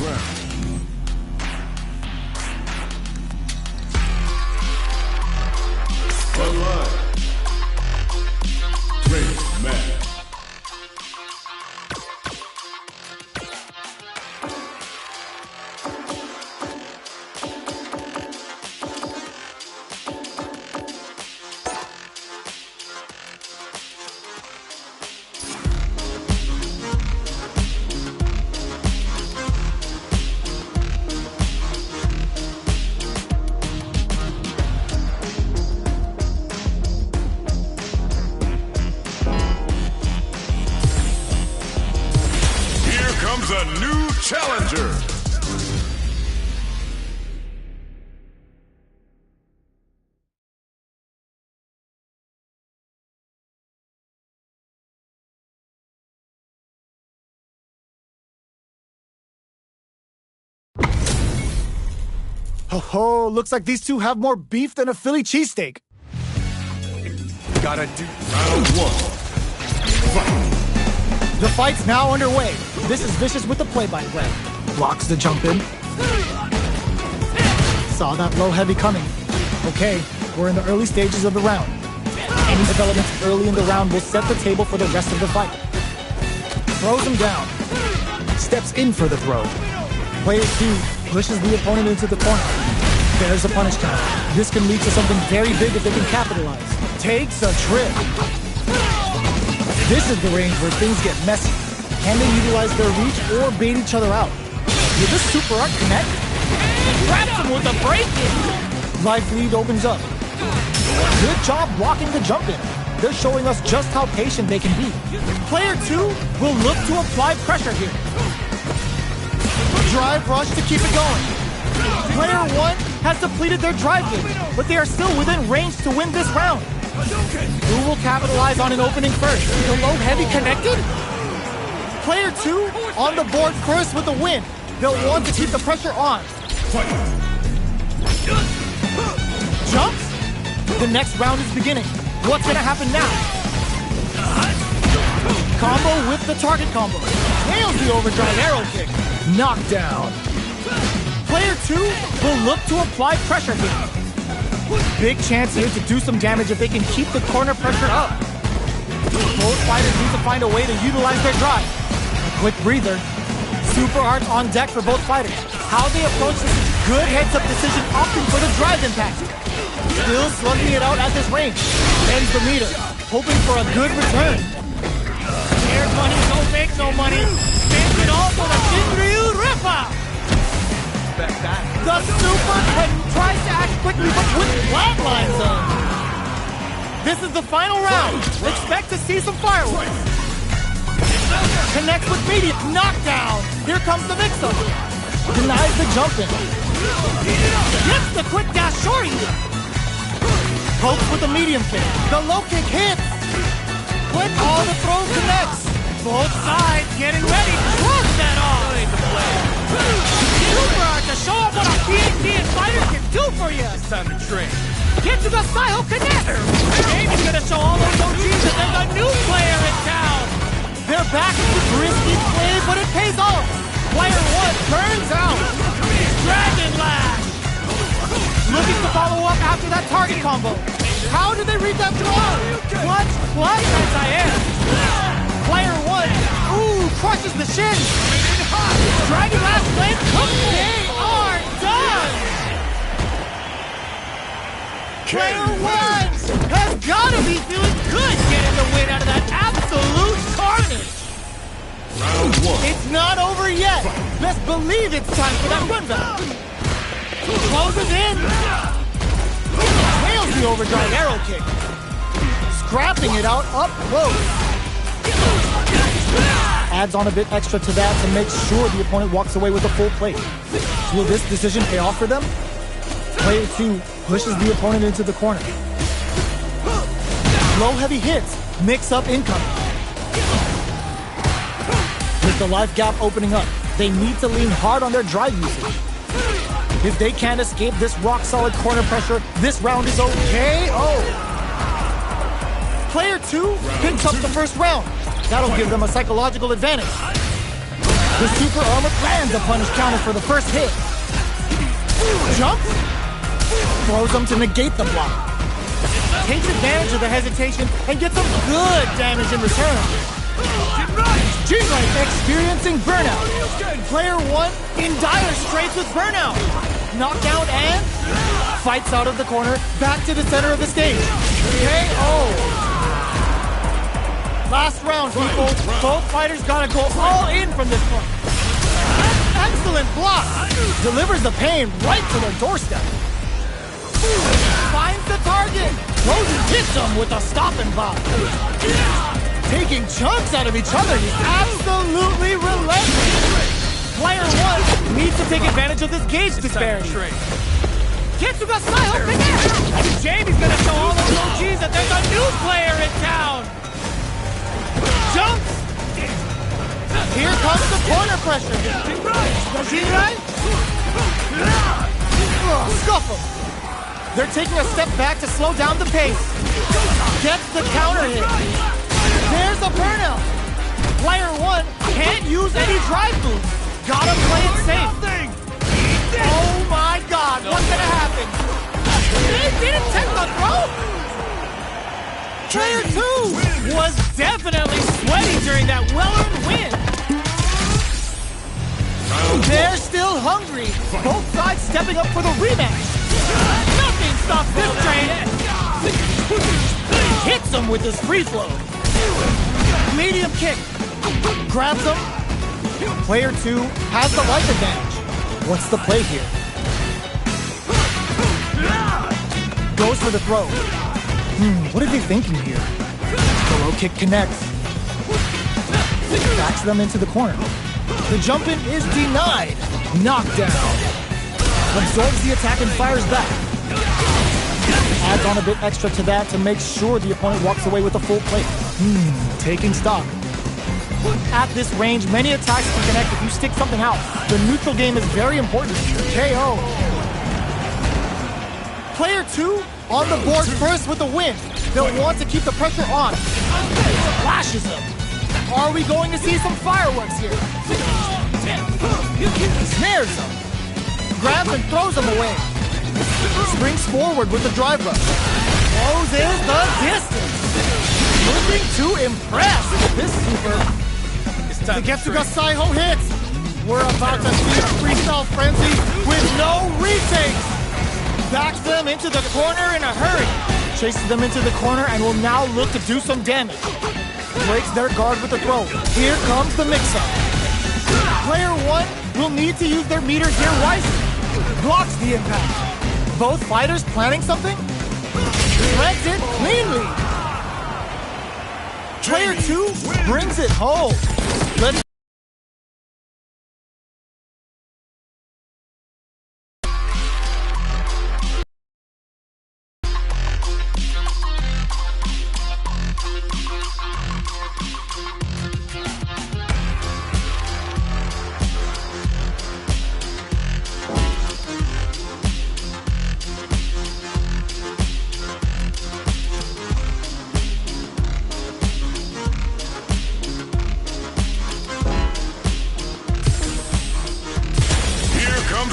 round. Online. Race match. A new challenger. Oh, looks like these two have more beef than a Philly cheesesteak. Gotta do round one. Fight. The fight's now underway. This is Vicious with the play-by-play. Blocks the jump in. Saw that low heavy coming. Okay, we're in the early stages of the round. Any developments early in the round will set the table for the rest of the fight. Throws him down. Steps in for the throw. Player 2 pushes the opponent into the corner. There's a punish count. This can lead to something very big if they can capitalize. Takes a trip. This is the range where things get messy. Can they utilize their reach or bait each other out? Will this super art connect? Traps him with a break-in! Life lead opens up. Good job blocking the jump in. They're showing us just how patient they can be. Player 2 will look to apply pressure here. Drive rush to keep it going. Player 1 has depleted their drive game, but they are still within range to win this round. Who will capitalize on an opening first? The low heavy connected? Player 2 on the board first with the win. They'll want to keep the pressure on. Jumps? The next round is beginning. What's gonna happen now? Combo with the target combo. Nails the overdrive arrow kick. Knockdown. Player 2 will look to apply pressure here. Big chance here to do some damage if they can keep the corner pressure up. Both fighters need to find a way to utilize their drive. A quick breather. Super art on deck for both fighters. How they approach this is good heads-up decision, opting for the drive impact. Still slugging it out at this range. Ends the meter, hoping for a good return. Air money don't make no money. Spends it all for the Shinryu Ripper! The super tries to act quickly, but with flatlines on. This is the final round. Expect to see some fireworks. Connects with medium. Knockdown. Here comes the mix-up. Denies the jump in. Gets the quick dash shorty. Pokes with the medium kick. The low kick hits. Quick, all the throws connects. Both sides getting ready. Close that off. Super art to show off what a PhD and fighter can do for you. It's time to train. Get to the Saiho Connect. Amy's gonna show all those OGs that there's a new player in town. They're back to the risky play, but it pays off. Player 1 turns out. Dragon Lash. Looking to follow up after that target combo. How did they read that throw? Clutch, anti-air. Player 1, ooh, crushes the shin. Dragon Lash blade, they are done. Player 1 has got to be feeling good getting the win out of that absolute carnage. Round 1. It's not over yet. Best believe it's time for that run back. Closes in. Nails the overdrive arrow kick. Scrapping it out up close. Adds on a bit extra to that to make sure the opponent walks away with a full plate. Will this decision pay off for them? Player 2 pushes the opponent into the corner. Low heavy hits. Mix up incoming. With the life gap opening up, they need to lean hard on their drive usage. If they can't escape this rock-solid corner pressure, this round is okay. Player 2 picks up the first round. That'll give them a psychological advantage. The super armor lands a punish counter for the first hit. Jumps. Throws him to negate the block. Takes advantage of the hesitation and gets some good damage in return. G-Light experiencing burnout. Player 1 in dire straits with burnout. Knockdown and fights out of the corner, back to the center of the stage. KO. Last round, people. Both fighters gotta go all in from this point. Excellent block. Delivers the pain right to their doorstep. Finds the target. Goes and hits them with a stopping bomb. Taking chunks out of each other. He's absolutely relentless. Player 1 needs to take advantage of this gauge disparity. Getsuga Saiho connect! Jamie's gonna show all those OGs that there's a new player in town! Jumps! Here comes the corner pressure. Yoshirai? Scuff him. They're taking a step back to slow down the pace. Gets the counter hit. There's a burnout. Player 1 can't use any drive moves. Gotta play it safe. Oh my god, what's gonna happen? He didn't take the throw? Player 2 was definitely sweaty during that well-earned win. They're still hungry. Both sides stepping up for the rematch. Nothing stops this train. Hits him with his free flow. Medium kick. Grabs him. Player 2 has the life advantage. What's the play here? Goes for the throw. What are they thinking here? The low kick connects. Backs them into the corner. The jump in is denied. Knockdown. Absorbs the attack and fires back. Adds on a bit extra to that to make sure the opponent walks away with a full plate. Taking stock. At this range, many attacks can connect if you stick something out. The neutral game is very important. KO. Player 2 on the board first with the win. They'll want to keep the pressure on. Flashes him. Are we going to see some fireworks here? Snares him. Grabs and throws him away. Springs forward with the drive rush. Closes the distance. Moving to impress. This super... The Getsuga Saiho hits. We're about to see a freestyle frenzy with no retakes. Backs them into the corner in a hurry. Chases them into the corner and will now look to do some damage. Breaks their guard with the throw. Here comes the mix-up. Player 1 will need to use their meter here wisely. Blocks the impact. Both fighters planning something? Threads it cleanly. Player 2 brings it home. Let's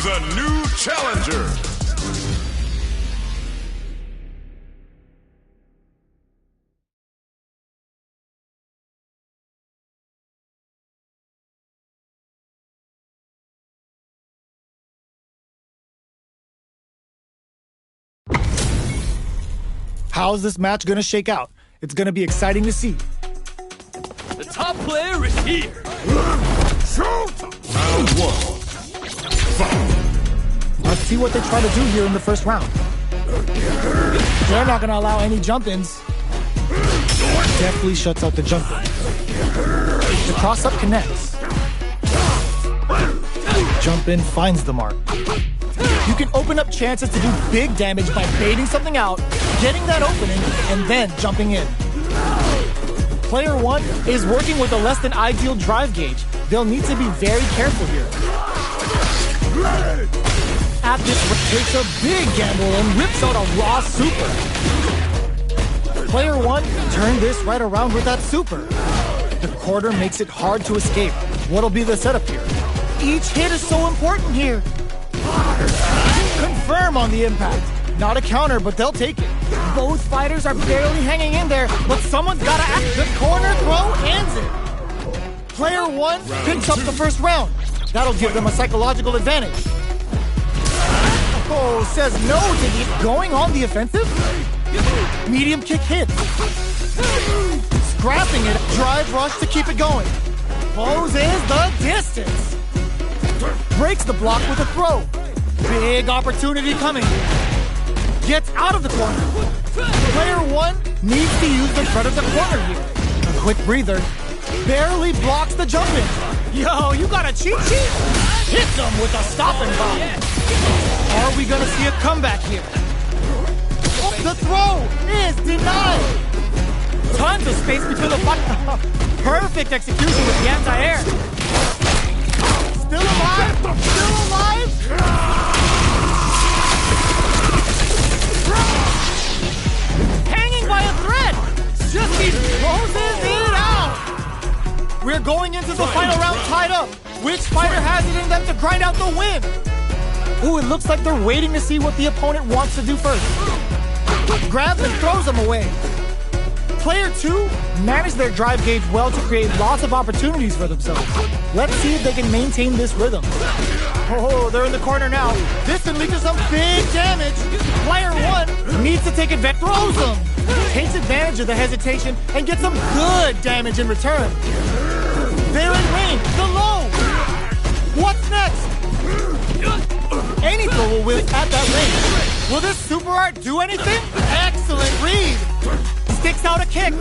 a new challenger. How's this match gonna shake out? It's gonna be exciting to see. The top player is here. Round 1. Let's see what they try to do here in the first round. They're not gonna allow any jump-ins. Definitely shuts out the jump-in. The cross-up connects. Jump-in finds the mark. You can open up chances to do big damage by baiting something out, getting that opening, and then jumping in. Player 1 is working with a less than ideal drive gauge. They'll need to be very careful here. At this, takes a big gamble and rips out a raw super. Player 1 turned this right around with that super. The quarter makes it hard to escape. What'll be the setup here? Each hit is so important here. Confirm on the impact. Not a counter, but they'll take it. Both fighters are barely hanging in there, but someone's gotta act. The corner throw ends it. Player 1 picks up the first round. That'll give them a psychological advantage. Oh, says no to the going on the offensive. Medium kick hits. Scrapping it. Drive rush to keep it going. Closes the distance. Breaks the block with a throw. Big opportunity coming. Gets out of the corner. Player 1 needs to use the threat of the corner here. A quick breather. Barely blocks the jump in. Yo, you got a cheat sheet? Hit them with a stop and bomb. Are we gonna see a comeback here? Oh, the throw is denied. Tons of space between the buttons. Perfect execution with the anti-air. Still alive? Still alive? Hanging by a thread. Just he closes it out. We're going into the final round tied up. Which fighter has it in them to grind out the win? Ooh, it looks like they're waiting to see what the opponent wants to do first. Grabs and throws them away. Player 2 managed their drive gauge well to create lots of opportunities for themselves. Let's see if they can maintain this rhythm. Oh, they're in the corner now. This can lead to some big damage. Player 1 needs to take advantage. Throws them. Takes advantage of the hesitation and gets some good damage in return. They're in range. The low. What's next? Any throw will win at that range. Will this super art do anything? Excellent read. Sticks out a kick.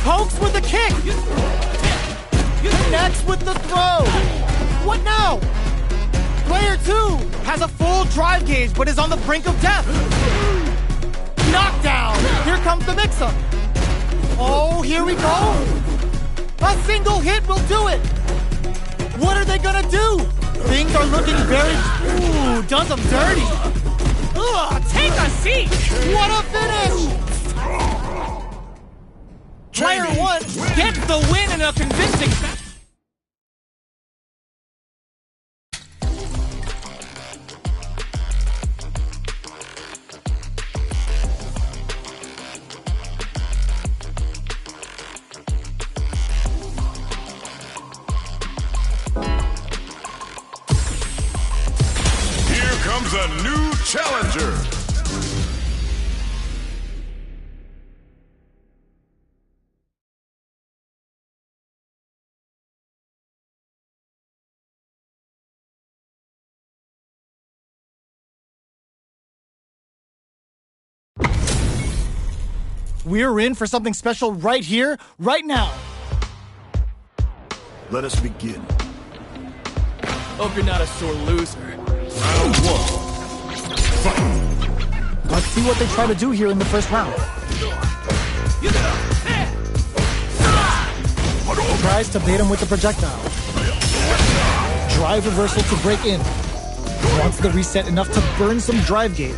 Pokes with the kick. Connects with the throw. What now? Player 2 has a full drive gauge but is on the brink of death. Knockdown. Here comes the mix-up. Oh, here we go. A single hit will do it. What are they gonna do? Things are looking very... Ooh, done them dirty. Ugh, take a seat. What a finish! Player 1 Gets the win in a convincing fashion. Comes a new challenger. We're in for something special right here, right now. Let us begin. Hope you're not a sore loser. Round 1. Fight. Let's see what they try to do here in the first round. Tries to bait him with the projectile. Drive reversal to break in. Wants the reset enough to burn some drive gauge.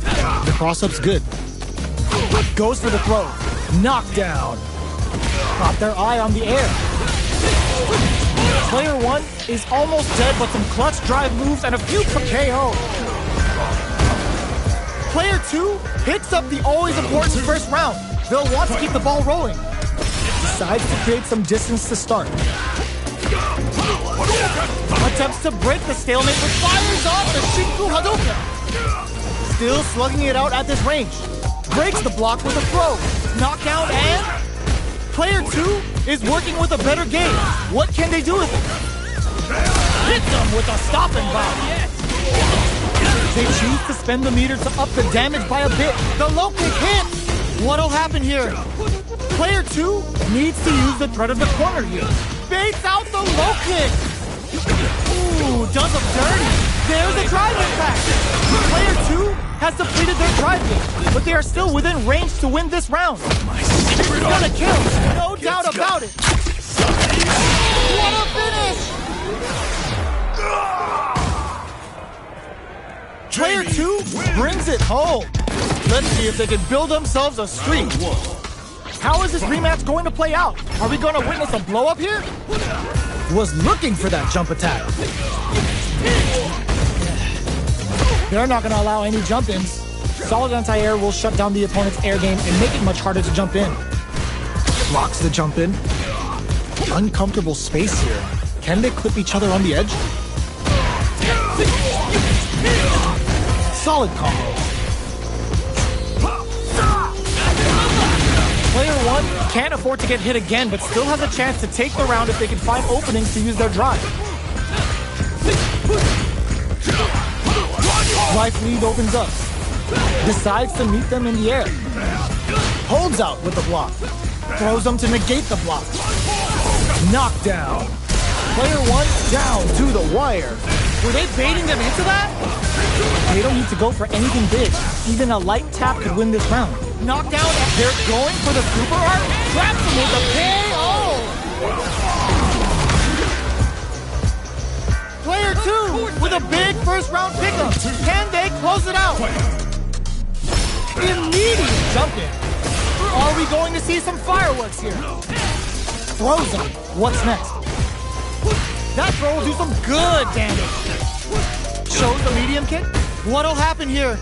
The cross-up's good. Goes for the throw. Knockdown. Got their eye on the air. Player 1 is almost dead, but some clutch drive moves and a few KO. Player 2 picks up the always important first round. They'll want to keep the ball rolling. Decides to create some distance to start. Attempts to break the stalemate, but fires off the Shinku Hadouken. Still slugging it out at this range. Breaks the block with a throw. Knockdown and... Player 2 is working with a better game. What can they do with it? Hit them with a stop and bomb. They choose to spend the meter to up the damage by a bit. The low kick hits. What'll happen here? Player 2 needs to use the threat of the corner here. Baits out the low kick. Ooh, does them dirty. There's a drive impact. Player 2 has depleted their drive game, but they are still within range to win this round. This is gonna kill, no doubt about it. What a finish! Player 2 brings it home. Let's see if they can build themselves a streak. How is this rematch going to play out? Are we going to witness a blow-up here? Was looking for that jump attack. They're not going to allow any jump-ins. Solid anti-air will shut down the opponent's air game and make it much harder to jump in. Blocks the jump in. Uncomfortable space here. Can they clip each other on the edge? Solid combo. Player 1 can't afford to get hit again, but still has a chance to take the round if they can find openings to use their drive. Life lead opens up. Decides to meet them in the air. Holds out with the block. Throws them to negate the block. Knockdown. Player 1 down to the wire. Were they baiting them into that? They don't need to go for anything big. Even a light tap could win this round. Knockdown. They're going for the super art. Traps them with a KO. Player 2 with a big first round pickup. Can they close it out? Immediate jump in. Are we going to see some fireworks here? Throws them. What's next? That throw will do some good damage. Shows the medium kick. What'll happen here?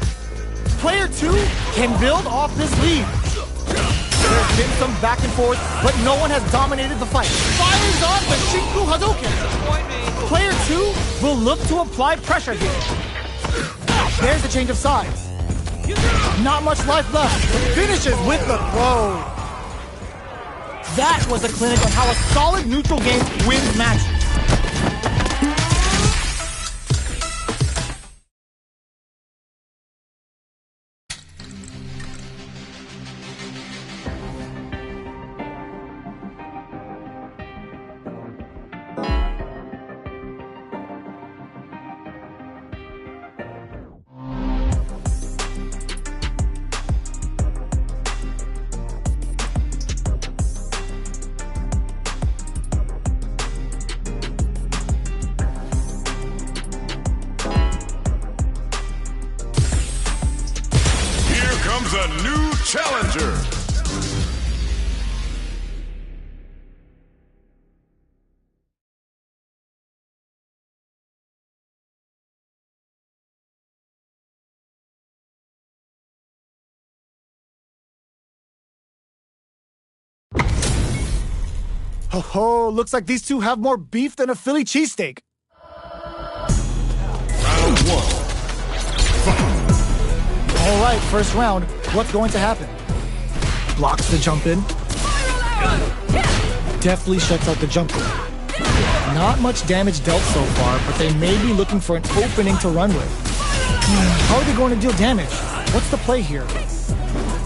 Player 2 can build off this lead. There's been some back and forth, but no one has dominated the fight. Fires on the Shinku Hadouken. Player 2 will look to apply pressure here. There's the change of sides. Not much life left. Finishes with the throw. That was a clinic on how a solid neutral game wins matches. A new challenger. Oh, looks like these two have more beef than a Philly cheesesteak. Round 1. All right, first round. What's going to happen? Blocks the jump in. Deftly shuts out the jump in. Not much damage dealt so far, but they may be looking for an opening to run with. How are they going to deal damage? What's the play here?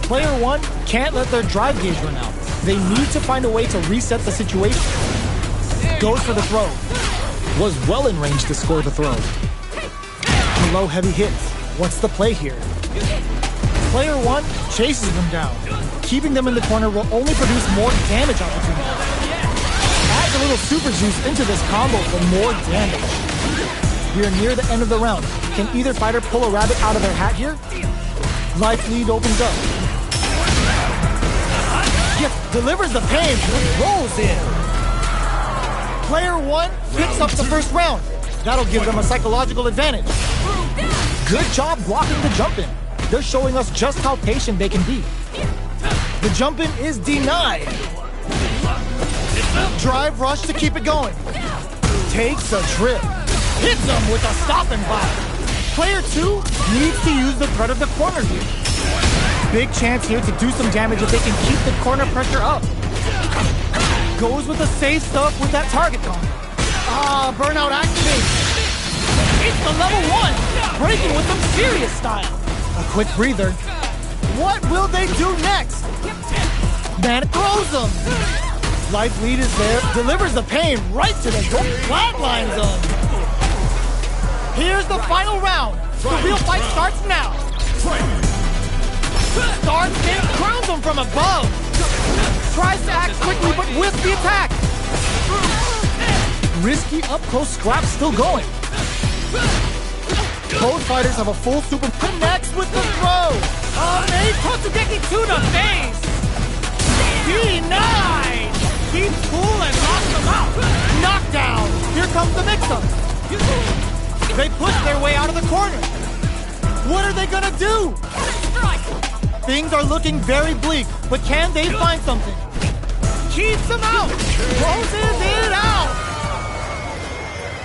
Player 1 can't let their drive gauge run out. They need to find a way to reset the situation. Goes for the throw. Was well in range to score the throw. Low heavy hits. What's the play here? Player 1 chases them down. Keeping them in the corner will only produce more damage opportunities. Adds a little super juice into this combo for more damage. We are near the end of the round. Can either fighter pull a rabbit out of their hat here? Life lead opens up. Gift delivers the pain and rolls in. Player 1 picks up the first round. That'll give them a psychological advantage. Good job blocking the jump in. They're showing us just how patient they can be. The jump in is denied. Drive rush to keep it going. Takes a trip. Hits them with a stop and block. Player 2 needs to use the threat of the corner here. Big chance here to do some damage if they can keep the corner pressure up. Goes with the safe stuff with that target combo. Burnout activates. It's the level 1, breaking with some serious style. A quick breather. What will they do next? Man throws them. Life lead is there, delivers the pain right to the goal, flatlines them. Here's the final round. The real fight starts now. Starts and crowns him from above. Tries to act quickly, but with the attack. Risky up-close scrap still going. Both fighters have a full super. Connects with the throw. Made Totsugeki to the face. Denied! Keeps cool and knocks them out! Knockdown! Here comes the mix-up! They push their way out of the corner! What are they gonna do? Things are looking very bleak, but can they find something? Keeps them out! Closes it out!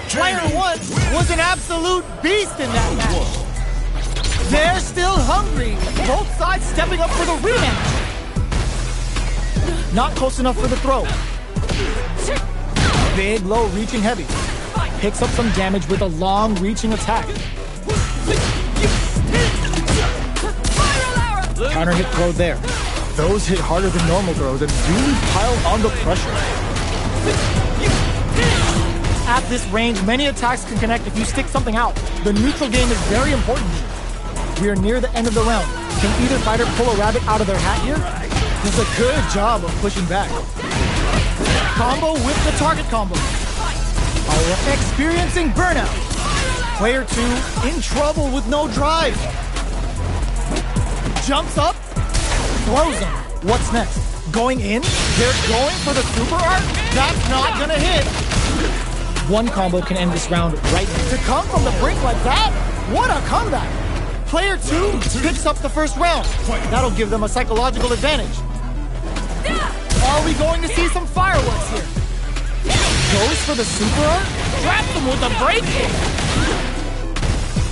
Player 1 was an absolute beast in that match! They're still hungry! Both sides stepping up for the rematch! Not close enough for the throw. Big, low, reaching heavy. Picks up some damage with a long, reaching attack. Counter hit throw there. Those hit harder than normal throws and really pile on the pressure. At this range, many attacks can connect if you stick something out. The neutral game is very important here. We are near the end of the round. Can either fighter pull a rabbit out of their hat here? Does a good job of pushing back. Combo with the target combo. Experiencing burnout. Player 2 in trouble with no drive. Jumps up, throws them. What's next? Going in? They're going for the super art? That's not gonna hit. One combo can end this round right now. To come from the brink like that? What a comeback! Player 2 picks up the first round. That'll give them a psychological advantage. Are we going to see some fireworks here? Goes for the super art? Traps them with a break kick!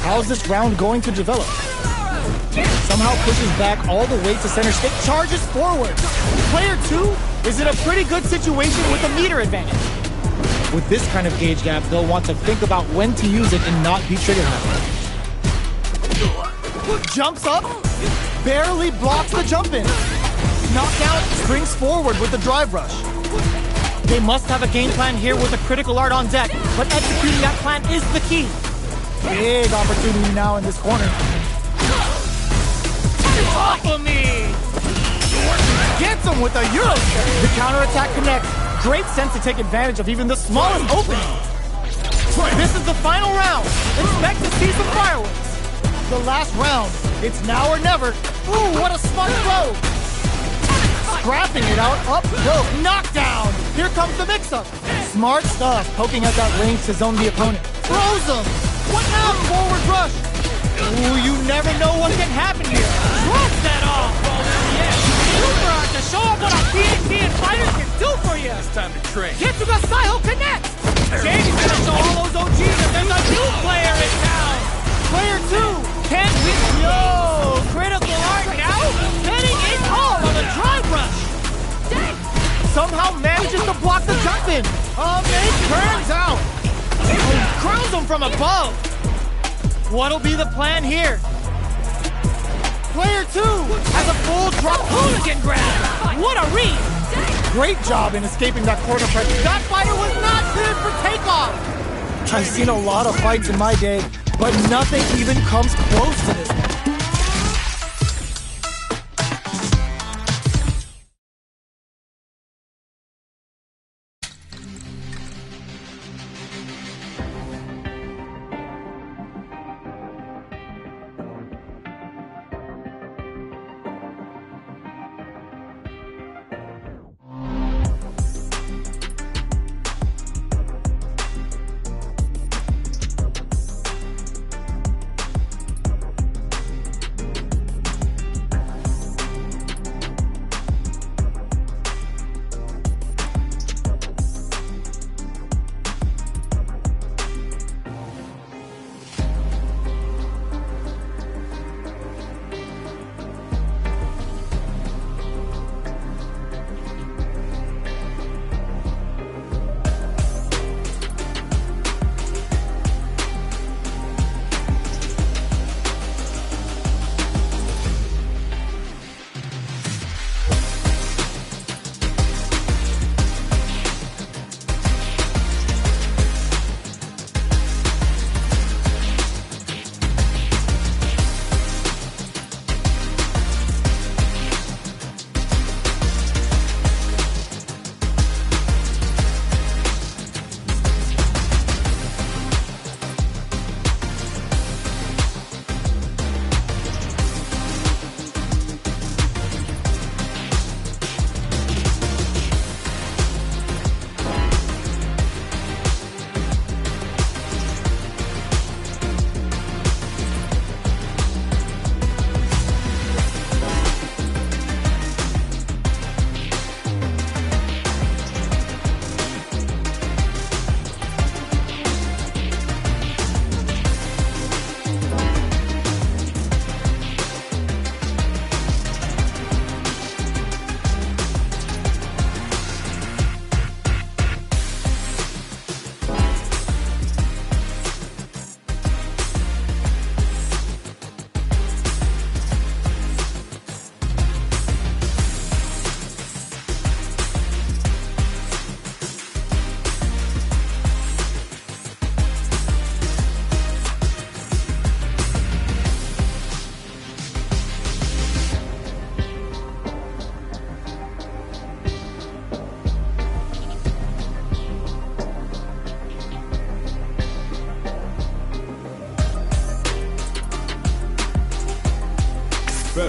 How's this round going to develop? Somehow pushes back all the way to center stage, charges forward. Player 2 is in a pretty good situation with a meter advantage. With this kind of gauge gap, they'll want to think about when to use it and not be trigger happy. Jumps up, barely blocks the jump in. Knockout, springs forward with the drive rush. They must have a game plan here with a critical art on deck, but executing that plan is the key. Big opportunity now in this corner. Off of me! Gets him with a Euro kick. The counterattack connects. Great sense to take advantage of even the smallest opening. This is the final round. Expect to see some fireworks. The last round. It's now or never. Ooh, what a smart throw. Scrapping it out up close. Knockdown. Here comes the mix-up. Smart stuff. Poking at that range to zone the opponent. Throws him. What now? Forward rush. Ooh, you never know what can happen here. Drop that off! Super art to show off what a TNT and fighter can do for you! It's time to train. Getsuga Saiho connects! Jamie's gonna show all those OGs that there's a new player in town! Player 2 can't win. Yo! Critical art now? Setting it all on a drive rush! Somehow manages to block the jump in. It turns out. Curls him from above. What'll be the plan here? Player 2 has a full drop Hooligan grab! What a read! Great job in escaping that corner pressure. That fighter was not good for takeoff. I've seen a lot of fights in my day, but nothing even comes close to this one.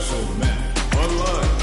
special match online.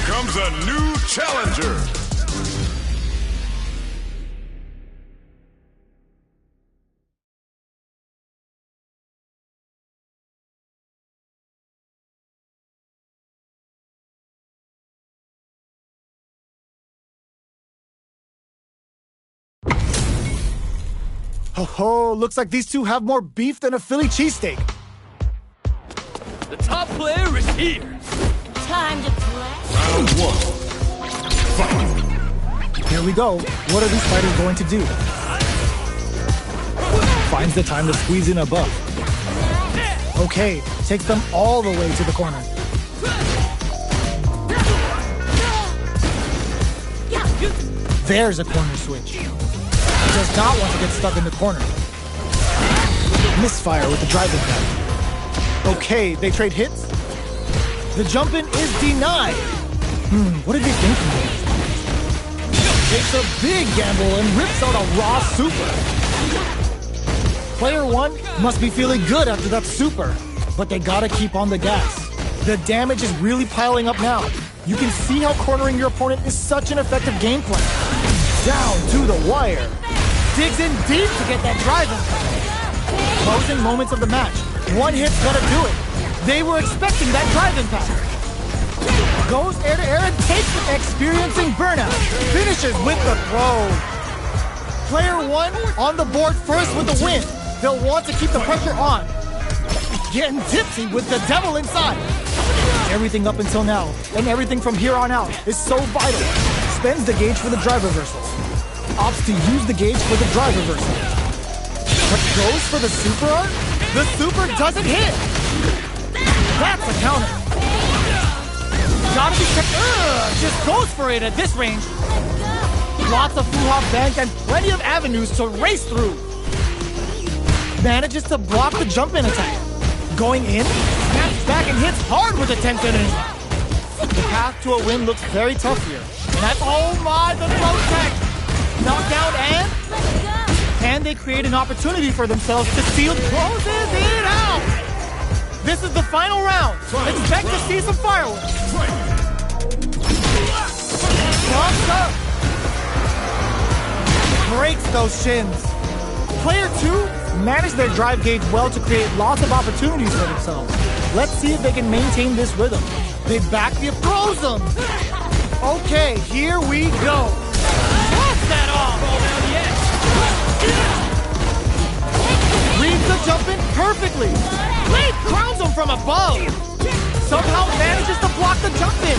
Comes a new challenger. Oh, looks like these two have more beef than a Philly cheesesteak. The top player is here. Time to play. Round one. Fight. Here we go. What are these fighters going to do? Finds the time to squeeze in a buff. Okay, takes them all the way to the corner. There's a corner switch. Does not want to get stuck in the corner. Misfire with the driving attack. Okay, they trade hits. The jump in is denied. What did he think he did? Takes a big gamble and rips out a raw super. Player one must be feeling good after that super, but they gotta keep on the gas. The damage is really piling up now. You can see how cornering your opponent is such an effective game plan. Down to the wire. Digs in deep to get that drive impact. Closing moments of the match. One hit's gotta do it. They were expecting that drive impact. Goes air to air and takes it, experiencing burnout. Finishes with the throw. Player one on the board first with the win. They'll want to keep the pressure on. Getting tipsy with the devil inside. Everything up until now, and everything from here on out, is so vital. Spends the gauge for the drive reversals. Opts to use the gauge for the drive reversal. But goes for the super art? The super doesn't hit! That's a counter. Gotta be careful. Just goes for it at this range. Lots of Fuha bank and plenty of avenues to race through. Manages to block the jump-in attack. Going in, snaps back and hits hard with a 10-10. The path to a win looks very tough here. And that's, oh my, the throw tech! Knockdown and... Can they create an opportunity for themselves to seal? Closes it out! This is the final round. Expect to see some fireworks. Bumps up. Breaks those shins. Player 2 managed their drive gauge well to create lots of opportunities for themselves. Let's see if they can maintain this rhythm. They back the throws them. Okay, here we go. What's that off? Roll down the edge. Reads the jump in perfectly. Blade crowns him from above. Somehow manages to block the jump in.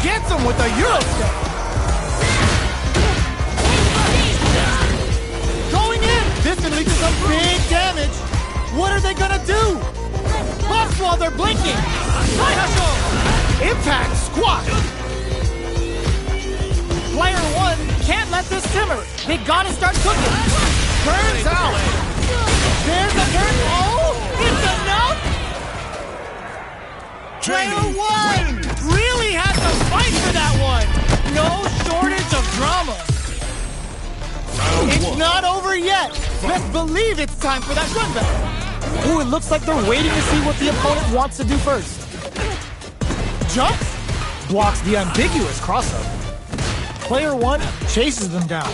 Gets him with a Euro step. Going in. This can lead to some big damage. What are they gonna do? Buffs while they're blinking. Impact squat. Player 1 can't let this simmer. They gotta start cooking. Burns out. There's a burn. Oh, it's enough. Player 1 really had to fight for that one. No shortage of drama. It's not over yet. Best believe it's time for that run back. Ooh, it looks like they're waiting to see what the opponent wants to do first. Jumps, blocks the ambiguous crossover. Player 1 chases them down.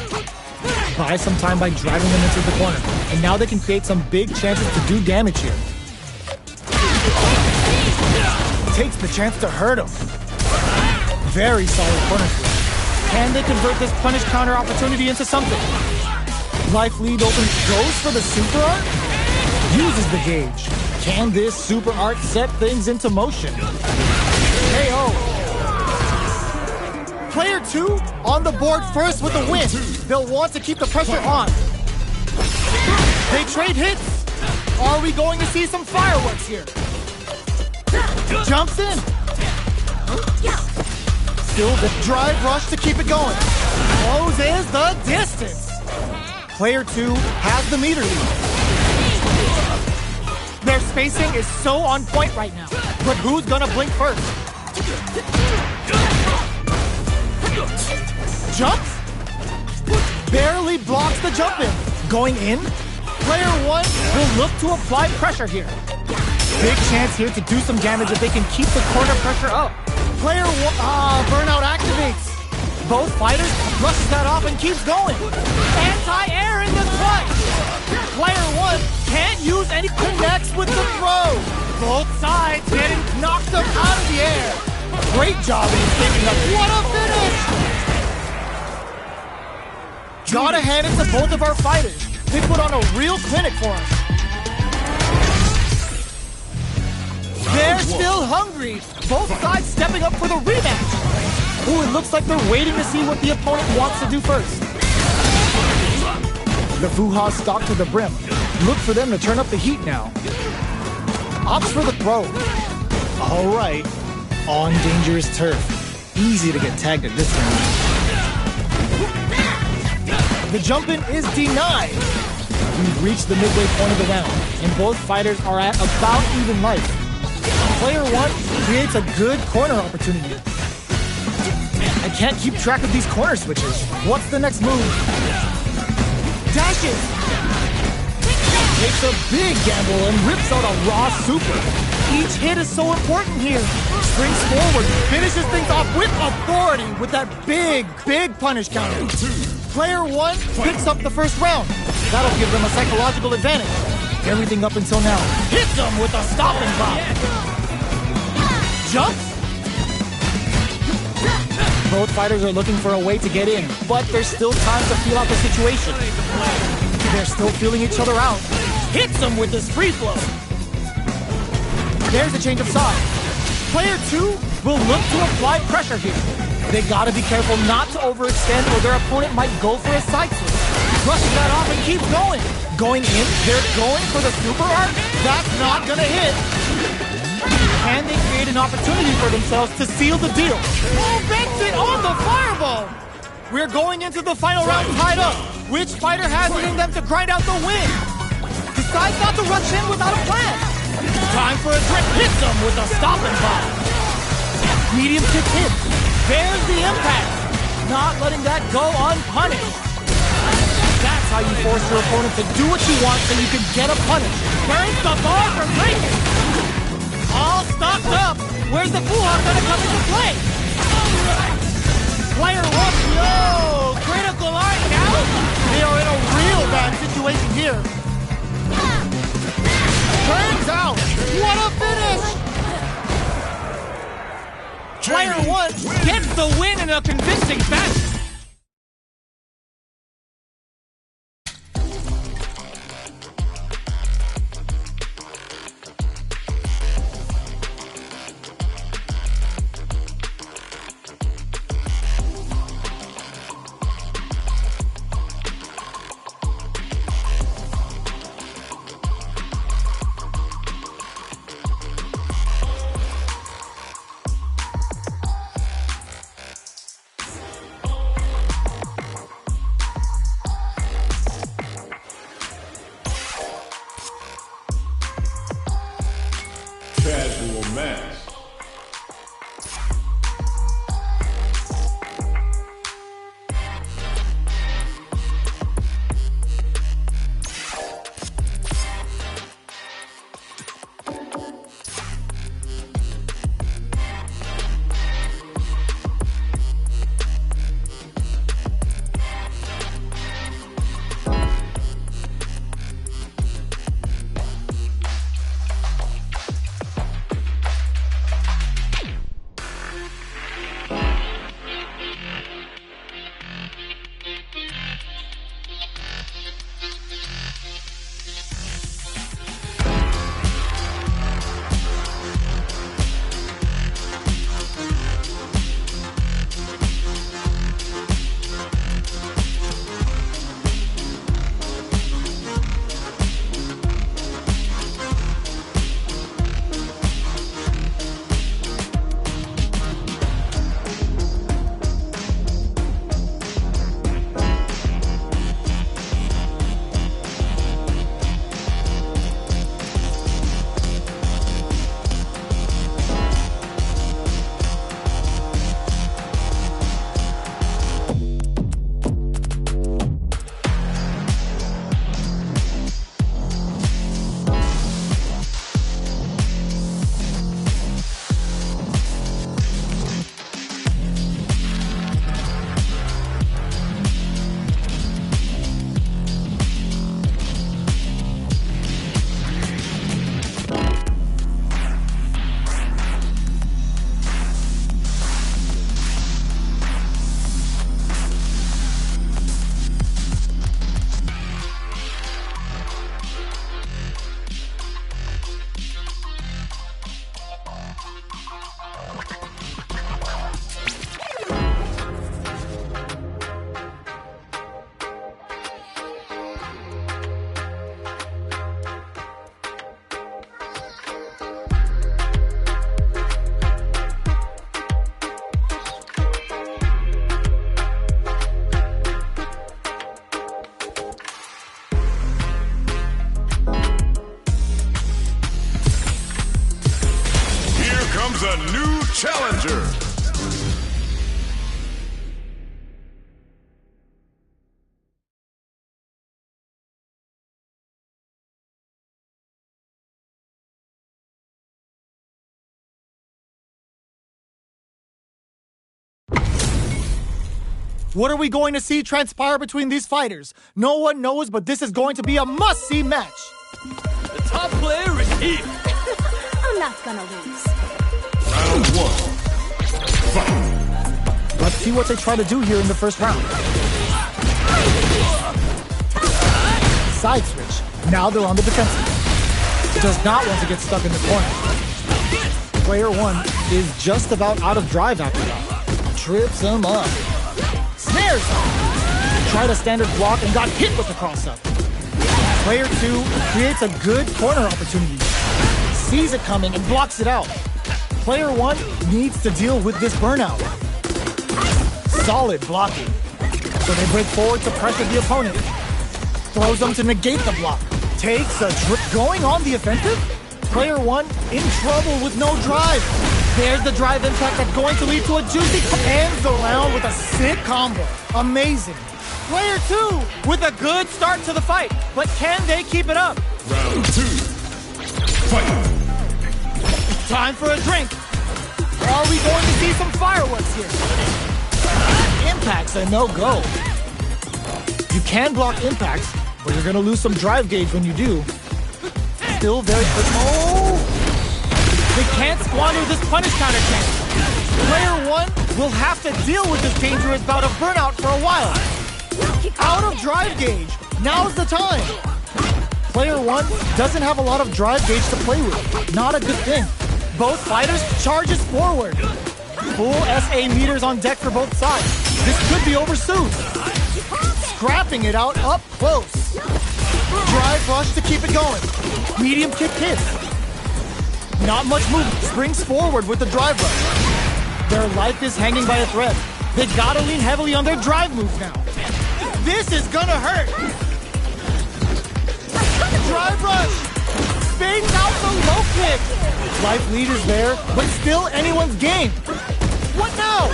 Buys some time by driving them into the corner. And now they can create some big chances to do damage here. Takes the chance to hurt him. Very solid corner switch. Can they convert this punish counter opportunity into something? Life lead open, goes for the super art? Uses the gauge. Can this super art set things into motion? KO. Player 2 on the board first with a win. They'll want to keep the pressure on. They trade hits. Are we going to see some fireworks here? Jumps in. Still the drive rush to keep it going. Closes the distance. Player 2 has the meter lead. Their spacing is so on point right now. But who's gonna blink first? Jumps? Barely blocks the jump in. Going in? Player 1 will look to apply pressure here. Big chance here to do some damage if they can keep the corner pressure up. Player 1, burnout activates. Both fighters brushes that off and keeps going. Anti-air in the clutch. Player 1 can't use any connects with the throw. Both sides getting knocked up out of the air. Great job in escaping up. What a finish! Gotta hand it to both of our fighters. They put on a real clinic for us. They're still hungry. Both sides stepping up for the rematch. Ooh, it looks like they're waiting to see what the opponent wants to do first. The Fuha stock to the brim. Look for them to turn up the heat now. Opts for the throw. All right. On dangerous turf. Easy to get tagged at this range. The jump-in is denied. We've reached the midway point of the round, and both fighters are at about even life. Player 1 creates a good corner opportunity. I can't keep track of these corner switches. What's the next move? Dashes! Takes a big gamble and rips out a raw super. Each hit is so important here. Springs forward, finishes things off with authority with that big punish counter. Player 1 picks up the first round. That'll give them a psychological advantage. Everything up until now hits them with a stopping block. Jumps? Both fighters are looking for a way to get in, but there's still time to feel out the situation. They're still feeling each other out. Hits them with this free flow. There's a change of side. Player 2 will look to apply pressure here. They gotta be careful not to overextend or their opponent might go for a side switch. Brushes that off and keeps going. Going in, they're going for the super art. That's not gonna hit. Can they create an opportunity for themselves to seal the deal? Oh, banks it on the fireball! We're going into the final round tied up. Which fighter has it in them to grind out the win? Decides not to rush in without a plan. Time for a grip. Hits them with a stopping bomb. Medium kick hit. There's the impact. Not letting that go unpunished. That's how you force your opponent to do what you want so you can get a punish. Burns the bar for breaking. All stocked up. Where's the Fuhawk gonna come into play? Player 1, yo! Critical art now? They are in a real bad situation here. Turns out, what a finish! Player 1 gets the win in a convincing fashion. Casual match. Comes a new challenger. What are we going to see transpire between these fighters? No one knows, but this is going to be a must-see match. The top player is here. I'm not gonna lose. Round 1. Fight. Let's see what they try to do here in the first round. Side switch. Now they're on the defensive. Does not want to get stuck in the corner. Player 1 is just about out of drive after that. Trips him up. Snares him. Tried a standard block and got hit with the cross-up. Player 2 creates a good corner opportunity. Sees it coming and blocks it out. Player 1 needs to deal with this burnout. Solid blocking. So they break forward to pressure the opponent. Throws them to negate the block. Takes a trip. Going on the offensive? Player 1 in trouble with no drive. There's the drive impact that's going to lead to a juicy ends around with a sick combo. Amazing. Player 2 with a good start to the fight, but can they keep it up? Round 2. Fight. Time for a drink. Are we going to see some fireworks here? Impact's a no-go. You can block impacts, but you're going to lose some drive gauge when you do. Still very... Oh! They can't squander this punish counter chance. Player 1 will have to deal with this dangerous bout of burnout for a while. Out of drive gauge. Now's the time. Player 1 doesn't have a lot of drive gauge to play with. Not a good thing. Both fighters charges forward. Full SA meters on deck for both sides. This could be over soon. Scrapping it out up close. Drive rush to keep it going. Medium kick hits. Not much movement. Springs forward with the drive rush. Their life is hanging by a thread. They gotta lean heavily on their drive moves now. This is gonna hurt. Drive rush. Fades out the low kick. Life lead is there, but still anyone's game. What now?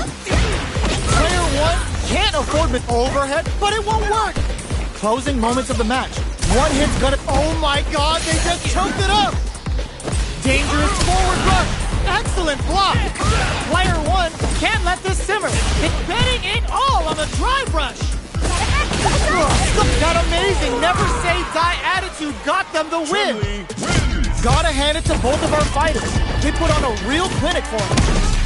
Player 1 can't afford with overhead, but it won't work. Closing moments of the match. One hit's gonna... Oh my god, they just choked it up. Dangerous forward rush. Excellent block. Player 1 can't let this simmer. It's betting it all on the drive rush. That amazing never say die attitude got them the win. Gotta hand it to both of our fighters. They put on a real clinic for us.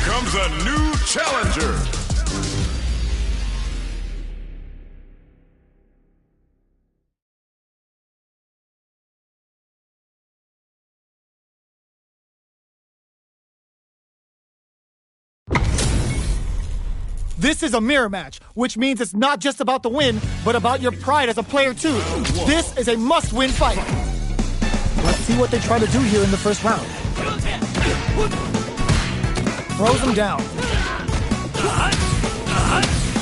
comes a new challenger. This is a mirror match, which means it's not just about the win, but about your pride as a player too. This is a must-win fight. Let's see what they try to do here in the first round. Throws him down.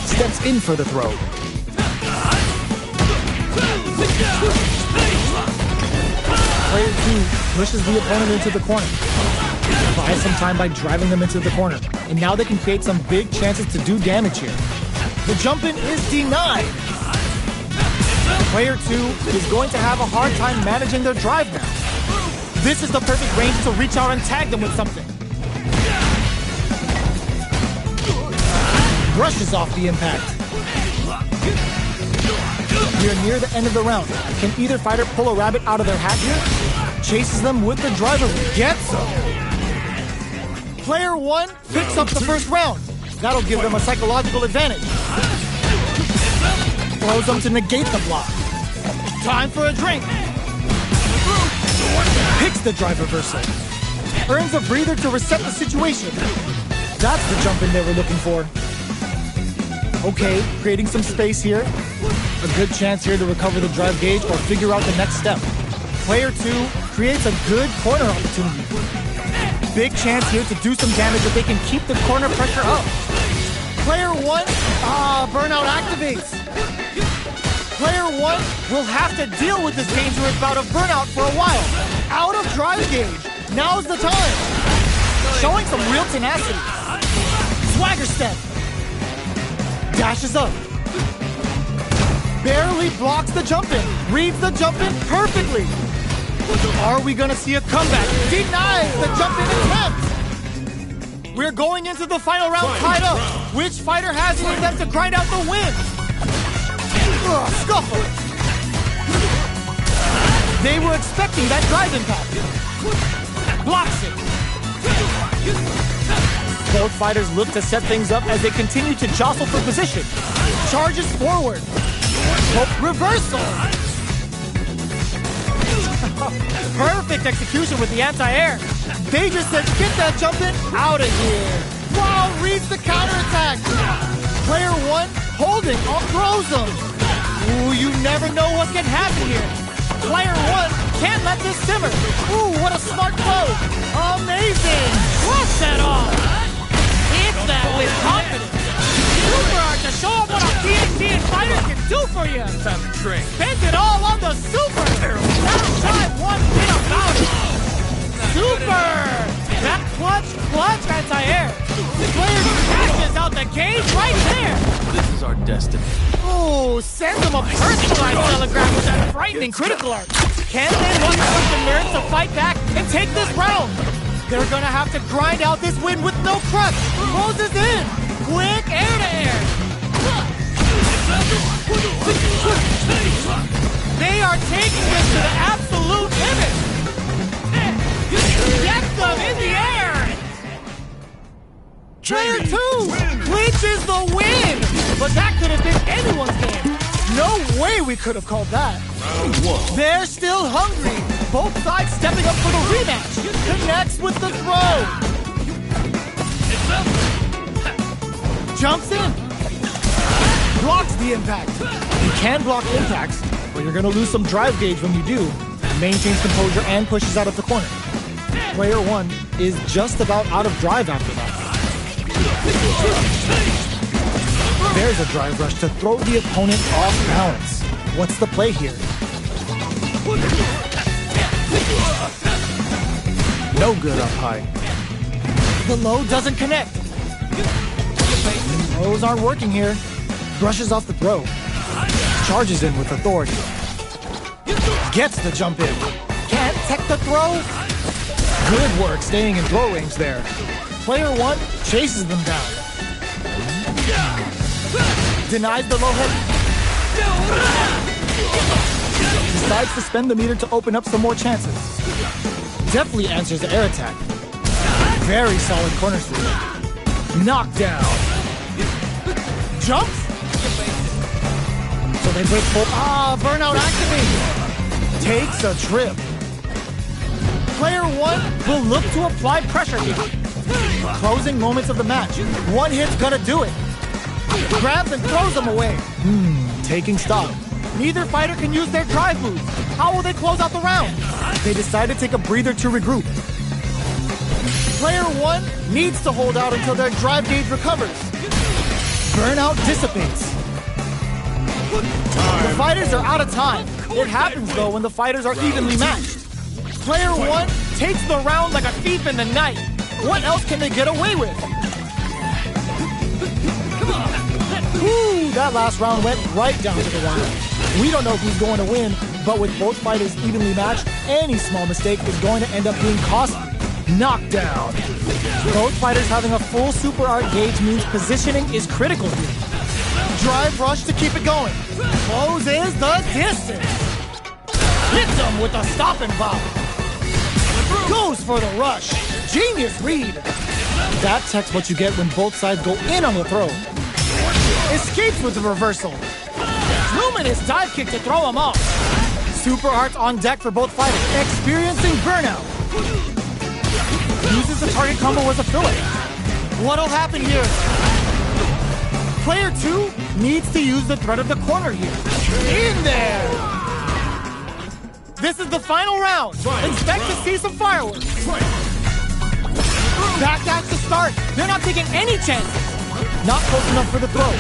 Steps in for the throw. Player 2 pushes the opponent into the corner. Buys some time by driving them into the corner. And now they can create some big chances to do damage here. The jump-in is denied. Player 2 is going to have a hard time managing their drive now. This is the perfect range to reach out and tag them with something. Brushes off the impact. We are near the end of the round. Can either fighter pull a rabbit out of their hat here? Chases them with the driver. Gets them. Player 1 picks up the first round. That'll give them a psychological advantage. Throws them to negate the block. Time for a drink. Picks the drive reversal. Earns a breather to reset the situation. That's the jump-in they were looking for. Okay, creating some space here. A good chance here to recover the drive gauge or figure out the next step. Player 2 creates a good corner opportunity. Big chance here to do some damage if they can keep the corner pressure up. Player 1, burnout activates. Player 1 will have to deal with this dangerous bout of burnout for a while. Out of drive gauge. Now's the time. Showing some real tenacity. Swagger step. Dashes up. Barely blocks the jump-in. Reads the jump-in perfectly. Are we gonna see a comeback? Denies the jump-in attempt. We're going into the final round tied up. Which fighter has it in them to grind out the win? Scuffle. They were expecting that drive impact. Blocks it. Both fighters look to set things up as they continue to jostle for position. Charges forward. Reversal. Perfect execution with the anti-air. They just said, get that jump-in out of here. Wow, reads the counterattack. Player 1 holding, throws him. Ooh, you never know what can happen here. Player 1 can't let this simmer. Ooh, what a smart throw. Amazing. Brush that off. Hit that with confidence. Super art to show them what a TNT fighter can do for you. Time to train. Spent it all on the super. Not shy one bit about it. Super. That clutch anti-air. Player catches out the cage right there. This is our destiny. Ooh, sends him a personalized telegram with that frightening critical art. Can they muster up the nerve to fight back and take this round? They're gonna have to grind out this win with no crutch. Closes in. Quick air-to-air. They are taking this to the absolute limit. Gets them in the air. Player 2 clinches the win. But that could have been anyone's game. No way we could have called that. They're still hungry. Both sides stepping up for the rematch. Connects with the throw. Jumps in. Blocks the impact. You can block impacts, but you're going to lose some drive gauge when you do. Maintains composure and pushes out of the corner. Player 1 is just about out of drive after that. There's a drive rush to throw the opponent off balance. What's the play here? No good up high. The low doesn't connect. Throws aren't working here. Brushes off the throw. Charges in with authority. Gets the jump in. Can't tech the throw. Good work staying in throw range there. Player 1 chases them down. Denies the low head. Decides to spend the meter to open up some more chances. Definitely answers the air attack. Very solid corner sweep. Knockdown. Jumps? So they break full. Burnout activated. Takes a trip. Player 1 will look to apply pressure here. Closing moments of the match. One hit's gonna do it. Grabs and throws them away. Taking stock. Neither fighter can use their drive moves. How will they close out the round? They decide to take a breather to regroup. Player 1 needs to hold out until their drive gauge recovers. Burnout dissipates. The fighters are out of time. It happens though when the fighters are evenly matched. Player 1 takes the round like a thief in the night. What else can they get away with? Ooh, that last round went right down to the wire. We don't know who's going to win, but with both fighters evenly matched, any small mistake is going to end up being costly. Knockdown. Both fighters having a full super art gauge means positioning is critical here. Drive rush to keep it going. Closes the distance. Hits him with a stop and pop. Goes for the rush. Genius read. That tech's what you get when both sides go in on the throw. Escapes with the reversal. Luminous dive kick to throw him off. Super arts on deck for both fighters. Experiencing burnout. Uses the target combo as a filler. What'll happen here? Player 2 needs to use the threat of the corner here. In there! This is the final round. Expect to see some fireworks. Backdash to start. They're not taking any chances. Not close enough for the throw.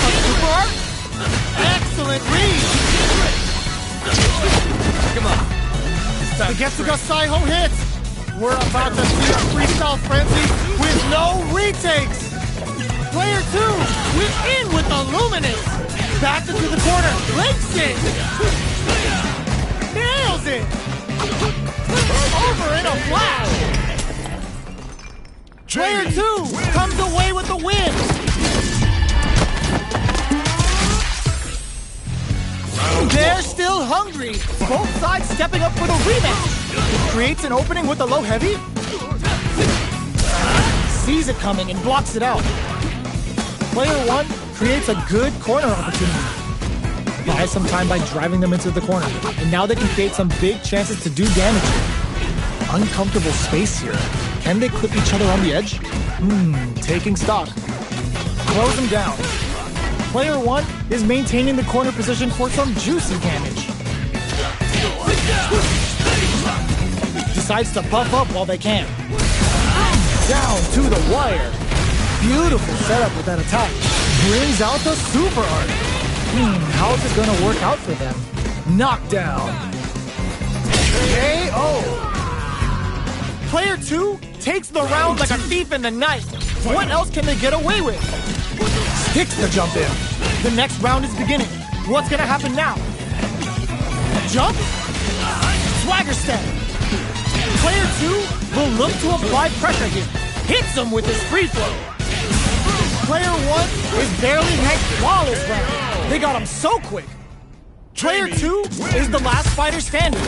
A super art? Excellent read. Come on. The Getsuga Saiho hits. We're about to see a freestyle frenzy with no retakes. Player 2 within with the Luminous. Back into the corner. Links it. Nails it. Over in a flash. Player 2 comes away with the win. They're still hungry. Both sides stepping up for the rematch. Creates an opening with a low heavy. Sees it coming and blocks it out. Player 1 creates a good corner opportunity. Buys some time by driving them into the corner. And now they can create some big chances to do damage here. Uncomfortable space here. Can they clip each other on the edge? Taking stock. Close them down. Player 1 is maintaining the corner position for some juicy damage. Decides to buff up while they can. Down to the wire. Beautiful setup with that attack. Brings out the super art. How's it gonna work out for them? Knockdown. KO. Player 2 takes the round like a thief in the night. What else can they get away with? Sticks the jump in. The next round is beginning. What's gonna happen now? Jump? Swagger step. Player 2 will look to apply pressure here. Hits him with his free flow. Player 1 is barely hanging flawless round. They got him so quick. Player 2 is the last fighter standing.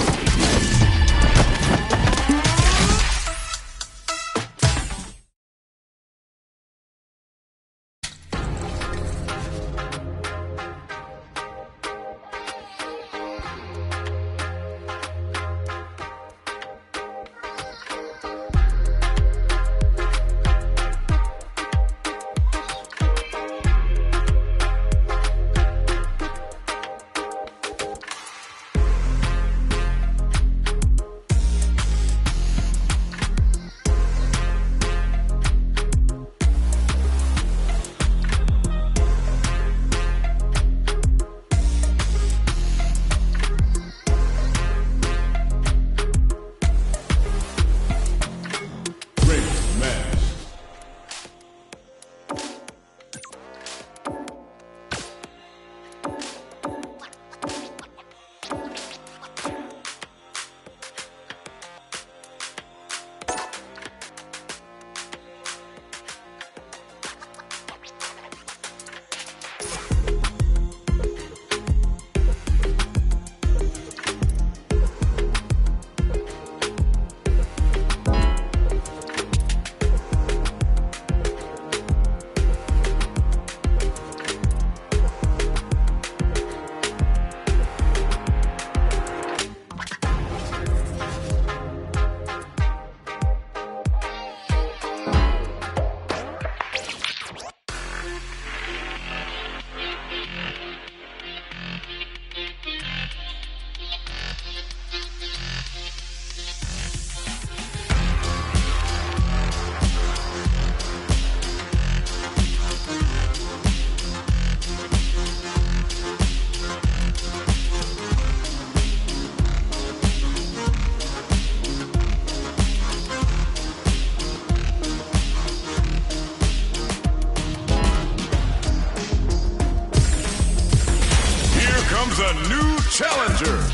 challenger.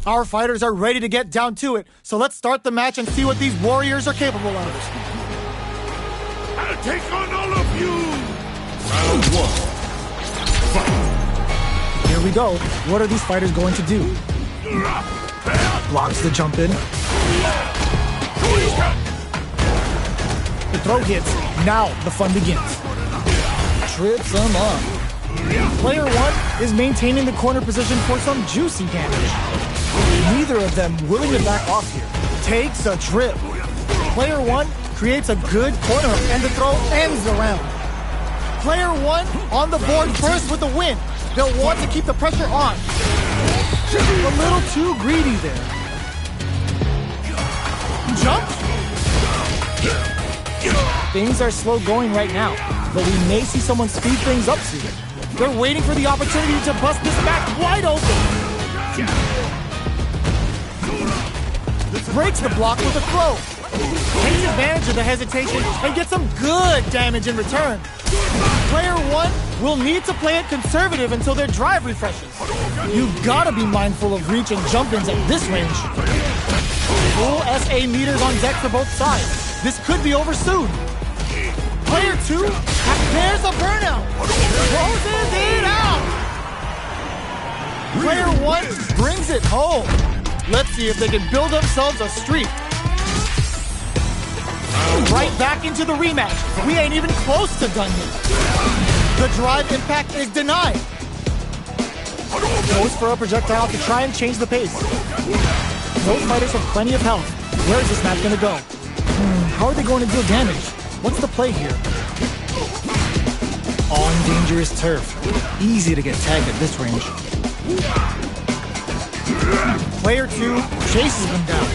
Our fighters are ready to get down to it, so let's start the match and see what these warriors are capable of. I'll take on all of you. Round one. Fight. Here we go. What are these fighters going to do? Blocks the jump in. The throw hits. Now the fun begins. Trips him up. Player one is maintaining the corner position for some juicy damage. Neither of them willing to back off here. Takes a trip. Player one creates a good corner and the throw ends the round. Player one on the board first with the win. They'll want to keep the pressure on. A little too greedy there. Jump. Things are slow going right now, but we may see someone speed things up soon. They're waiting for the opportunity to bust this match wide open. Breaks the block with a throw. Takes advantage of the hesitation and gets some good damage in return. Player one will need to play it conservative until their drive refreshes. You've got to be mindful of reach and jump-ins at this range. Full SA meters on deck for both sides. This could be over soon. Player two, there's a burnout. Closes it out. Player one brings it home. Let's see if they can build themselves a streak. Right back into the rematch. We ain't even close to done yet. The drive impact is denied. Goes for a projectile to try and change the pace. Both fighters have plenty of health. Where is this match going to go? How are they going to deal damage? What's the play here? On dangerous turf. Easy to get tagged at this range. Player two chases them down.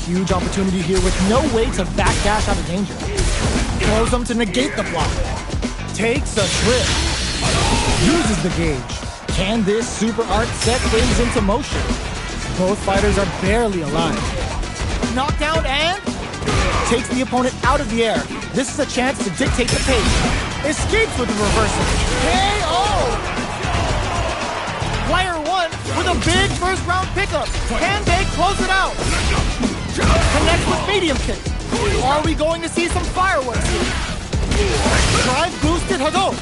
Huge opportunity here with no way to backdash out of danger. Throws them to negate the block. Takes a trip. Uses the gauge. Can this super art set things into motion? Both fighters are barely alive. Knockdown and takes the opponent out of the air. This is a chance to dictate the pace. Escapes with the reversal. KO! Player one with a big first round pickup. Can they close it out? Connects with medium kick. Are we going to see some fireworks here? Drive boosted Hadou.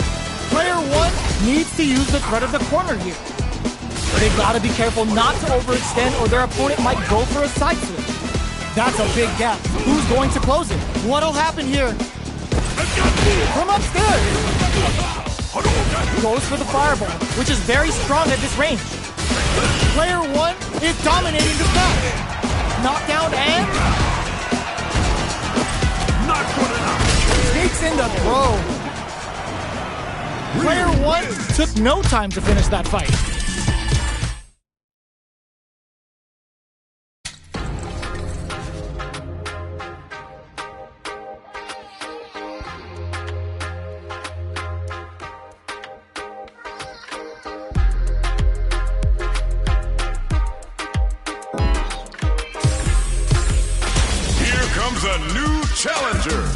Player one needs to use the threat of the corner here. They gotta be careful not to overextend or their opponent might go for a side switch. That's a big gap. Who's going to close it? What'll happen here? From upstairs. Goes for the fireball, which is very strong at this range. Player one is dominating this match. Knockdown and Not good enough. takes in the throw. Player one took no time to finish that fight. A new challenger.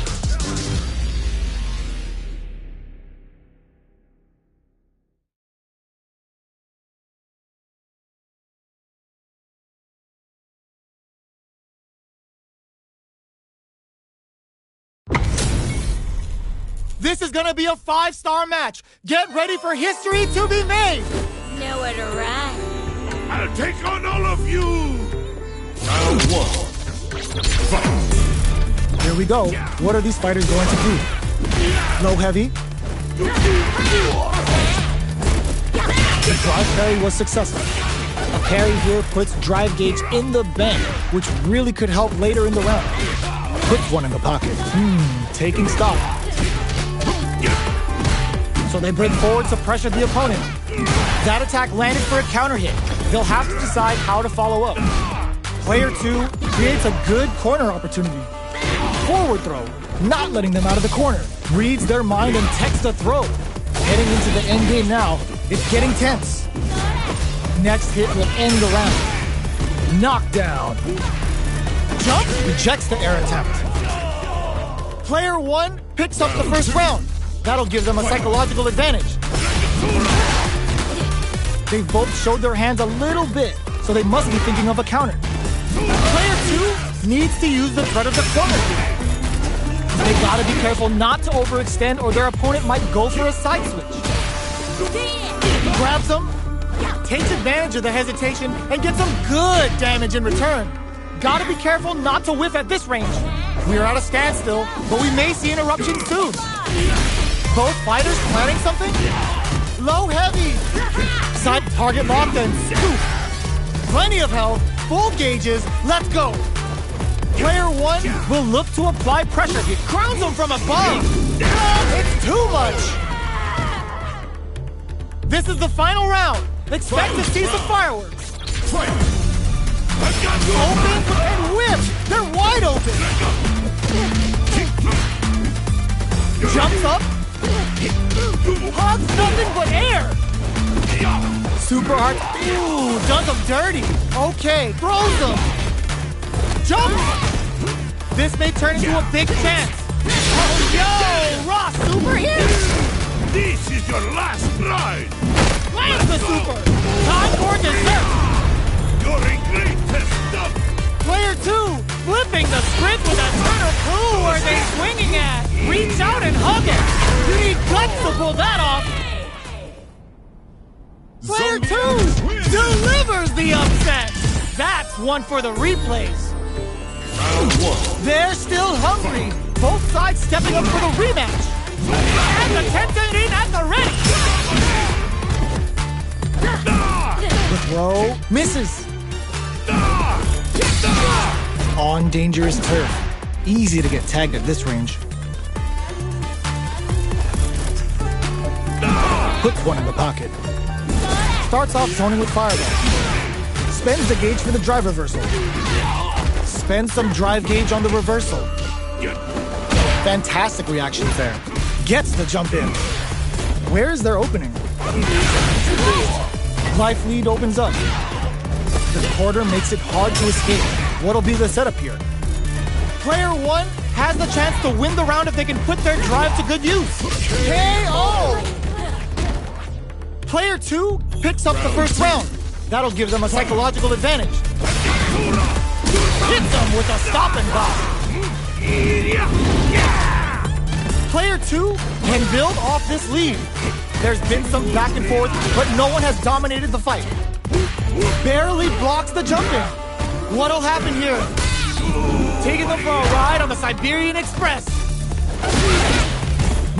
This is gonna be a 5-star match. Get ready for history to be made. Nowhere to run. I'll take on all of you. Round one. Fight. Here we go. What are these fighters going to do? Low heavy. The drive parry was successful. A parry here puts drive gauge in the bank, which really could help later in the round. Puts one in the pocket. Taking stock. So they bring forward to pressure the opponent. That attack landed for a counter hit. They'll have to decide how to follow up. Player two creates a good corner opportunity. Forward throw, not letting them out of the corner. Reads their mind and techs the throw. Heading into the end game now, it's getting tense. next hit will end the round. Knockdown. Jump rejects the air attempt. Player 1 picks up the first round. That'll give them a psychological advantage. They've both showed their hands a little bit, so they must be thinking of a counter. Player 2 needs to use the threat of the corner. They gotta be careful not to overextend or their opponent might go for a side switch. Grabs them, takes advantage of the hesitation, and gets some good damage in return. Gotta be careful not to whiff at this range. We are at a standstill, but we may see an eruption soon. Both fighters planning something? Low heavy. Side target locked and scoop. Plenty of health, full gauges, let's go. Player 1 will look to apply pressure. He crowns him from above. It's too much. This is the final round. Expect to see some fireworks. Open and whip. They're wide open. Jumps up. Hugs nothing but air. Super hard. Ooh, does them dirty. Okay, throws them. Jump. This may turn into a big chance. Oh, yo, raw super hit. This is your last ride! Lands the super. Time for dessert. You're in great test. Player 2 flipping the script with a ton of who are they swinging at? Reach out and hug it. You need guts to pull that off. Player 2 delivers the upset. That's one for the replays. Round 1. They're still hungry. Both sides stepping up for the rematch. And the tension in at the ready. The throw misses. On dangerous turf. Easy to get tagged at this range. Puts one in the pocket. Starts off zoning with fireball. Spends the gauge for the drive reversal. Spends some drive gauge on the reversal. Fantastic reactions there. Gets the jump in. Where is their opening? Life lead opens up. The quarter makes it hard to escape. What'll be the setup here? Player 1 has the chance to win the round if they can put their drive to good use. KO! Player 2 picks up the first round. That'll give them a psychological advantage. Hits them with a stop and block. Player 2 can build off this lead. There's been some back and forth, but no one has dominated the fight. Barely blocks the jump in. What'll happen here? Taking them for a ride on the Siberian Express.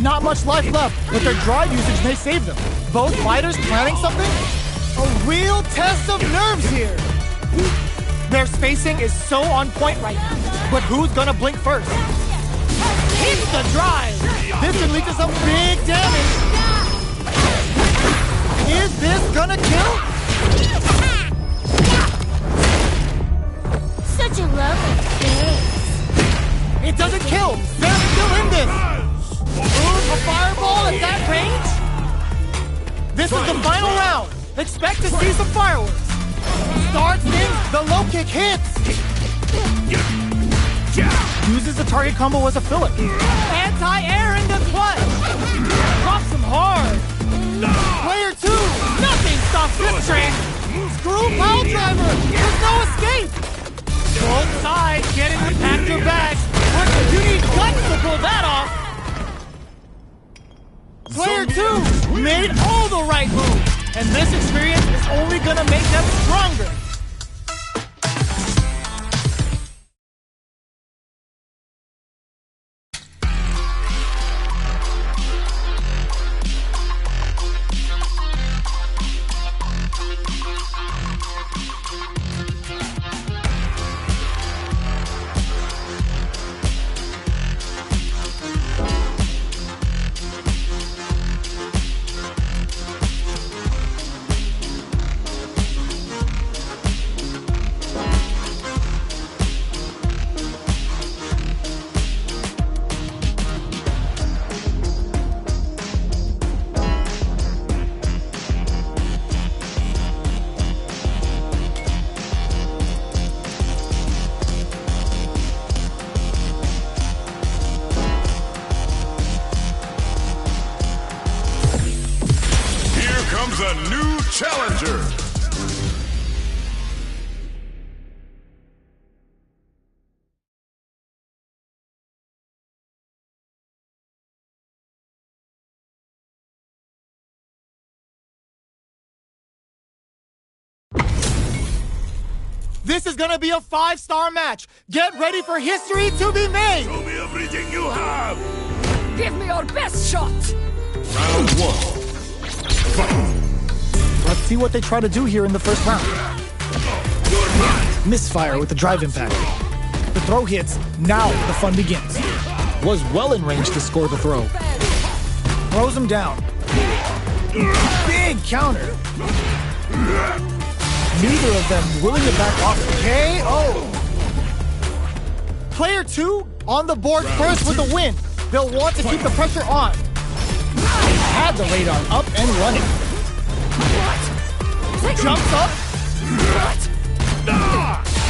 Not much life left, but their drive usage may save them. Both fighters planning something? A real test of nerves here. Their spacing is so on point right now, but who's gonna blink first? Hits the drive! This could lead to some big damage. Is this gonna kill? Such a lovely face. It doesn't kill! They're still in this! Ooh, a fireball at that range? This is the final round! Expect to see some fireworks! Starts things, the low kick hits! Uses the target combo as a filler. Anti-air in the clutch! Drops him hard! Player 2! Nothing stops this train! Screw pile driver! There's no escape! Both sides getting to pack your bags, but you need guts to pull that off! Player 2 made all the right moves, and this experience is only gonna make them stronger. a new challenger. This is gonna be a 5-star match. Get ready for history to be made. Show me everything you have. Give me your best shot! Round 1. Fight. Let's see what they try to do here in the first round. Misfire with the drive impact. The throw hits. Now the fun begins. Was well in range to score the throw. Throws him down. Big counter. Neither of them willing to back off. KO! Player 2 on the board first with the win. They'll want to keep the pressure on. Had the radar up and running. Jumps up.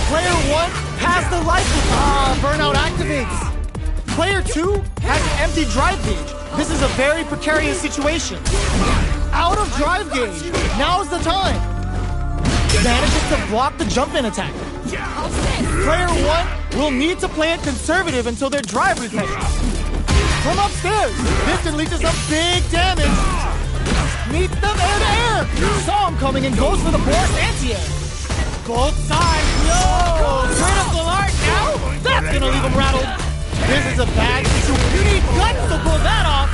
Player 1 has the life. Burnout activates. Player 2 has an empty drive gauge. This is a very precarious situation. Out of drive gauge. Now's the time. Manages to block the jump-in attack. Player 1 will need to play it conservative until their drive replenishes. From upstairs, this can lead to some big damage. Meets them air-to-air. Saw him coming and goes for the Boris anti-air. Both sides. Yo! Critical art now? That's gonna leave him rattled. This is a bad situation. You need guts to pull that off.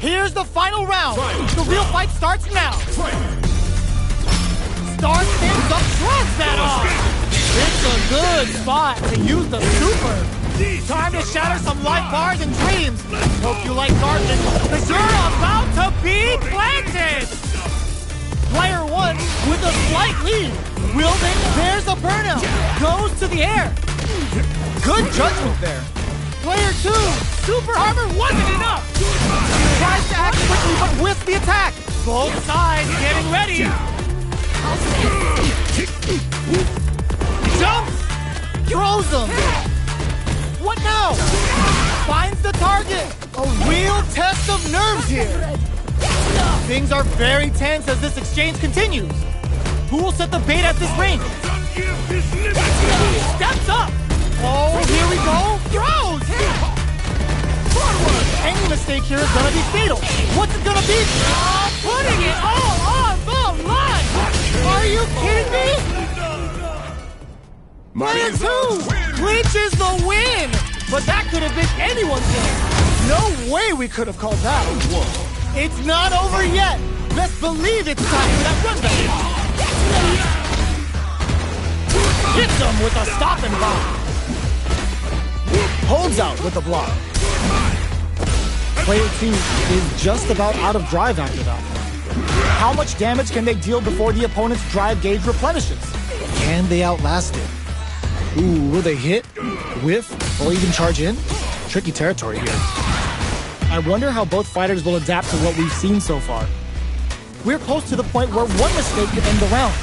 Here's the final round. The real fight starts now. Star stands up, shrugs that off. It's a good spot to use the super. Time to shatter some life bars and dreams. Hope you like gardening, because you're about to be planted. Player 1 with a slight lead. Wielding, there's a burnout. Goes to the air. Good judgment there. Player 2, super armor wasn't enough. Tries to act quickly, but whiffs the attack. Both sides getting ready. Jumps! Throws him! What now? Finds the target! A real test of nerves here! Things are very tense as this exchange continues. Who will set the bait at this range? Steps up! Oh, here we go! Throws! Forward! Any mistake here is gonna be fatal. What's it gonna be? Putting it all on the line! Are you kidding me? Player 2 clinches the win! But that could have been anyone's game. No way we could have called that. It's not over yet. Let's believe it's time for that run back. Hits him with a stop and block. Holds out with a block. Player 2 is just about out of drive after that. How much damage can they deal before the opponent's drive gauge replenishes? Can they outlast it? Ooh, will they hit, whiff, or even charge in? Tricky territory here. I wonder how both fighters will adapt to what we've seen so far. We're close to the point where one mistake could end the round.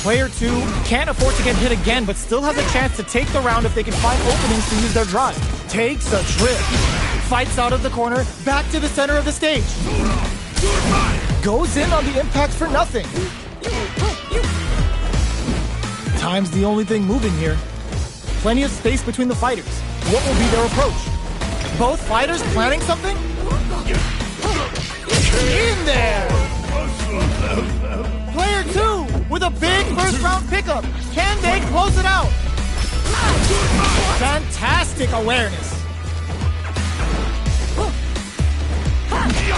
Player 2 can't afford to get hit again, but still has a chance to take the round if they can find openings to use their drive. Takes a trip. Fights out of the corner, back to the center of the stage. Goes in on the impact for nothing. Time's the only thing moving here. Plenty of space between the fighters. What will be their approach? Both fighters planning something? In there! Player 2 with a big first round pickup. Can they close it out? Fantastic awareness.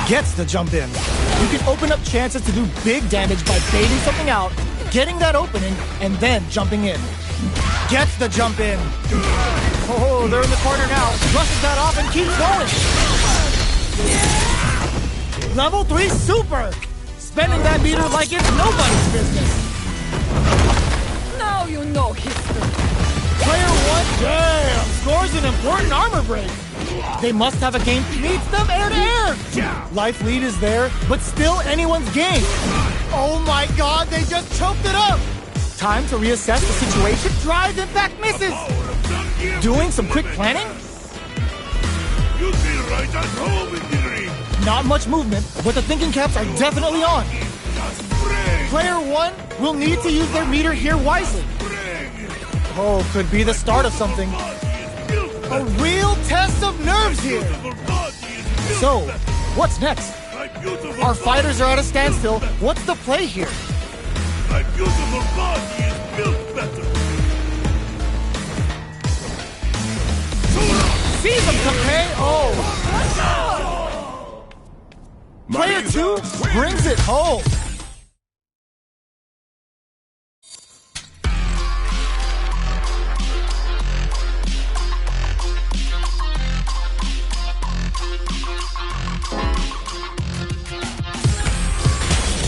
Gets the jump in. You can open up chances to do big damage by baiting something out, getting that opening, and then jumping in. Gets the jump in. Oh, they're in the corner now. Brushes that off and keeps going. Level 3 super. Spending that meter like it's nobody's business. Now you know history. Player 1, damn, scores an important armor break. They must have a game. Meets them air to air. Life lead is there, but still anyone's game. Oh my god, they just choked it up. Time to reassess the situation. Drive impact misses. Doing some quick planning? Right at home in the ring. Not much movement, but the thinking caps are definitely on. Spring. Player 1 will need to use their meter here wisely. Oh, could be the start of something. A real test of nerves here. So, what's next? Our fighters are at a standstill. What's the play here? My beautiful body is built better. Sees him to pay. Oh. Player 2 brings it home.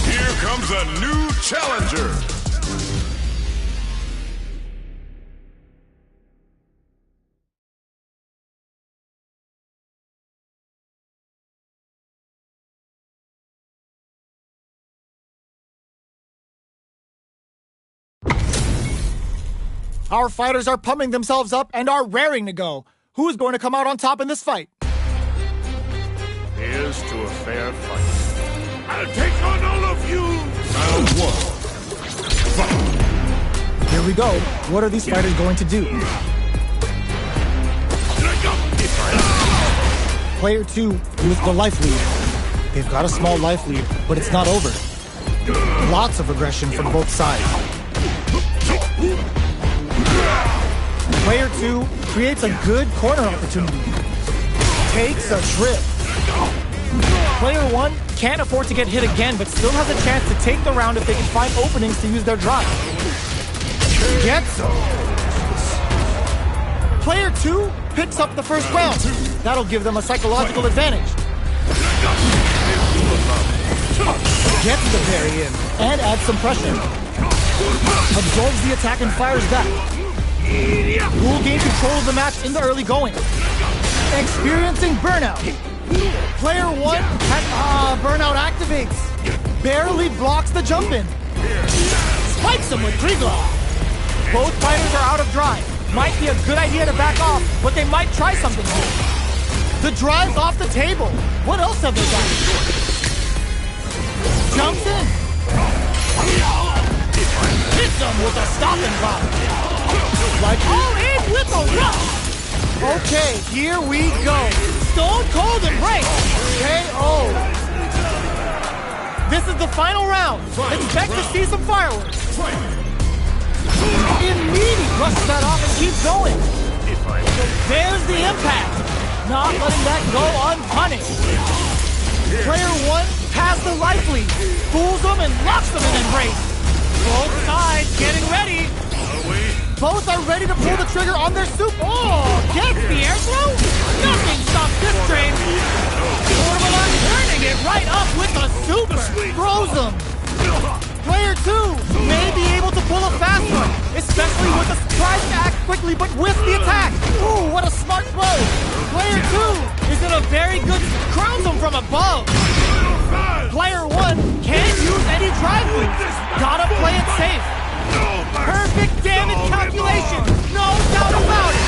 Here comes a new challenger. Our fighters are pumping themselves up and are raring to go. Who's going to come out on top in this fight? Here's to a fair fight. I'll take on all of you. Round 1. Here we go. What are these fighters going to do? Player 2 with the life lead. They've got a small life lead, but it's not over. Lots of aggression from both sides. Player 2 creates a good corner opportunity. Takes a trip. Player 1 can't afford to get hit again, but still has a chance to take the round if they can find openings to use their drive. Gets him. Player 2 picks up the first round. That'll give them a psychological advantage. Gets the parry in and adds some pressure. Absorbs the attack and fires back. Will gain control of the match in the early going. Experiencing burnout. Player 1 has burnout activates. Barely blocks the jump in. Spikes him with Kriegler. Both fighters are out of drive. Might be a good idea to back off, but they might try something here. The drive's off the table. What else have they got? Jumps in. Hits him with a stopping block. Like all in with a rush. Okay, here we go. Stone Cold Embrace. KO. This is the final round. Expect to see some fireworks. Immediately brushes that off and keeps going. There's the impact. Not letting that go unpunished. Player 1 has the life lead. Fools them and locks them in embrace. Both sides getting ready. Both are ready to pull the trigger on their soup. Oh, gets the air throw? Nothing stops this train. Orbalon turning it right up with the super. Throws them. Player 2 may be able to pull a fast one, especially with the tries to act quickly but with the attack. Ooh, what a smart throw. Player 2 is in a very good crowns him from above. Player 1 can't use any drive moves. Gotta play it safe. Perfect damage calculation. No doubt about it.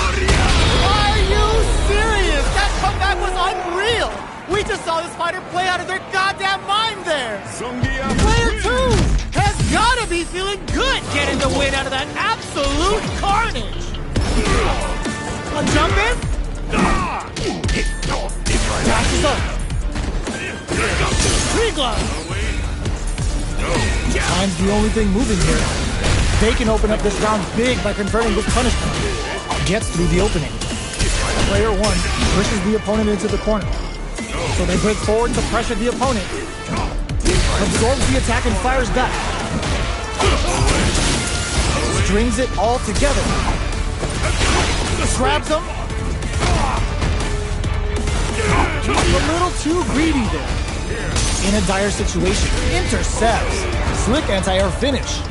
Are you serious? That comeback was unreal. We just saw this fighter play out of their goddamn mind there. Player 2 has gotta be feeling good getting the win out of that absolute carnage. A jump in? Dashes up. Kriegler. Time's the only thing moving here. They can open up this round big by converting this punishment. Gets through the opening. Player 1 pushes the opponent into the corner. So they break forward to pressure the opponent. Absorbs the attack and fires back. Strings it all together. Grabs him. A little too greedy there. In a dire situation. Intercepts. Slick anti-air finish.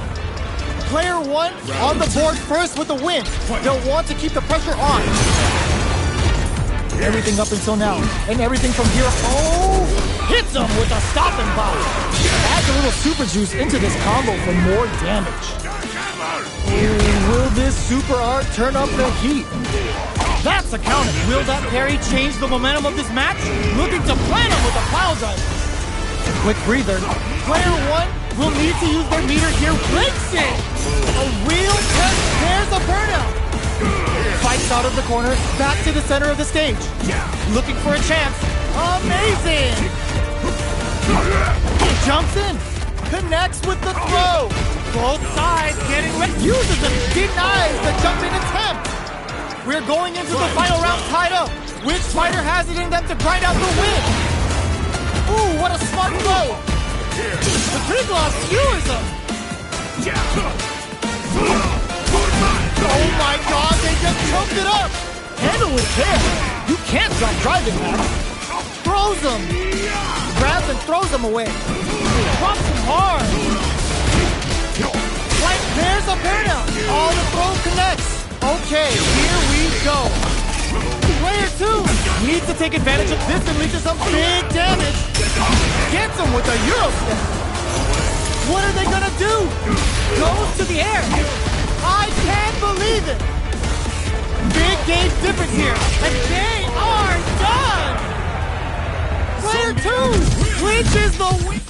Player 1 on the board first with the win. They'll want to keep the pressure on. Everything up until now, and everything from here. Oh! Hits him with a stopping block. Adds a little super juice into this combo for more damage. Oh, will this super art turn up the heat? That's a counter. Will that parry change the momentum of this match? Looking to plant him with a pile driver. Quick breather. Player 1 will need to use their meter here. Breaks it! A real test. There's a burnout. Fights out of the corner, back to the center of the stage. Looking for a chance. Amazing! Jumps in. Connects with the throw. Both sides getting ready. Uses it. Denies the jump in attempt. We're going into the final round tied up. Which fighter has it in them to grind out the win? Ooh, what a smart throw. The Triglav skewers him. Oh my god, they just choked it up. Handle with care. You can't drop driving back. Throws him. Grabs and throws him away. Drops him hard. Like there's a burnout. All the throw connects. Okay, here we go. Player 2 needs to take advantage of this and leads to some big damage. Gets him with a Euro step. What are they gonna do? Goes to the air. I can't believe it. Big gauge difference here, and they are done. Player 2 clinches the win.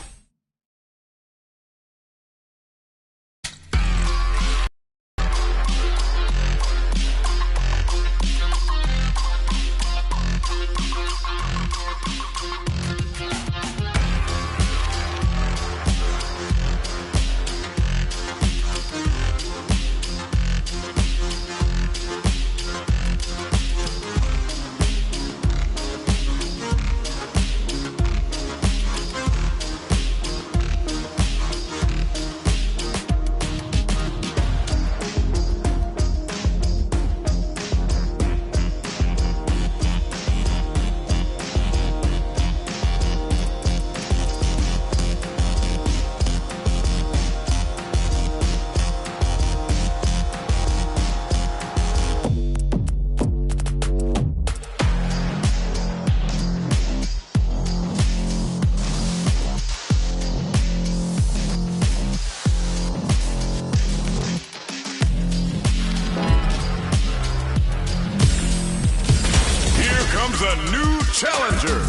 A new challenger.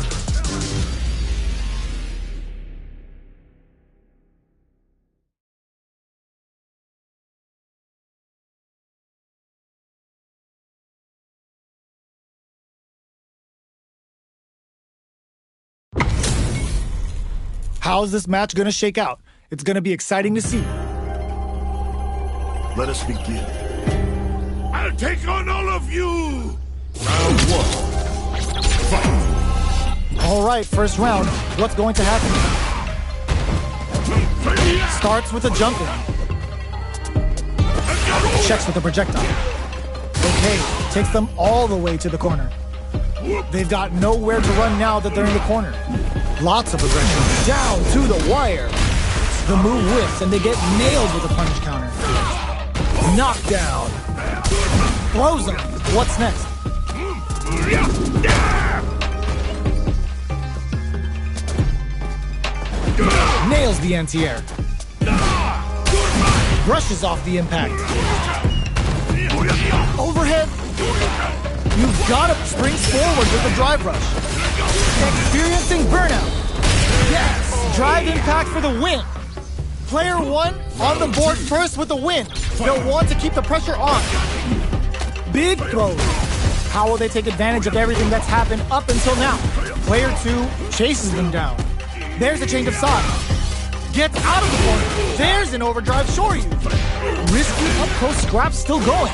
How's this match gonna shake out? It's gonna be exciting to see. Let us begin. I'll take on all of you. Round 1. All right, first round. What's going to happen? Starts with a jump in. Checks with a projectile. Okay, takes them all the way to the corner. They've got nowhere to run now that they're in the corner. Lots of aggression. Down to the wire. The move whiffs and they get nailed with a punish counter. Knockdown. Throws them. What's next? Nails the anti-air. Brushes off the impact. Overhead. You've got to springs forward with the drive rush. Experiencing burnout. Yes, drive impact for the win. Player 1 on the board first with the win. They'll want to keep the pressure on. Big throws. How will they take advantage of everything that's happened up until now? Player 2 chases them down. There's a change of side. Gets out of the corner. There's an overdrive shore use. Risky up close scrap still going.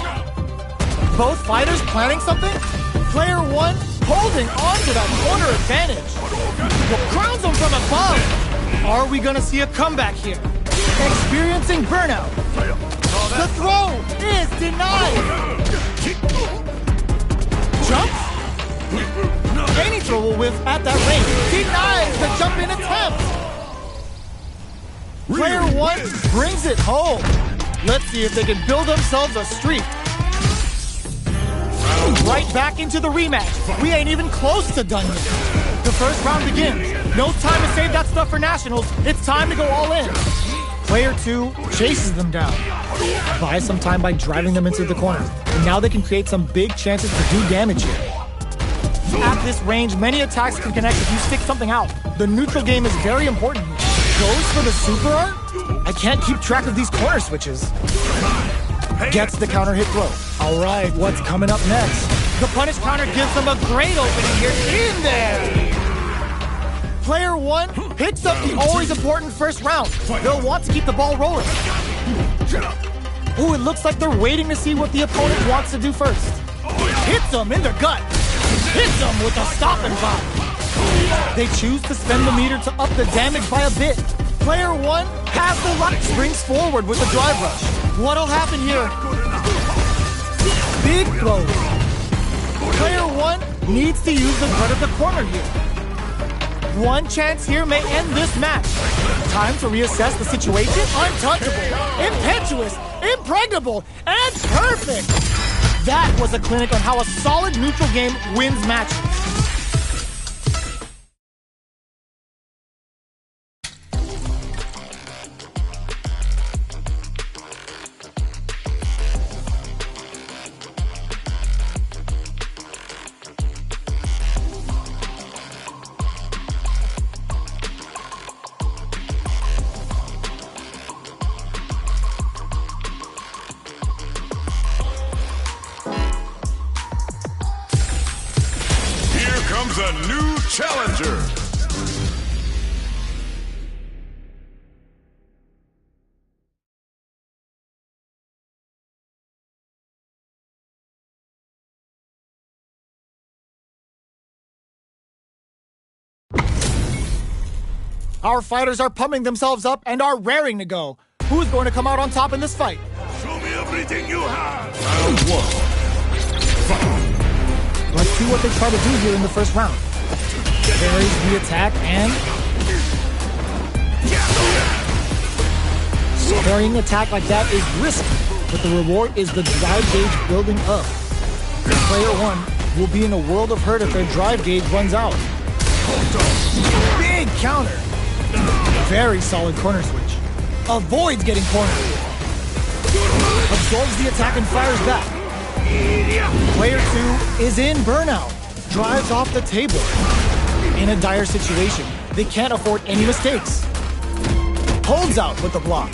Both fighters planning something? Player 1 holding on to that corner advantage. Crowns them from above. Are we gonna see a comeback here? Experiencing burnout. The throw is denied. Jumps? Any throw will whiff at that range. Denies the jump in attempt. Player 1 brings it home. Let's see if they can build themselves a streak. Right back into the rematch. We ain't even close to done yet. The first round begins. No time to save that stuff for nationals. It's time to go all in. Player Player 2 chases them down. Buys some time by driving them into the corner. And now they can create some big chances to do damage here. At this range, many attacks can connect if you stick something out. The neutral game is very important here. Goes for the super art? I can't keep track of these corner switches. Gets the counter hit throw. All right, what's coming up next? The punish counter gives them a great opening here. In there! Player 1 picks up the always important first round. They'll want to keep the ball rolling. Ooh, it looks like they're waiting to see what the opponent wants to do first. Hits them in their gut. Hits them with a stop and pop. They choose to spend the meter to up the damage by a bit. Player 1 has the luck, springs forward with a drive rush. What'll happen here? Big throw. Player 1 needs to use the grit of the corner here. One chance here may end this match. Time to reassess the situation. Untouchable, impetuous, impregnable, and perfect. That was a clinic on how a solid neutral game wins matches. Comes a new challenger. Our fighters are pumping themselves up and are raring to go. Who's going to come out on top in this fight? Show me everything you have. Round 1. Fight. Let's see what they try to do here in the first round. Carries the attack and... Carrying an attack like that is risky, but the reward is the drive gauge building up. Player 1 will be in a world of hurt if their drive gauge runs out. Big counter. Very solid corner switch. Avoids getting cornered. Absorbs the attack and fires back. Player 2 is in burnout. Drives off the table. In a dire situation, they can't afford any mistakes. Holds out with the block.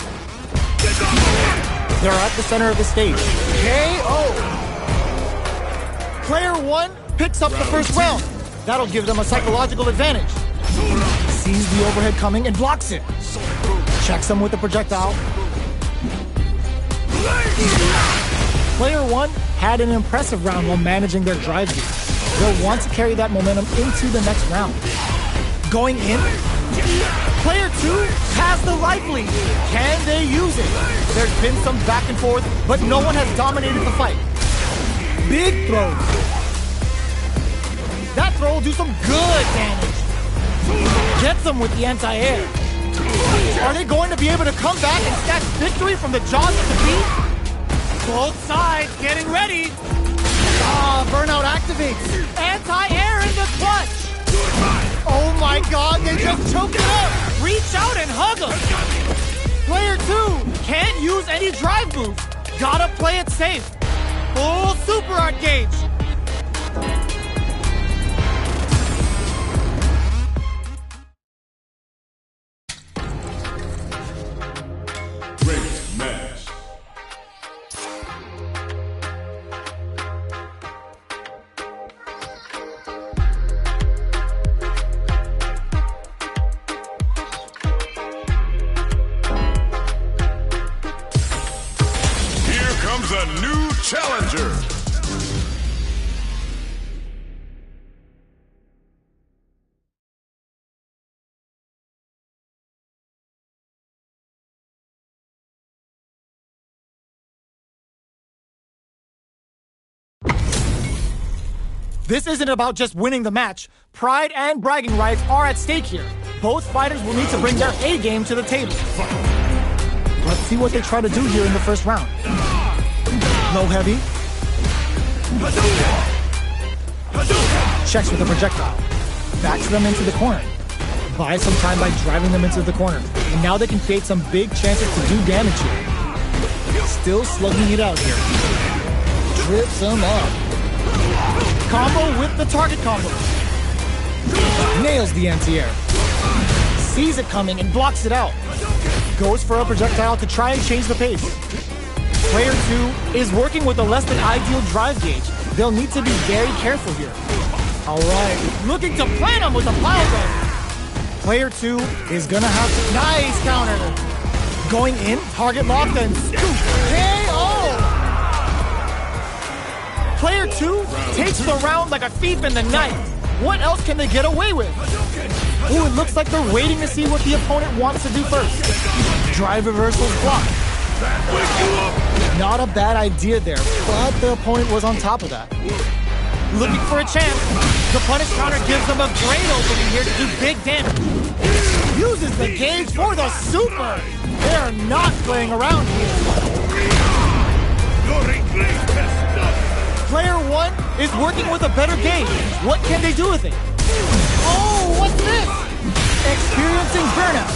They're at the center of the stage. KO! Player 1 picks up the first round. That'll give them a psychological advantage. Sees the overhead coming and blocks it. Checks them with the projectile. Player 1 had an impressive round while managing their drive gauge. They'll want to carry that momentum into the next round. Going in, Player 2 has the life lead. Can they use it? There's been some back and forth, but no one has dominated the fight. Big throws. That throw will do some good damage. Gets them with the anti-air. Are they going to be able to come back and snatch victory from the jaws of defeat? Both sides getting ready. Burnout activates. Anti-air in the clutch. Oh my god, they just choked it up. Reach out and hug him. Player 2 Can't use any drive moves. Gotta play it safe. Full super art gauge. Great match. Here comes a new challenger. This isn't about just winning the match. Pride and bragging rights are at stake here. Both fighters will need to bring their A game to the table. Let's see what they try to do here in the first round. Low heavy. Checks with a projectile. Backs them into the corner. Buys some time by driving them into the corner. and now they can create some big chances to do damage here. Still slugging it out here. Trips him up. Combo with the target combo. Nails the anti-air. Sees it coming and blocks it out. Goes for a projectile to try and change the pace. Player 2 is working with a less than ideal drive gauge. They'll need to be very careful here. Alright, looking to plant him with a pile gun. Player 2 is gonna have to... Nice counter! Going in, target locked and scoop. KO! Player 2 takes the round like a thief in the night. What else can they get away with? Ooh, it looks like they're waiting to see what the opponent wants to do first. Drive reversals blocked. Not a bad idea there, but the opponent was on top of that. Looking for a chance. The punish counter gives them a great opening here to do big damage. Uses the gauge for the super. They're not playing around here. Player 1 is working with a better gauge. What can they do with it? Oh, what's this? Experiencing burnout.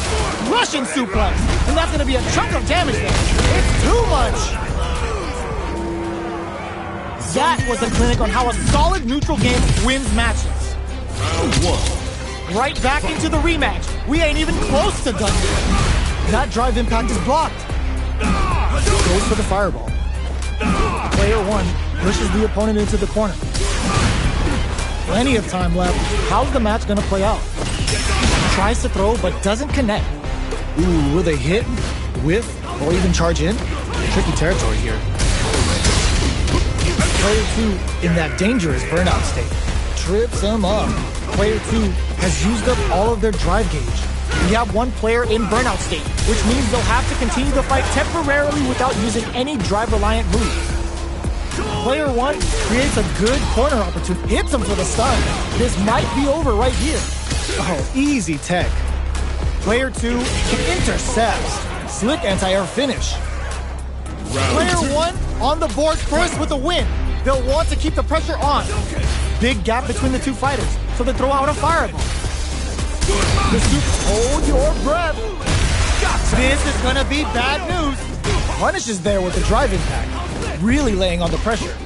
Russian suplex. And that's going to be a chunk of damage there. It's too much. That was a clinic on how a solid neutral game wins matches. Round 1. Right back into the rematch. We ain't even close to done yet. That drive impact is blocked. Goes for the fireball. Player 1 pushes the opponent into the corner. Plenty of time left. How's the match gonna play out? Tries to throw, but doesn't connect. Ooh, will they hit, whiff, or even charge in? Tricky territory here. Player 2 in that dangerous burnout state. Trips him up. Player 2 has used up all of their drive gauge. We have one player in burnout state, which means they'll have to continue the fight temporarily without using any drive-reliant moves. Player 1 creates a good corner opportunity. Hits him for the stun. This might be over right here. Oh, easy tech. Player 2 intercepts. Slick anti-air finish. Player 1 on the board first with a win. They'll want to keep the pressure on. Big gap between the two fighters, so they throw out a fireball. The super, hold your breath. This is gonna be bad news. Punish is there with the drive impact, really laying on the pressure.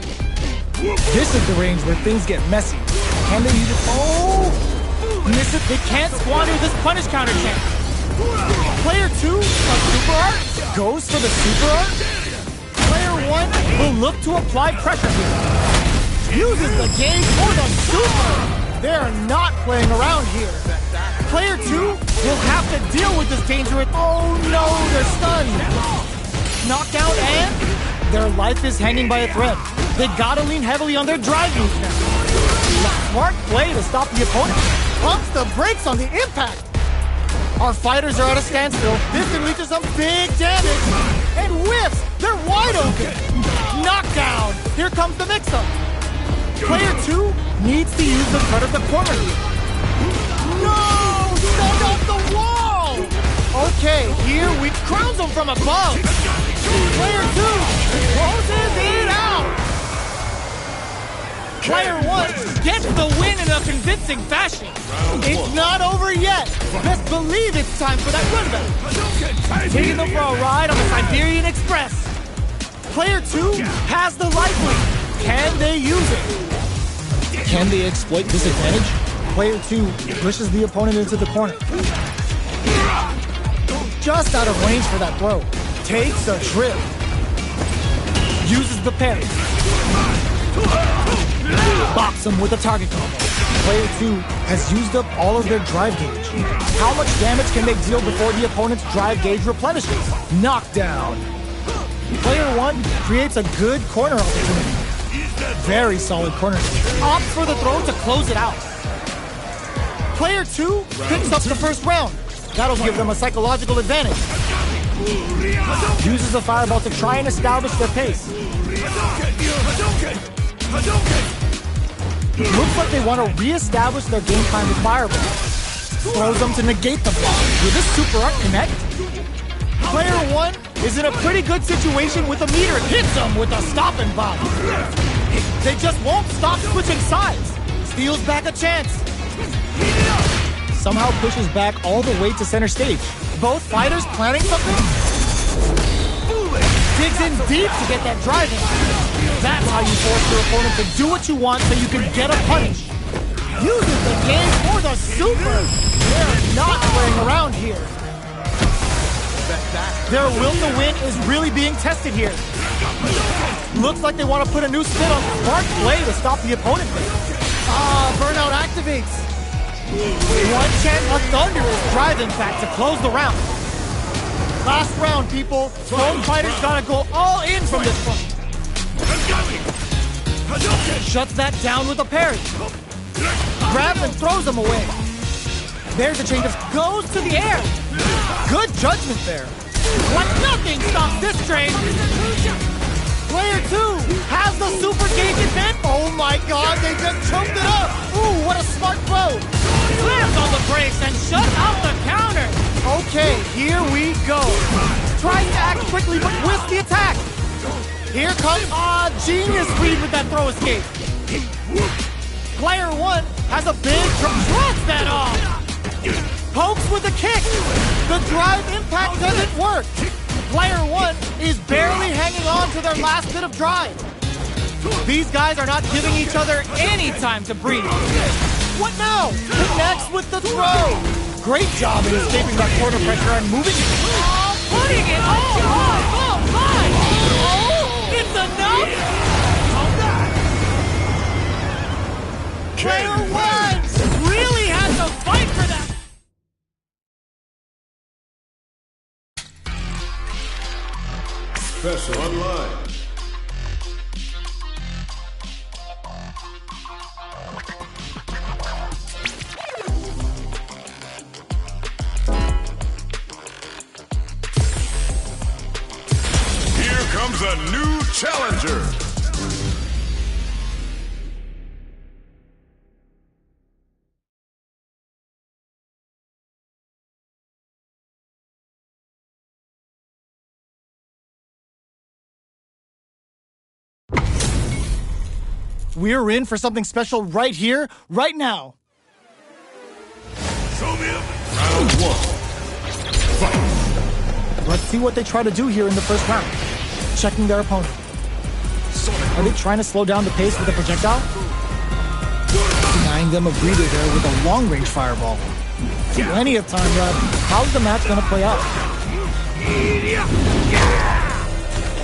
This is the range where things get messy. Can they use it? Oh! Miss it. They can't squander this punish counter chance. Player 2, a super art, goes for the super art. Player 1 will look to apply pressure here. Uses the gauge for the super. They're not playing around here. Player 2 will have to deal with this dangerous... Oh no, they're stunned. Knockdown and their life is hanging by a thread. They gotta lean heavily on their drive moves now. Smart play to stop the opponent. Pumps the brakes on the impact. Our fighters are at a standstill. This can lead to some big damage. And whiffs. They're wide open. Knockdown. Here comes the mix-up. Player 2 needs to use the cut of the corner here. No! Stand off the wall! Okay, here we crowns him from above. Player 2 closes it out. Player 1 gets the win in a convincing fashion. It's not over yet. Best believe it's time for that run back. Taking them for a ride on the Siberian Express. Player 2 has the life lead. Can they use it? Can they exploit this advantage? Player 2 pushes the opponent into the corner. Just out of range for that throw. Takes a trip. Uses the parry. Bops him with a target combo. Player 2 has used up all of their drive gauge. How much damage can they deal before the opponent's drive gauge replenishes? Knockdown. Player 1 creates a good corner opportunity. Very solid corner. Opts for the throw to close it out. Player 2 picks up the first round. That'll give them a psychological advantage. Uses the fireball to try and establish their pace. Looks like they want to re-establish their game plan with fireball. Throws them to negate the block. Will this super art connect? Player 1 is in a pretty good situation with a meter. Hits them with a stopping bomb. They just won't stop switching sides. Steals back a chance. Somehow pushes back all the way to center stage. Both fighters planning something? Digs in deep to get that drive in. That's how you force your opponent to do what you want so you can get a punish. Uses the game for the super. They're not playing around here. Their will to win is really being tested here. Looks like they want to put a new spin on smart play to stop the opponent there. Burnout activates. One chance of thunderous drive impact to close the round. Last round, people. Lone Fighter's gotta go all in from this one. Shuts that down with a parry. Grabs and throws him away. There's a chain that goes to the air. Good judgment there. Like nothing stops this train. Player 2 has the super gauge advantage. Oh my god, they just choked it up. Ooh, what a smart throw. Slams on the brakes and shuts out the counter. Okay, here we go. Tries to act quickly, but whiffs the attack. Here comes genius read with that throw escape. Player 1 has a big drops that off. Pokes with a kick. The drive impact doesn't work. Player 1 is barely hanging on to their last bit of drive. These guys are not giving each other any time to breathe. What now? Connects with the throw. Great job in escaping that corner pressure and moving it. Putting it all on. Oh my! Oh, it's enough. Player 1 really has to fight for that. Special online. Here comes a new challenger. We're in for something special right here, right now. Show me up. Round 1. Fight. Let's see what they try to do here in the first round. Checking their opponent. Are they trying to slow down the pace with a projectile? Denying them a breather there with a long-range fireball. Plenty of time left. How's the match going to play out?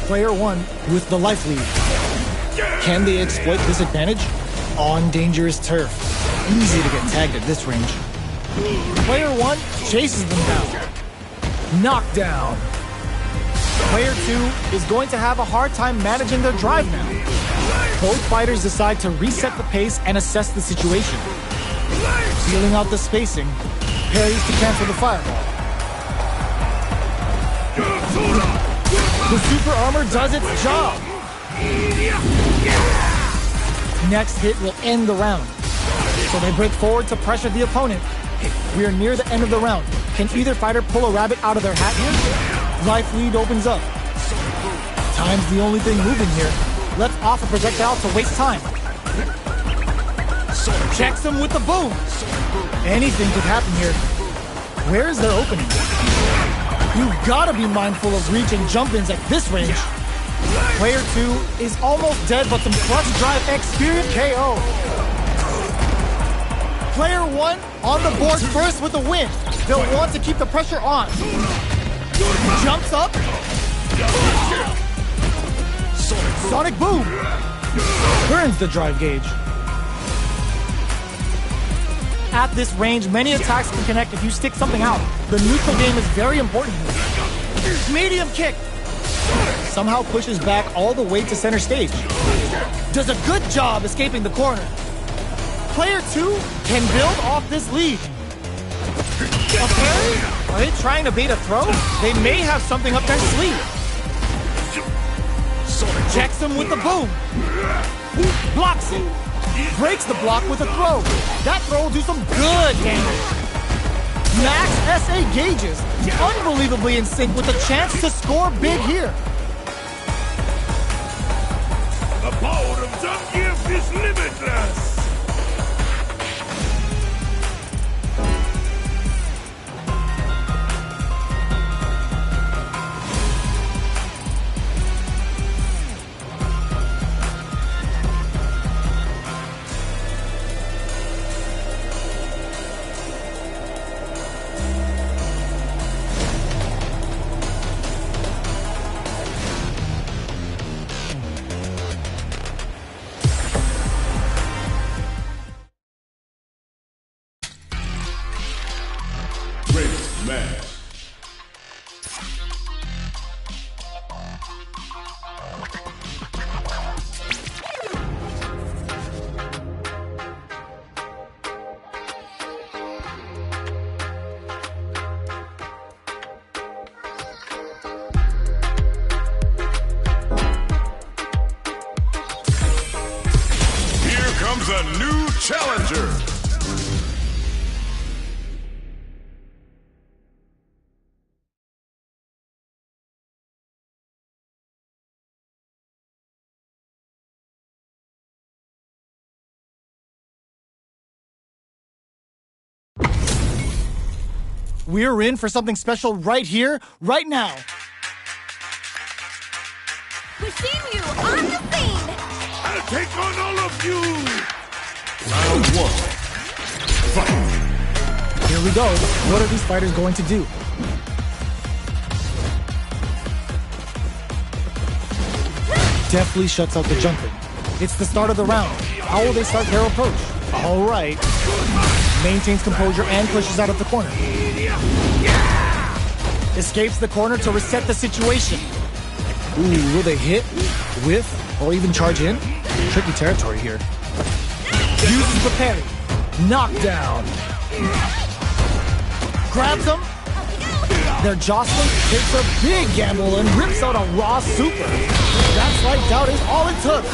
Player 1 with the life lead. Can they exploit this advantage? On dangerous turf. Easy to get tagged at this range. Player 1 chases them down. Knockdown. Player 2 is going to have a hard time managing their drive now. Both fighters decide to reset the pace and assess the situation. Feeling out the spacing, parries to cancel the fireball. The super armor does its job. Next hit will end the round. So they break forward to pressure the opponent. We are near the end of the round. Can either fighter pull a rabbit out of their hat here? Life lead opens up. Time's the only thing moving here. Let's off a projectile to waste time. Checks him with the boom. Anything could happen here. Where's their opening? You've got to be mindful of reach and jump-ins at this range. Player 2 is almost dead, but some clutch drive experience KO. Player 1 on the board first with a win. They'll want to keep the pressure on. Jumps up. Sonic boom. Burns the drive gauge. At this range, many attacks can connect if you stick something out. The neutral game is very important here. Medium kick. Somehow pushes back all the way to center stage. Does a good job escaping the corner. Player 2 can build off this lead. A parry? Are they trying to bait a throw? They may have something up their sleeve. Checks him with the boom. Blocks it. Breaks the block with a throw. That throw will do some good damage. Max SA gauges. Unbelievably in sync with a chance to score big here. The power of Zangief is limitless! a new challenger. We're in for something special right here, right now. We've seen you on the scene! I'll take on all of you. Round one. Fight. Here we go. What are these fighters going to do? Deftly shuts out the jumping. It's the start of the round. How will they start their approach? All right. Maintains composure and pushes out of the corner. Escapes the corner to reset the situation. Ooh, will they hit, whiff, or even charge in? Tricky territory here. Uses the parry. Knockdown. Grabs them. They're jostling, takes a big gamble, and rips out a raw super. That slight doubt is all it took.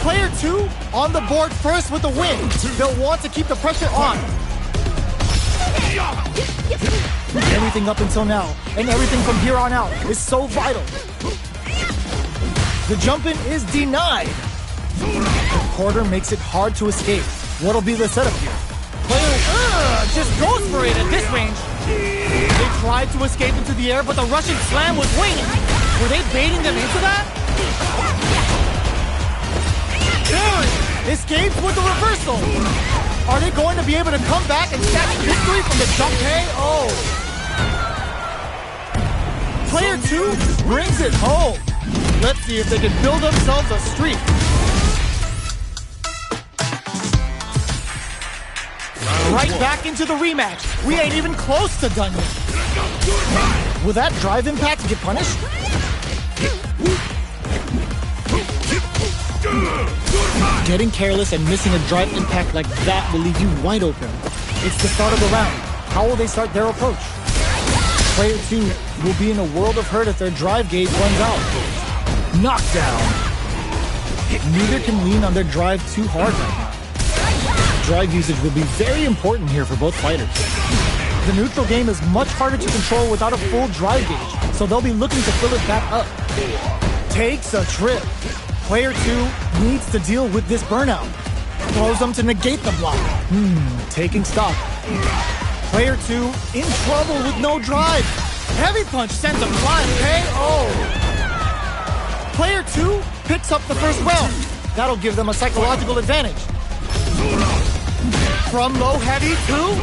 Player 2 on the board first with the win. They'll want to keep the pressure on. Everything up until now, and everything from here on out, is so vital. The jump-in is denied. The quarter makes it hard to escape. What'll be the setup here? Player just goes for it at this range. They tried to escape into the air, but the Russian slam was waiting. Were they baiting them into that? Parry escapes with the reversal. Are they going to be able to come back and snatch victory from the jump KO? Player 2 brings it home. Let's see if they can build themselves a streak. Right back into the rematch. We ain't even close to done yet. Will that drive impact get punished? Getting careless and missing a drive impact like that will leave you wide open. It's the start of the round. How will they start their approach? Player 2 will be in a world of hurt if their drive gauge runs out. Knockdown. Neither can lean on their drive too hard right now. Drive usage will be very important here for both fighters. The neutral game is much harder to control without a full drive gauge, so they'll be looking to fill it back up. Takes a trip. Player 2 needs to deal with this burnout. Throws them to negate the block. Taking stock. Player 2 in trouble with no drive. Heavy punch sends him flying KO. Player 2 picks up the first round. That'll give them a psychological advantage. From low heavy to...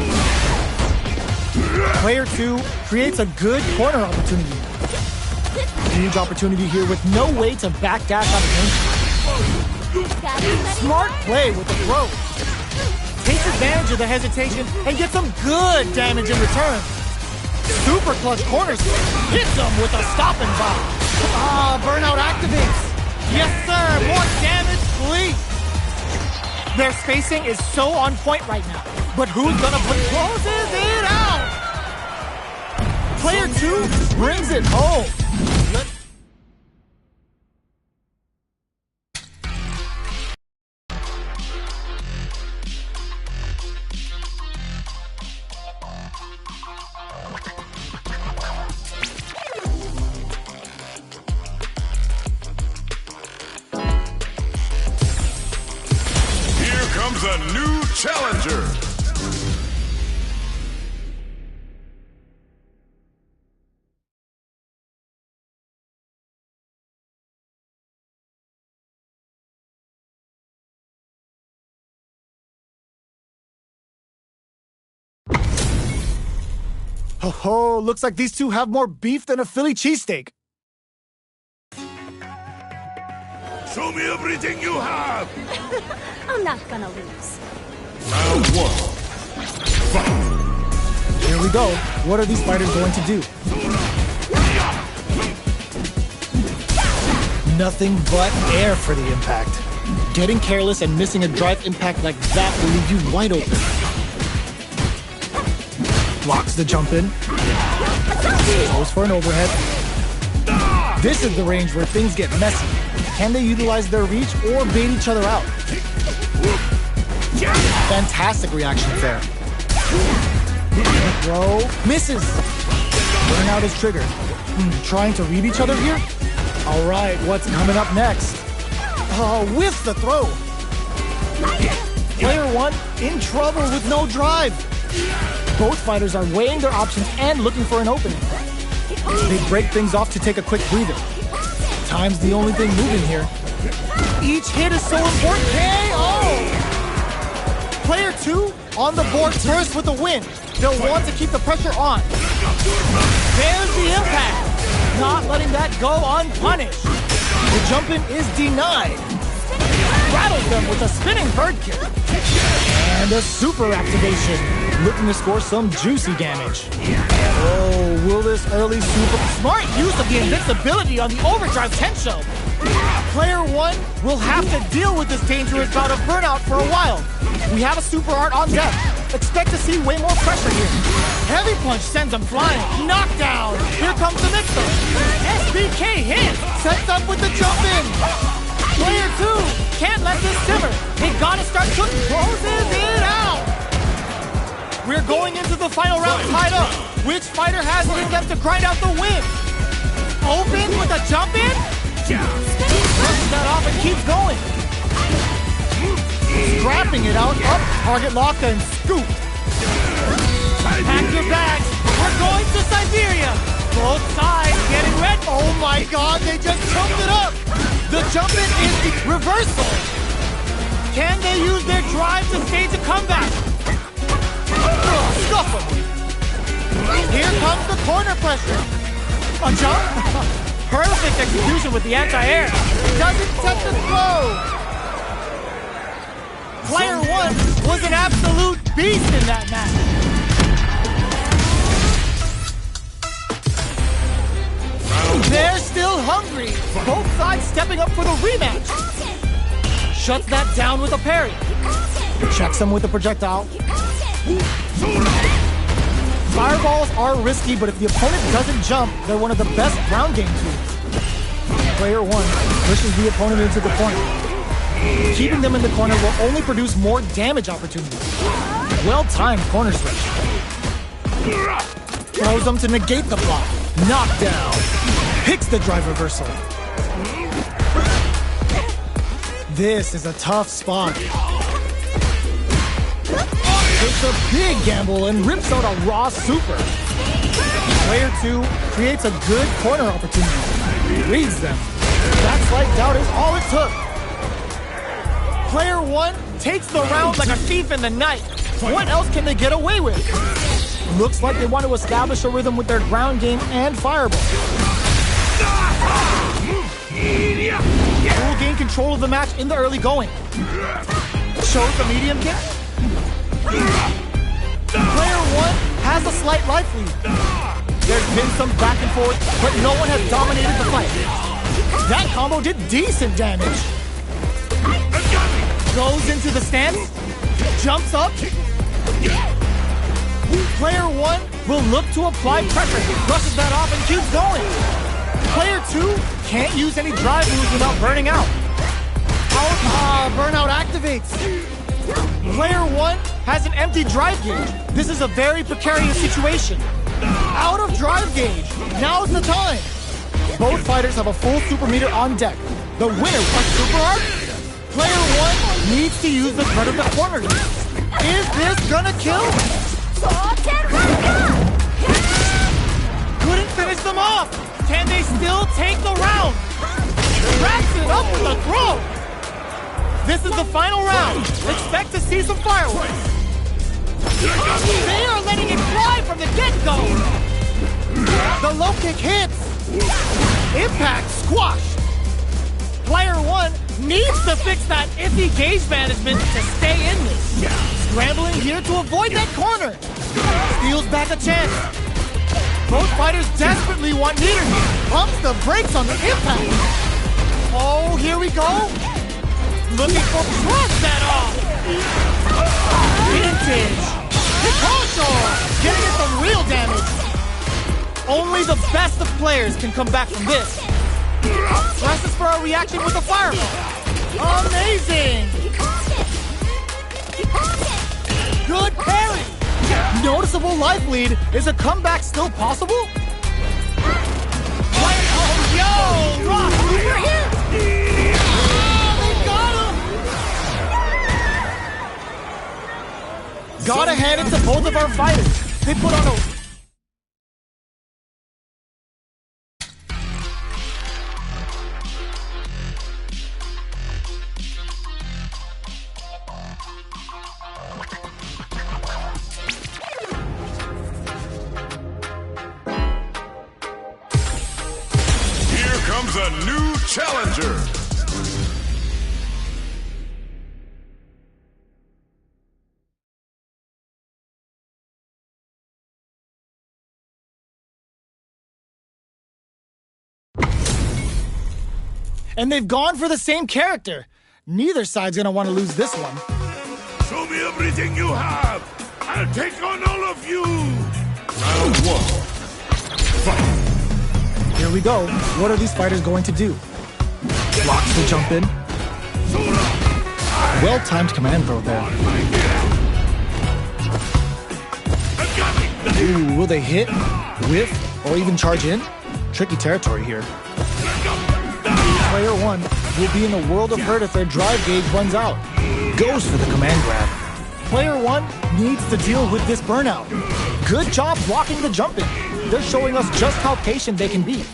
Player 2 creates a good corner opportunity. Huge opportunity here with no way to backdash out of danger. Smart play with the throw. Takes advantage of the hesitation and gets some good damage in return. Super clutch corners. Hits him with a stop and bomb. Burnout activates. Yes, sir. More damage, please. Their spacing is so on point right now. But who's gonna closes it out? Player 2 brings it home. Comes a new challenger. Ho, looks like these two have more beef than a Philly cheesesteak. Show me everything you have. I'm not gonna lose. Round one. Fight. Here we go. What are these fighters going to do? Nothing but air for the impact. Getting careless and missing a drive impact like that will leave you wide open. Blocks the jump in. Goes for an overhead. This is the range where things get messy. Can they utilize their reach or bait each other out? Fantastic reactions there. Throw misses. Burnout is triggered. Trying to read each other here? All right, what's coming up next? Whiff the throw. Player 1 in trouble with no drive. Both fighters are weighing their options and looking for an opening. They break things off to take a quick breather. Time's the only thing moving here. Each hit is so important. KO! Player 2 on the board first with a win. They'll want to keep the pressure on. There's the impact. Not letting that go unpunished. The jump-in is denied. Rattles them with a spinning bird kick. And a super activation. Looking to score some juicy damage. Oh, will this early super... Smart use of the invincibility on the overdrive Tensho. Player 1 will have to deal with this dangerous bout of burnout for a while. We have a super art on deck. Expect to see way more pressure here. Heavy punch sends him flying. Knockdown. Here comes the mixer. SBK hit. Sets up with the jump in. Player 2 can't let this simmer. They gotta start cooking. Closes it out. We're going into the final round tied up. Which fighter has it in them to grind out the win? Open with a jump in. Brushes that off and keeps going. Scrapping it out, up, target lock, and scoop. Pack your bags. We're going to Siberia. Both sides getting ready. Oh my God, they just jumped it up. The jump-in is the reversal. Can they use their drive to stage a comeback? Scuff them. Here comes the corner pressure. A jump. Perfect execution with the anti-air. Doesn't set the flow. Player 1 was an absolute beast in that match. They're still hungry. Both sides stepping up for the rematch. Shuts that down with a parry. Checks him with a projectile. Fireballs are risky, but if the opponent doesn't jump, they're one of the best ground game tools. Player 1 pushes the opponent into the corner. Keeping them in the corner will only produce more damage opportunities. Well-timed corner switch. Throws them to negate the block. Knockdown. Picks the drive reversal. This is a tough spot. Takes a big gamble and rips out a raw super. Player 2 creates a good corner opportunity. Reads them. That slight doubt is all it took. Player 1 takes the round like a thief in the night. What else can they get away with? Looks like they want to establish a rhythm with their ground game and fireball. Will gain control of the match in the early going. Shows the medium kick. Player 1 has a slight life lead. There's been some back and forth, but no one has dominated the fight. That combo did decent damage. Goes into the stance, jumps up. Player 1 will look to apply pressure, brushes that off and keeps going. Player 2 can't use any drive moves without burning out. Burnout activates. Player 1 has an empty drive gauge. This is a very precarious situation. Out of drive gauge. Now's the time. Both fighters have a full super meter on deck. The winner was super art. Player 1 needs to use the threat of the corner. Is this gonna kill? Couldn't finish them off. Can they still take the round? Wraps it up with a throw. This is the final round. Expect to see some fireworks. They are letting it fly from the get-go. The low kick hits. Impact squashed. Player 1 needs to fix that iffy gauge management to stay in this. Scrambling here to avoid that corner. Steals back a chance. Both fighters desperately want meter here. Pumps the brakes on the impact. Oh, here we go. Looking for cross that off. Vintage. Hikosho. Getting it some real damage. Only the best of players can come back from this. Presses for a reaction with a fireball. Amazing! Good parry! Noticeable life lead. Is a comeback still possible? Oh, yo! Rock, super hit! Oh, they got him! Gotta hand it to both of our fighters. They put on a... Comes a new challenger. And they've gone for the same character. Neither side's gonna want to lose this one. Show me everything you have. I'll take on all of you. Round one. Fight. Here we go. What are these fighters going to do? Blocks the jump in. Well-timed command throw there. Ooh, will they hit, whiff, or even charge in? Tricky territory here. Player one will be in a world of hurt if their drive gauge runs out. Goes for the command grab. Player one needs to deal with this burnout. Good job blocking the jump in. They're showing us just how patient they can be.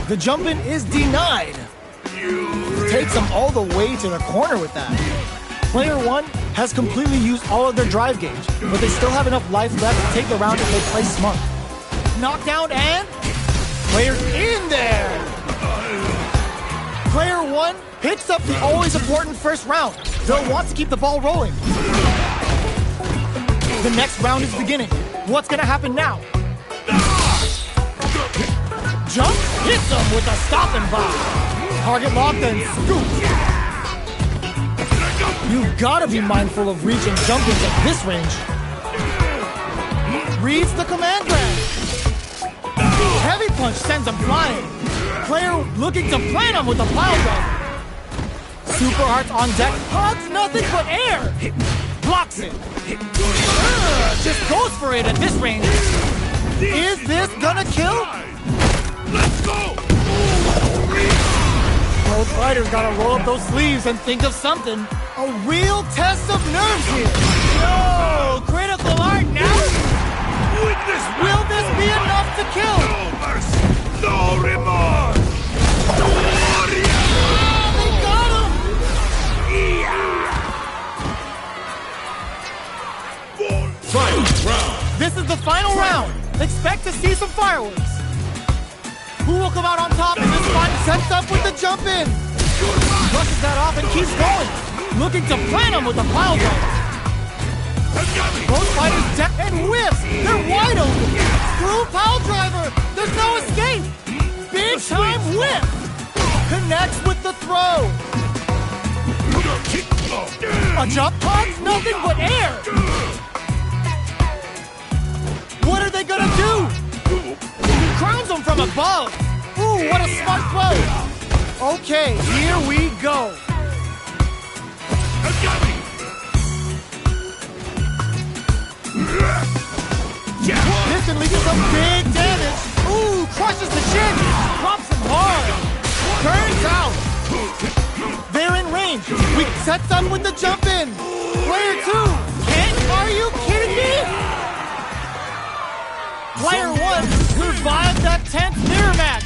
The jump in is denied. Takes them all the way to the corner with that. Player one has completely used all of their drive gauge, but they still have enough life left to take the round if they play smart. Knockdown and... Player's in there! Player one picks up the always important first round. They'll want to keep the ball rolling. The next round is beginning. What's gonna happen now? Jump hits them with a stop and pop. Target locked and scoop. You've gotta be mindful of reaching jump-ins at this range. Reads the command grab. Heavy punch sends him flying. Player looking to plant him with a pile driver. Super Hearts on deck, hugs nothing but air. Blocks it. Just goes for it at this range. Is this gonna kill? Let's go! Both fighters gotta roll up those sleeves and think of something. A real test of nerves here. Yo, critical art now? Will this be enough to kill? No mercy, no remorse! They got him! Final round. This is the final round. Expect to see some fireworks. Who will come out on top in this fight? Sets up with the jump in. Brushes that off and keeps going. Looking to plant him with a pile driver. Both fighters deck and whiffs. They're wide open. Screw pile driver. There's no escape. Big time whip. Connects with the throw. A jump punch? Nothing but air. What are they gonna do? Crowns him from above. Ooh, what a smart throw. Okay, here we go. This can lead to some big damage. Ooh, crushes the chin. Drops him hard. Turns out. They're in range. We sets up with the jump in. Player two. Are you kidding me? Player one survived that tense mirror match.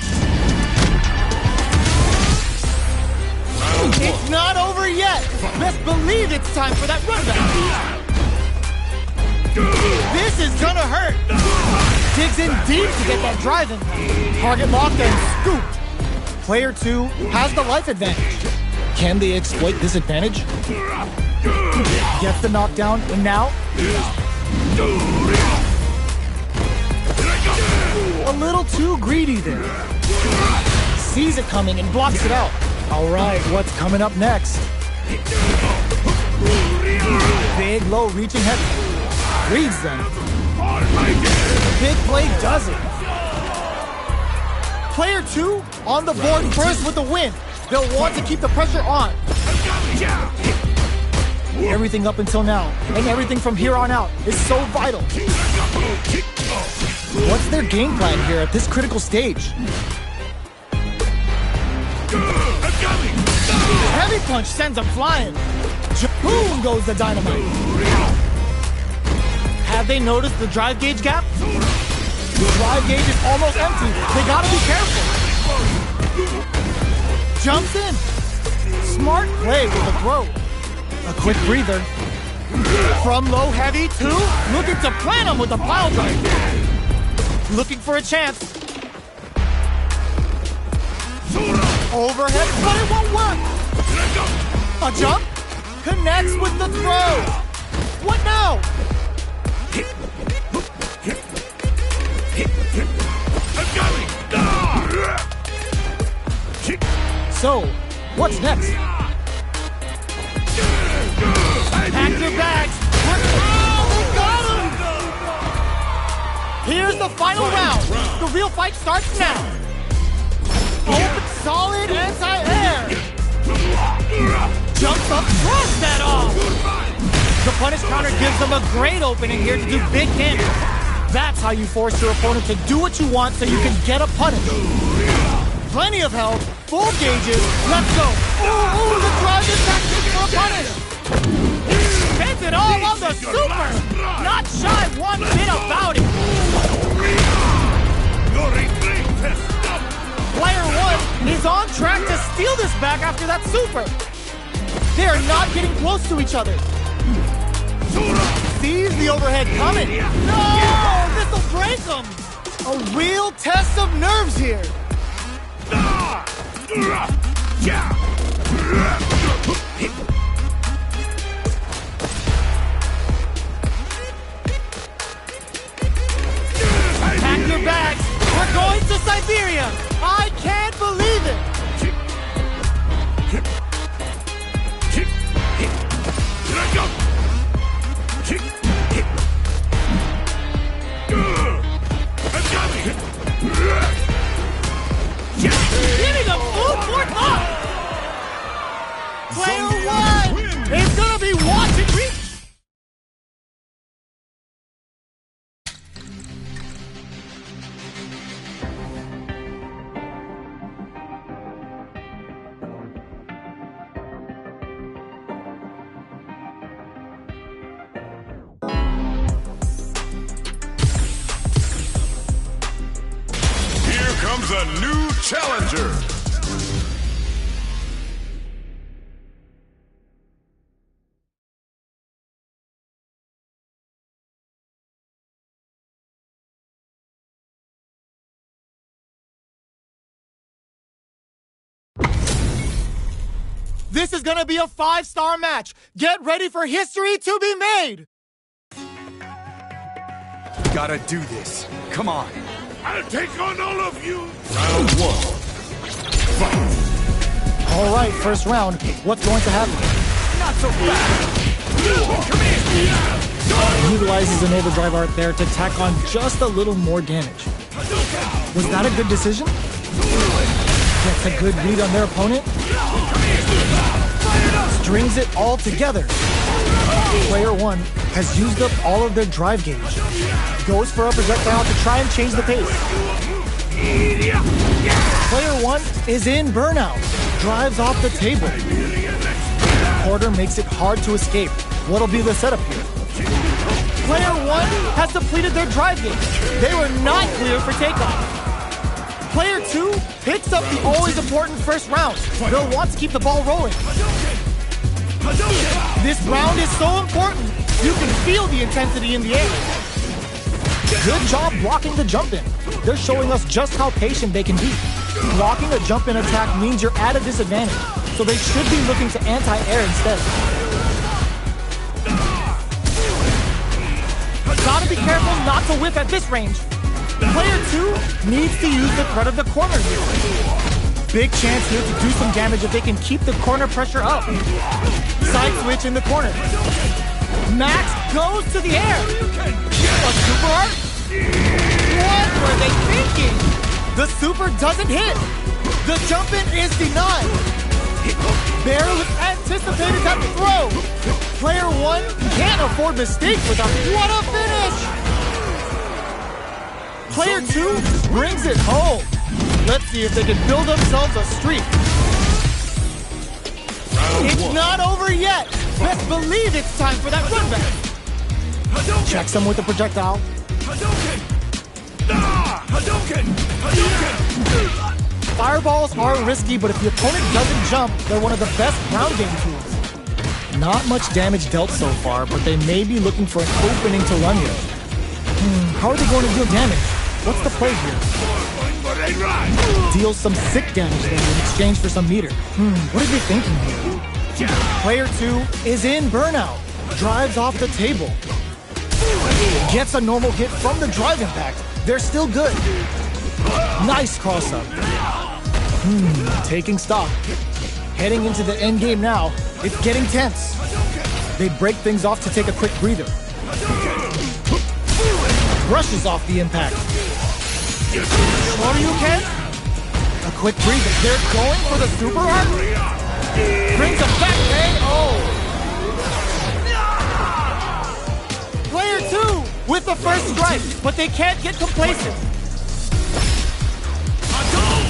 It's not over yet. Best believe it's time for that run back. This is gonna hurt. Digs in deep to get that drive in. Target locked and scooped. Player two has the life advantage. Can they exploit this advantage? Gets the knockdown, and now? A little too greedy there. Sees it coming and blocks it out. All right, what's coming up next? Big, low, reaching heavy. Reads them. Big play does it. Player 2 on the board first with the win. They'll want to keep the pressure on. Everything up until now, and everything from here on out, is so vital. What's their game plan here at this critical stage? Heavy punch sends him flying. Boom goes the dynamite. Have they noticed the drive gauge gap? The drive gauge is almost empty. They gotta be careful. Jumps in. Smart play with the throw. A quick breather. From low heavy to looking to plant him with a pile drive. Looking for a chance. Overhead, but it won't work. A jump connects with the throw. What now? So, what's next? Pack your bags. Oh, we got him! Here's the final round. The real fight starts now. Open, solid anti-air. Jumps up, throws that off. The punish counter gives them a great opening here to do big damage. That's how you force your opponent to do what you want so you can get a punish. Plenty of health, full gauges, let's go. Ooh, the drive impact for a punish. Spends it all on the super. Not shy one bit about it. Player 1 is on track to steal this back after that super. They are not getting close to each other. Sees the overhead coming. No! This'll break them! A real test of nerves here. Pack your bags. We're going to Siberia. I can't believe it. Giving them food for thought! Player 1 is gonna be watching reach! Comes a new challenger. This is gonna be a 5-star match. Get ready for history to be made. Gotta do this. Come on. I'll take on all of you! Round 1. Fight! All right, first round. What's going to happen? Not so fast! Come here! Utilizes an overdrive art there to tack on just a little more damage. Was that a good decision? Gets a good read on their opponent. Strings it all together. Player 1 has used up all of their drive gauge. Goes for a projectile to try and change the pace. Player 1 is in burnout. Drives off the table. Quarter makes it hard to escape. What'll be the setup here? Player 1 has depleted their drive gauge. They were not clear for takeoff. Player 2 picks up the always important first round. They'll want to keep the ball rolling. This round is so important. You can feel the intensity in the air. Good job blocking the jump-in. They're showing us just how patient they can be. Blocking a jump-in attack means you're at a disadvantage, so they should be looking to anti-air instead. Gotta be careful not to whip at this range. Player 2 needs to use the threat of the corner here. Big chance here to do some damage if they can keep the corner pressure up. Side switch in the corner. Max goes to the air. A super art? What were they thinking? The super doesn't hit. The jump in is denied. Barely anticipated that throw. Player 1 can't afford mistakes with a what a finish. Player 2 brings it home. Let's see if they can build themselves a streak. It's not over yet. Best believe it's time for that run back. Checks him with a projectile. Fireballs are risky, but if the opponent doesn't jump, they're one of the best ground game tools. Not much damage dealt so far, but they may be looking for an opening to run here. How are they going to deal damage? What's the play here? Deals some sick damage then in exchange for some meter. What are they thinking here? Player 2 is in burnout. Drives off the table. Gets a normal hit from the drive impact. They're still good. Nice cross-up. Taking stock. Heading into the end game now. It's getting tense. They break things off to take a quick breather. Brushes off the impact. What do you can? A quick breather. They're going for the super art. Brings a back KO. Player 2 with the first strike, but they can't get complacent.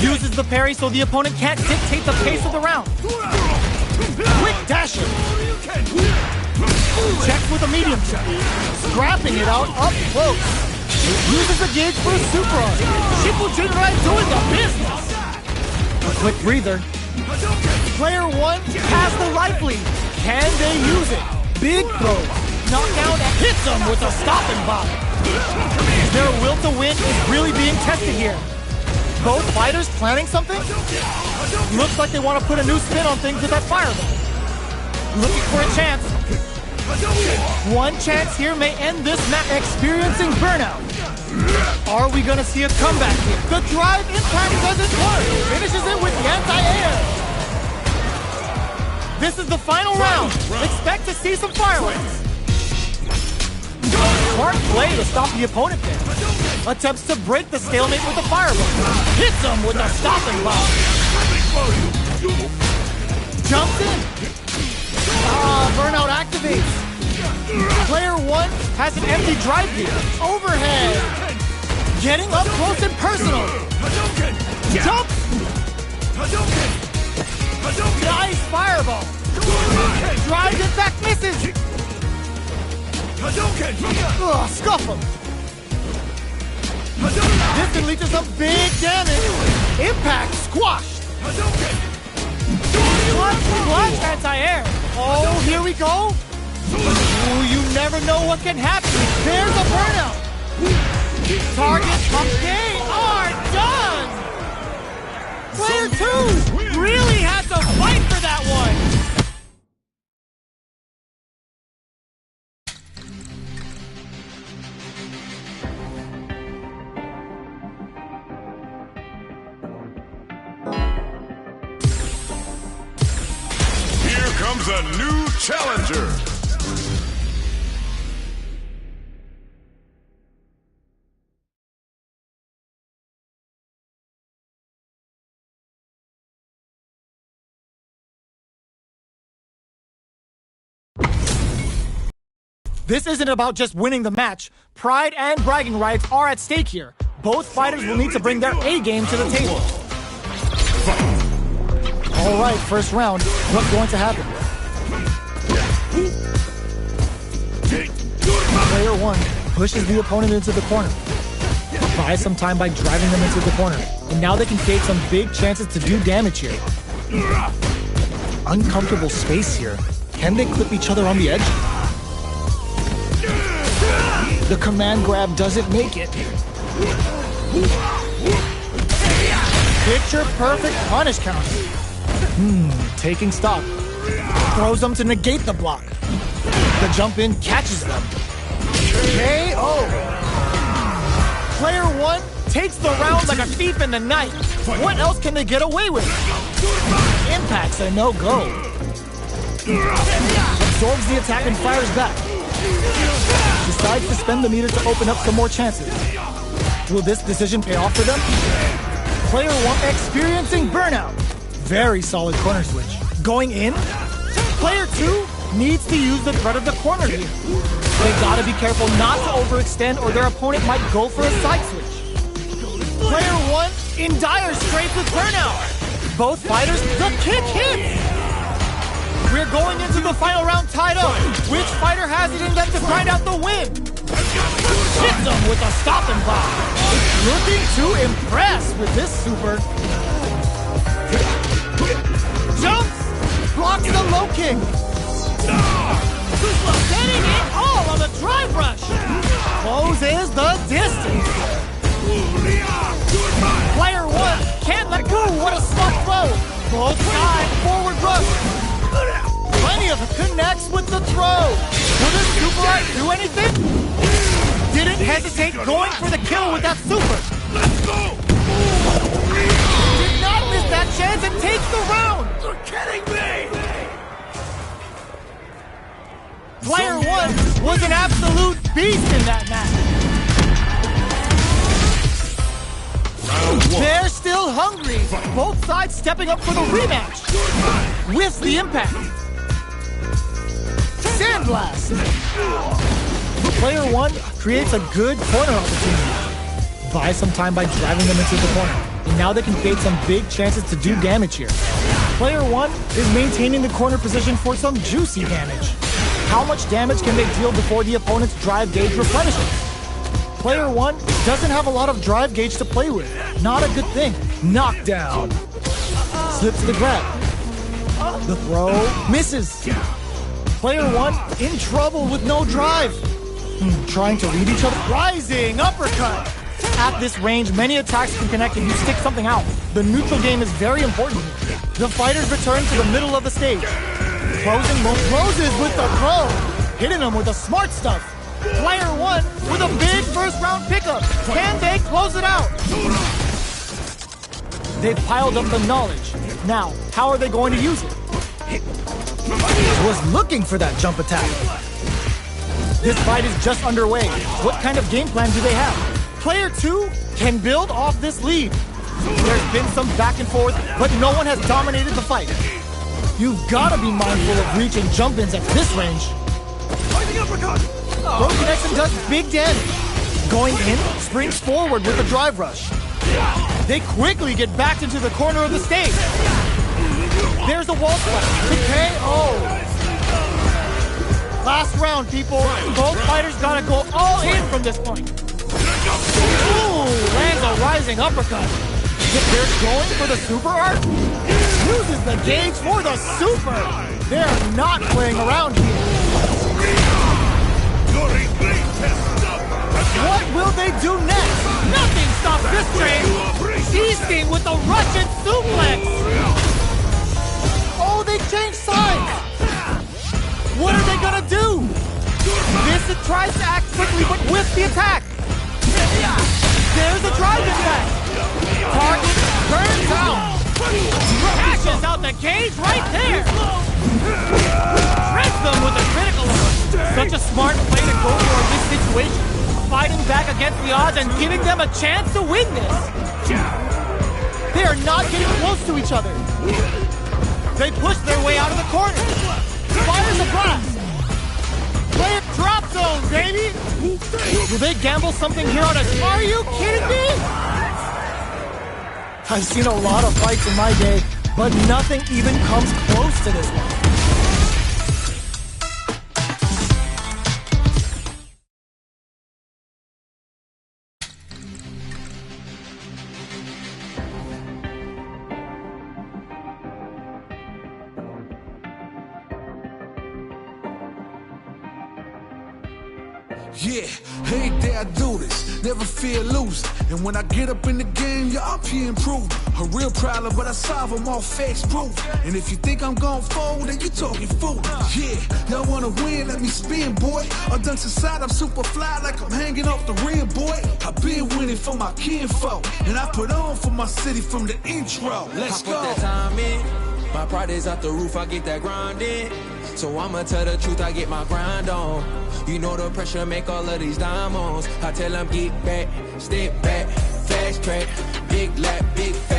Uses the parry so the opponent can't dictate the pace of the round. Quick dashing. Checks with a medium check. Scrapping it out up close. Uses the gauge for a super art. Shippujinrai doing the business. A quick breather. Player 1 has the life lead. Can they use it? Big throw. Knockout and hits them with a stopping block. Their will to win is really being tested here. Both fighters planning something? Looks like they want to put a new spin on things with that fireball. Looking for a chance. One chance here may end this match experiencing burnout. Are we going to see a comeback here? The drive impact doesn't work. Finishes it with the anti-air. This is the final round. Expect to see some fireworks. Smart play to stop the opponent there. Attempts to break the stalemate with a fireball. Hits him with a stopping block. Jumps in. Burnout activates. Player 1 has an empty drive gear. Overhead. Getting up close and personal. Jump. Nice fireball. Drive impact misses. Scuff him. This can lead to some big damage. Impact squashed. Clutch anti-air. Oh, here we go. Ooh, you never know what can happen. There's a burnout. Target pumps. They are done. Player 2 really had to fight for that one. Comes a new challenger. This isn't about just winning the match. Pride and bragging rights are at stake here. Both fighters will need to bring their A game to the table. All right, first round. What's going to happen? Player 1 pushes the opponent into the corner. Buys some time by driving them into the corner. And now they can create some big chances to do damage here. Uncomfortable space here. Can they clip each other on the edge? The command grab doesn't make it. Picture perfect punish counter. Taking stock. Throws them to negate the block. The jump in catches them. KO. Player 1 takes the round like a thief in the night. What else can they get away with? Impact's a no-go. Absorbs the attack and fires back. Decides to spend the meter to open up some more chances. Will this decision pay off for them? Player 1 experiencing burnout. Very solid corner switch. Going in, player 2 needs to use the threat of the corner here. They gotta be careful not to overextend or their opponent might go for a side switch. Player 1 in dire straits with burnout. Both fighters, the kick hits! We're going into the final round tied up. Which fighter has it in them to grind out the win? Hits them with a stop and block. Looking to impress with this super. Jumps! Blocks the low kick. Setting it all on the drive rush. Closes the distance. Player 1 can't let go. What a smart throw. Both sides forward rush. Plenty of connects with the throw. Will this super art do anything? Didn't hesitate going for the kill with that super. Let's go! Did not miss that chance and takes the round. You're kidding me! Player 1 was an absolute beast in that match. They're still hungry. Both sides stepping up for the rematch. Whiffs the impact. Sandblast. Player 1 creates a good corner opportunity. Buy some time by driving them into the corner. And now they can create some big chances to do damage here. Player 1 is maintaining the corner position for some juicy damage. How much damage can they deal before the opponent's drive gauge replenishes? Player 1 doesn't have a lot of drive gauge to play with. Not a good thing. Knockdown. Slips the grab. The throw misses. Player 1 in trouble with no drive. Trying to read each other. Rising uppercut. At this range, many attacks can connect if you stick something out. The neutral game is very important here. The fighters return to the middle of the stage. Closing move closes with the throw. Hitting them with the smart stuff. Player 1 with a big first round pickup. Can they close it out? They've piled up the knowledge. Now, how are they going to use it? Was looking for that jump attack. This fight is just underway. What kind of game plan do they have? Player 2 can build off this lead. There's been some back and forth, but no one has dominated the fight. You've got to be mindful of reach and jump-ins at this range. Throw connects and does big damage. Going in, springs forward with a drive rush. They quickly get backed into the corner of the stage. There's a wall splash. The KO. Last round, people. Both fighters gotta go all in from this point. Ooh, lands a rising uppercut. If they're going for the super art, uses the gauge for the super. They're not playing around here. What will they do next? Nothing stops this train. Feasting with the Russian suplex. Oh, they changed sides. What are they gonna do? Vincent tries to act quickly, but whiffs the attack. There's a drive impact. Target burns out. Crashes out the cage right there. Shreds them with a critical one. Such a smart play to go for in this situation. Fighting back against the odds and giving them a chance to win this. They are not getting close to each other. They push their way out of the corner. Fires a blast. Play it drop zone, baby. Will they gamble something here on us? Are you kidding me? I've seen a lot of fights in my day, but nothing even comes close to this one. Yeah, every day I do this, never fear losing. And when I get up in the game, y'all be improving. A real problem, but I solve them all facts proof. And if you think I'm gon' fold, then you talking fool. Yeah, y'all wanna win, let me spin, boy. All done inside, I'm super fly like I'm hanging off the rim, boy. I been winning for my kinfolk, and I put on for my city from the intro. Let's go. I put that time in, my pride is out the roof, I get that grind in. So I'ma tell the truth, I get my grind on. You know the pressure make all of these diamonds. I tell them get back, step back, fast track, big lap, big fat.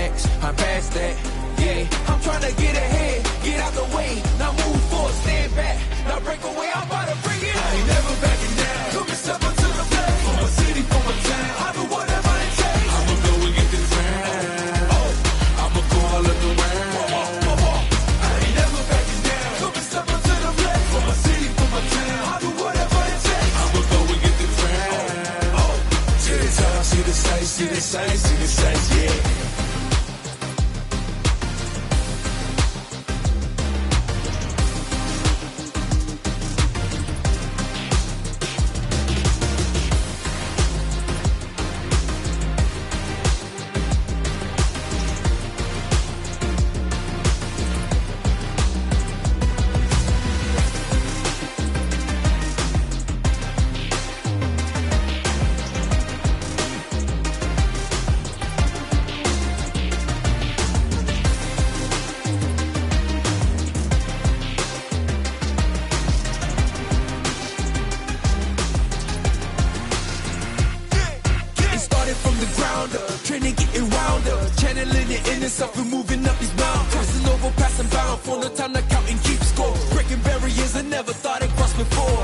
itself and moving up these mountains. Crossing over, passing bound, for no time to count and keep score. Breaking barriers I never thought I'd cross before.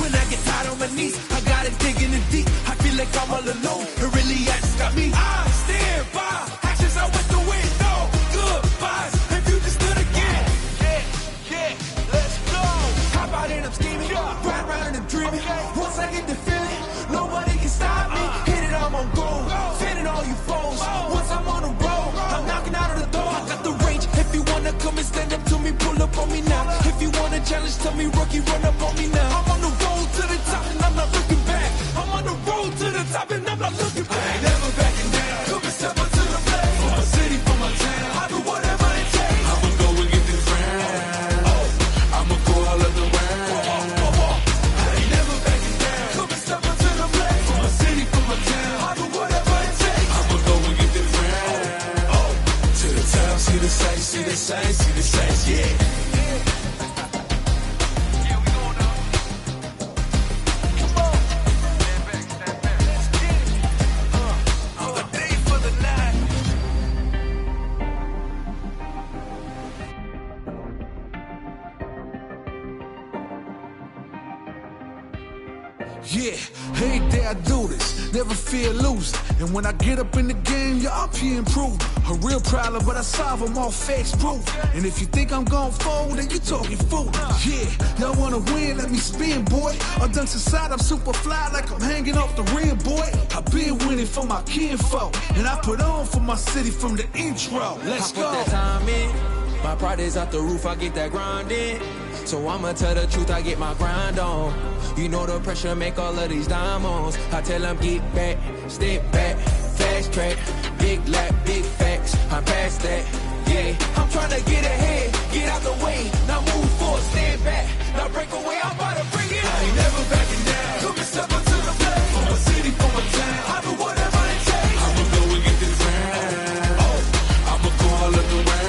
When I get tired on my knees, I gotta dig in deep. I feel like I'm all alone, it really has got me. I stand by, actions out with the wind, no goodbyes. If you just stood again, yeah, let's go. Hop out and I'm scheming, ride around and dreaming. Once I get the feeling, nobody can stop me. Hit it, I'm on goal, fending all you foes. Once I'm on the road, I'm knocking out of the door. I got the range, if you wanna come and stand up to me, pull up on me now. If you wanna challenge, tell me rookie, run up on me now. I'm on the road to the top and I'm not looking back. I'm on the road to the top and I'm not looking back. I ain't never backing down. Come and step up to the plate. For my city, for my town, I'll do whatever it takes. I'ma go and get this round. I'ma go all of the round. I ain't never backing down. Come and step up to the plate. For my city, for my town, I'll do whatever it takes. I'ma go and get this round. To the town, see the sights, see the sights, see the sights, yeah. Yeah, every day I do this, never fear losing. And when I get up in the game, yeah, I'm here improving. A real problem, but I solve them all facts proof. And if you think I'm gon' fold, then you talking fool. Yeah, y'all wanna win, let me spin, boy. All dunks aside, I'm super fly like I'm hanging off the rim, boy. I been winning for my kinfolk, and I put on for my city from the intro. Let's go. I put that time in, my pride is out the roof, I get that grind in. So I'ma tell the truth, I get my grind on. You know the pressure make all of these diamonds. I tell them get back, step back, fast track, big lap, big facts. I'm past that, yeah. I'm trying to get ahead, get out the way. Now move forward, stand back, now break away. I'm about to bring it. I ain't never backing down. Come and step up to the plate. For my city, for my town, I'll do whatever it takes. I'ma go and get this round. I'ma go all of the round.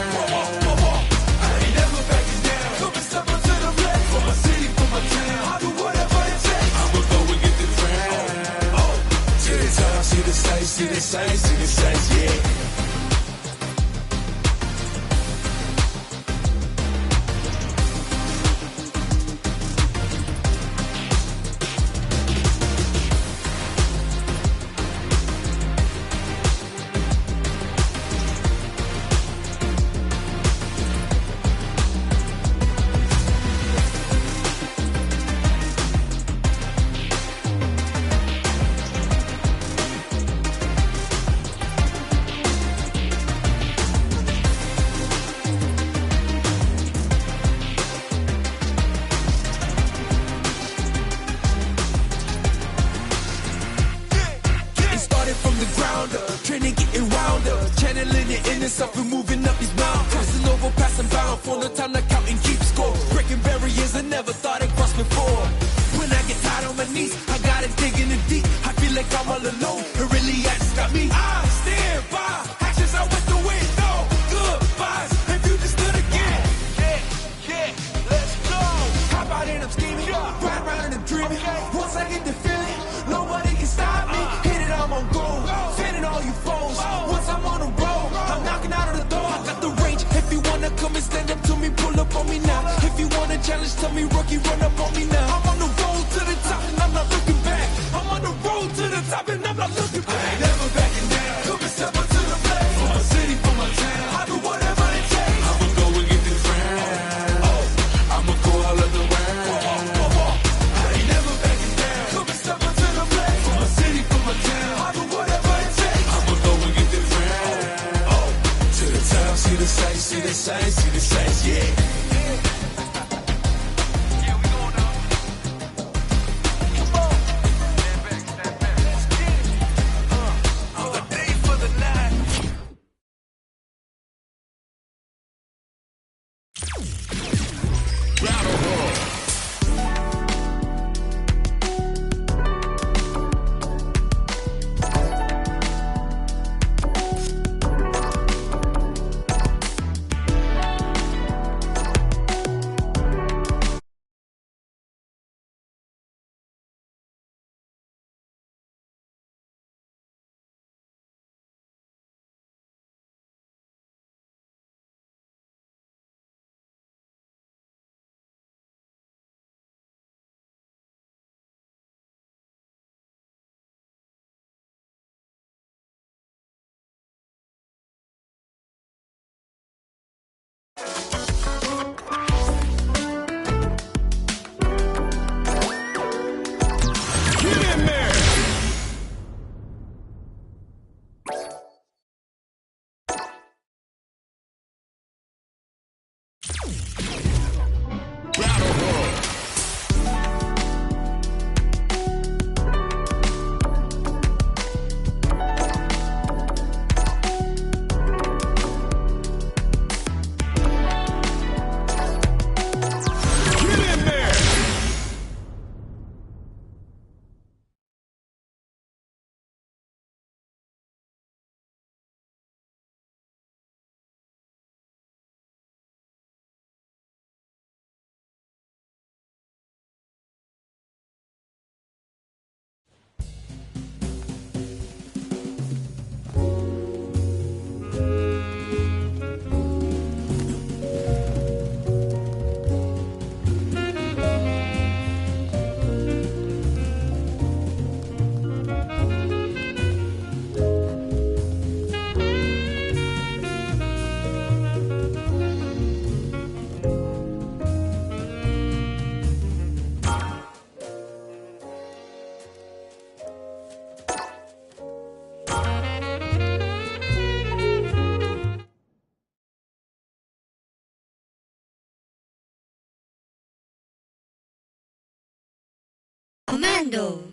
See the sights, see the sights, see the sights, yeah. Up and moving up these mountains, crossing over, passing bound, for no time to count and keep score. Breaking barriers I never thought I'd cross before. When I get tired on my knees, I gotta dig in deep. I feel like I'm all alone, it really has got me. I stand by, actions out with the wind, no goodbyes. If you just stood again, yeah, let's go. Hop out and I'm scheming, ride around and I'm dreaming. Once I get the feeling, nobody can stop me. Hit it, I'm on goal, fending all you foes. Once I'm on the road, I'm knocking out of the door. I got the range. If you wanna come and stand up to me, pull up on me now. If you wanna challenge, tell me rookie, run up on me now. I'm on the road to the top and I'm not looking back. I'm on the road to the top and I'm not looking back. I ain't never backing down. Come and step up to the plate. For my city, for my town, I'll do whatever it takes. I'ma go and get this round. I'ma go all of the round. I ain't never backing down. Come and step up to the plate. For my city, for my town, I'll do whatever it takes. I'ma go and get this round. To the town, see the sights, see the sights, see the sights, yeah. commando.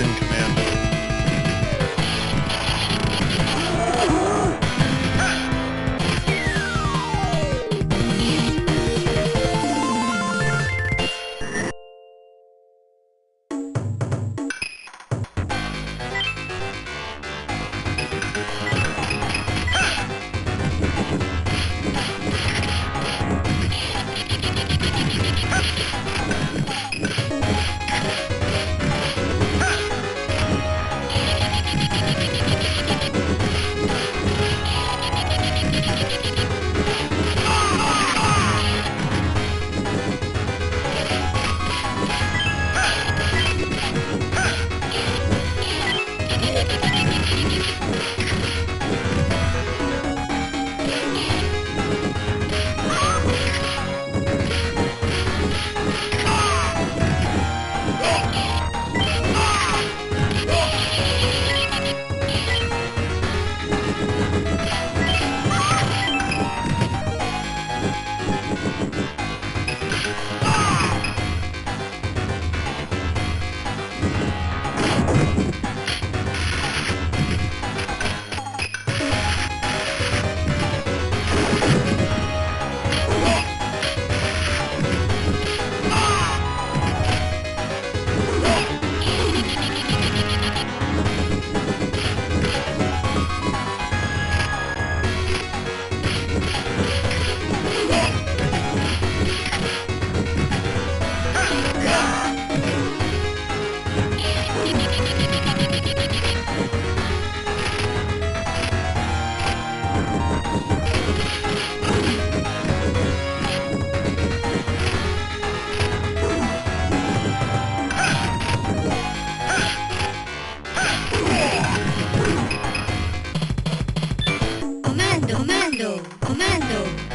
in commando.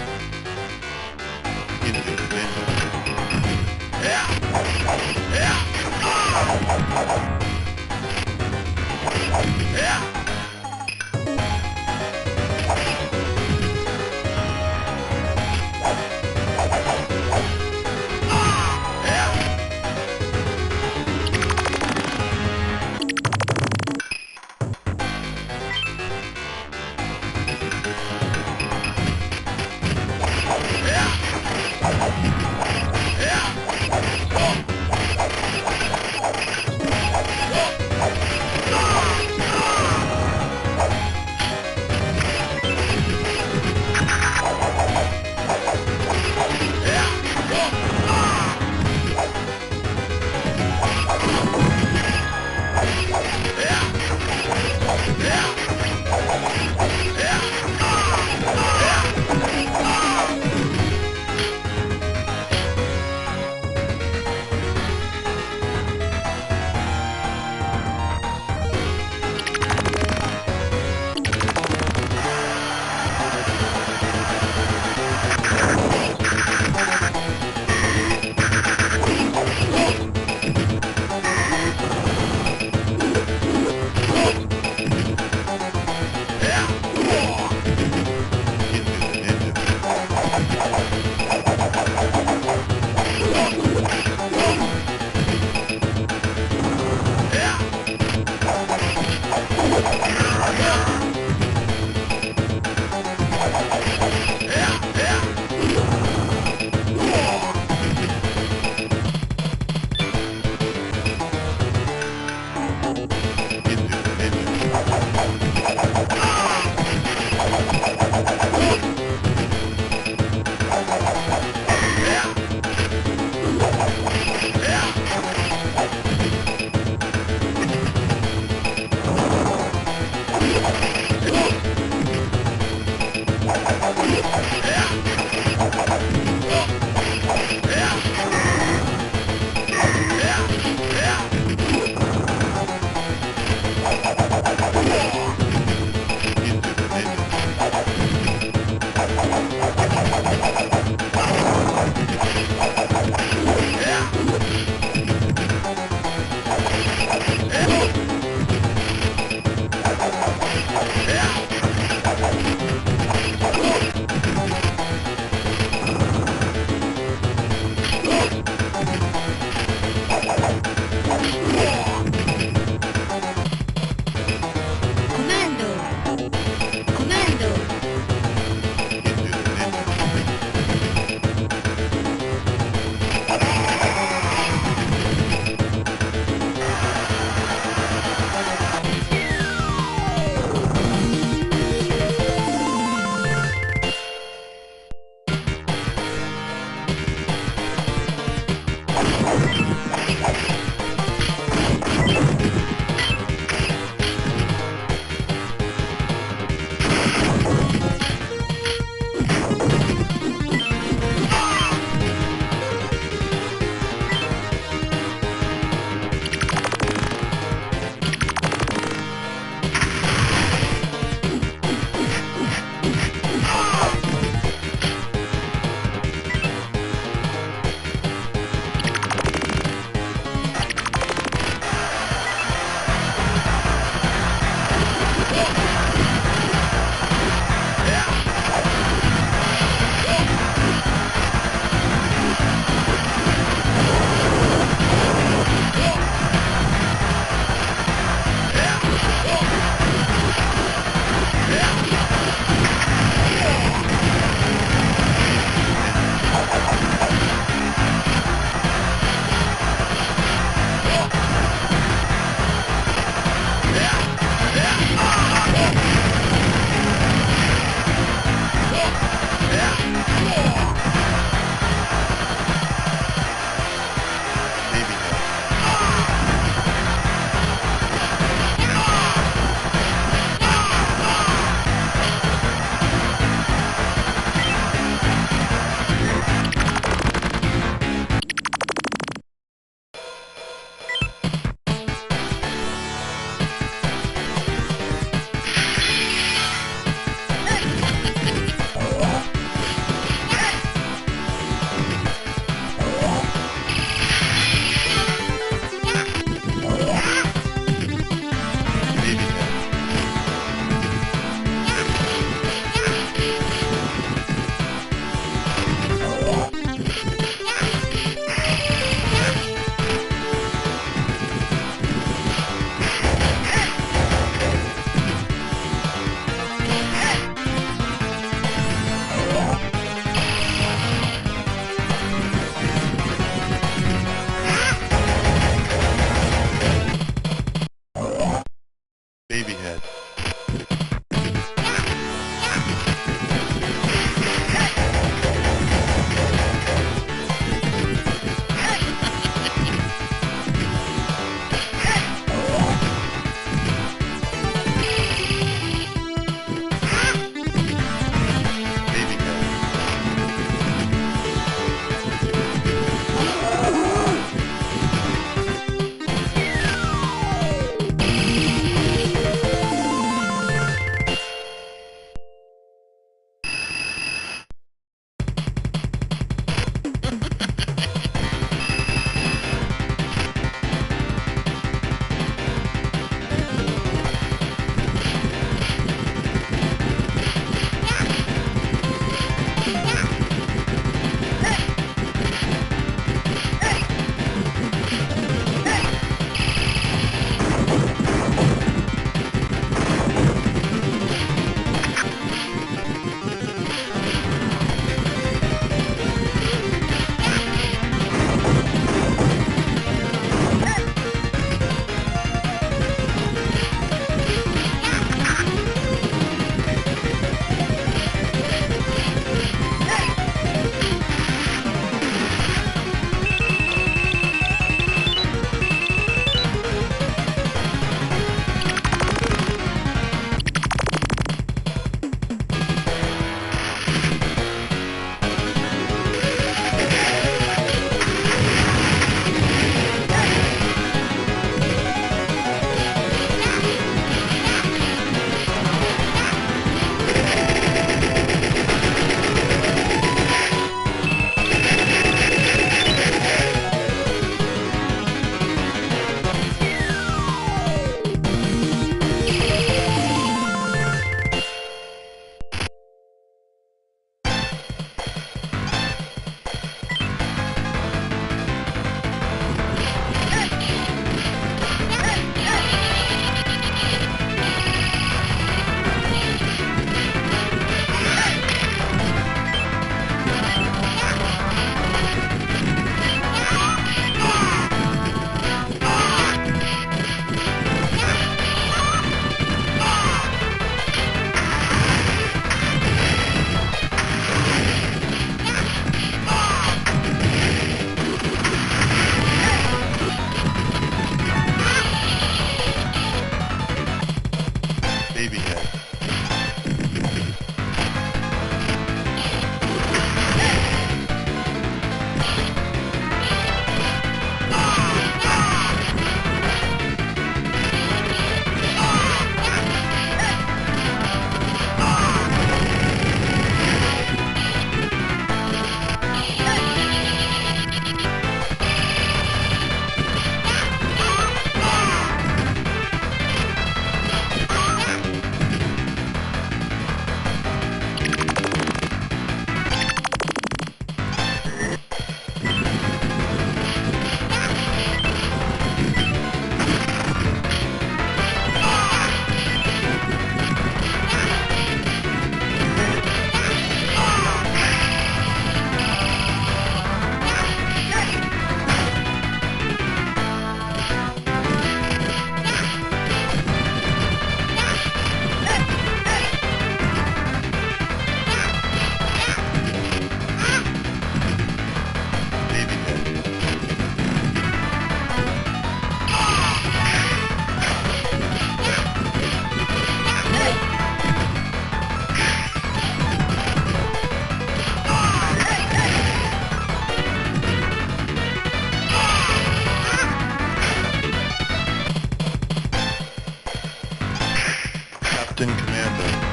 Captain Commando.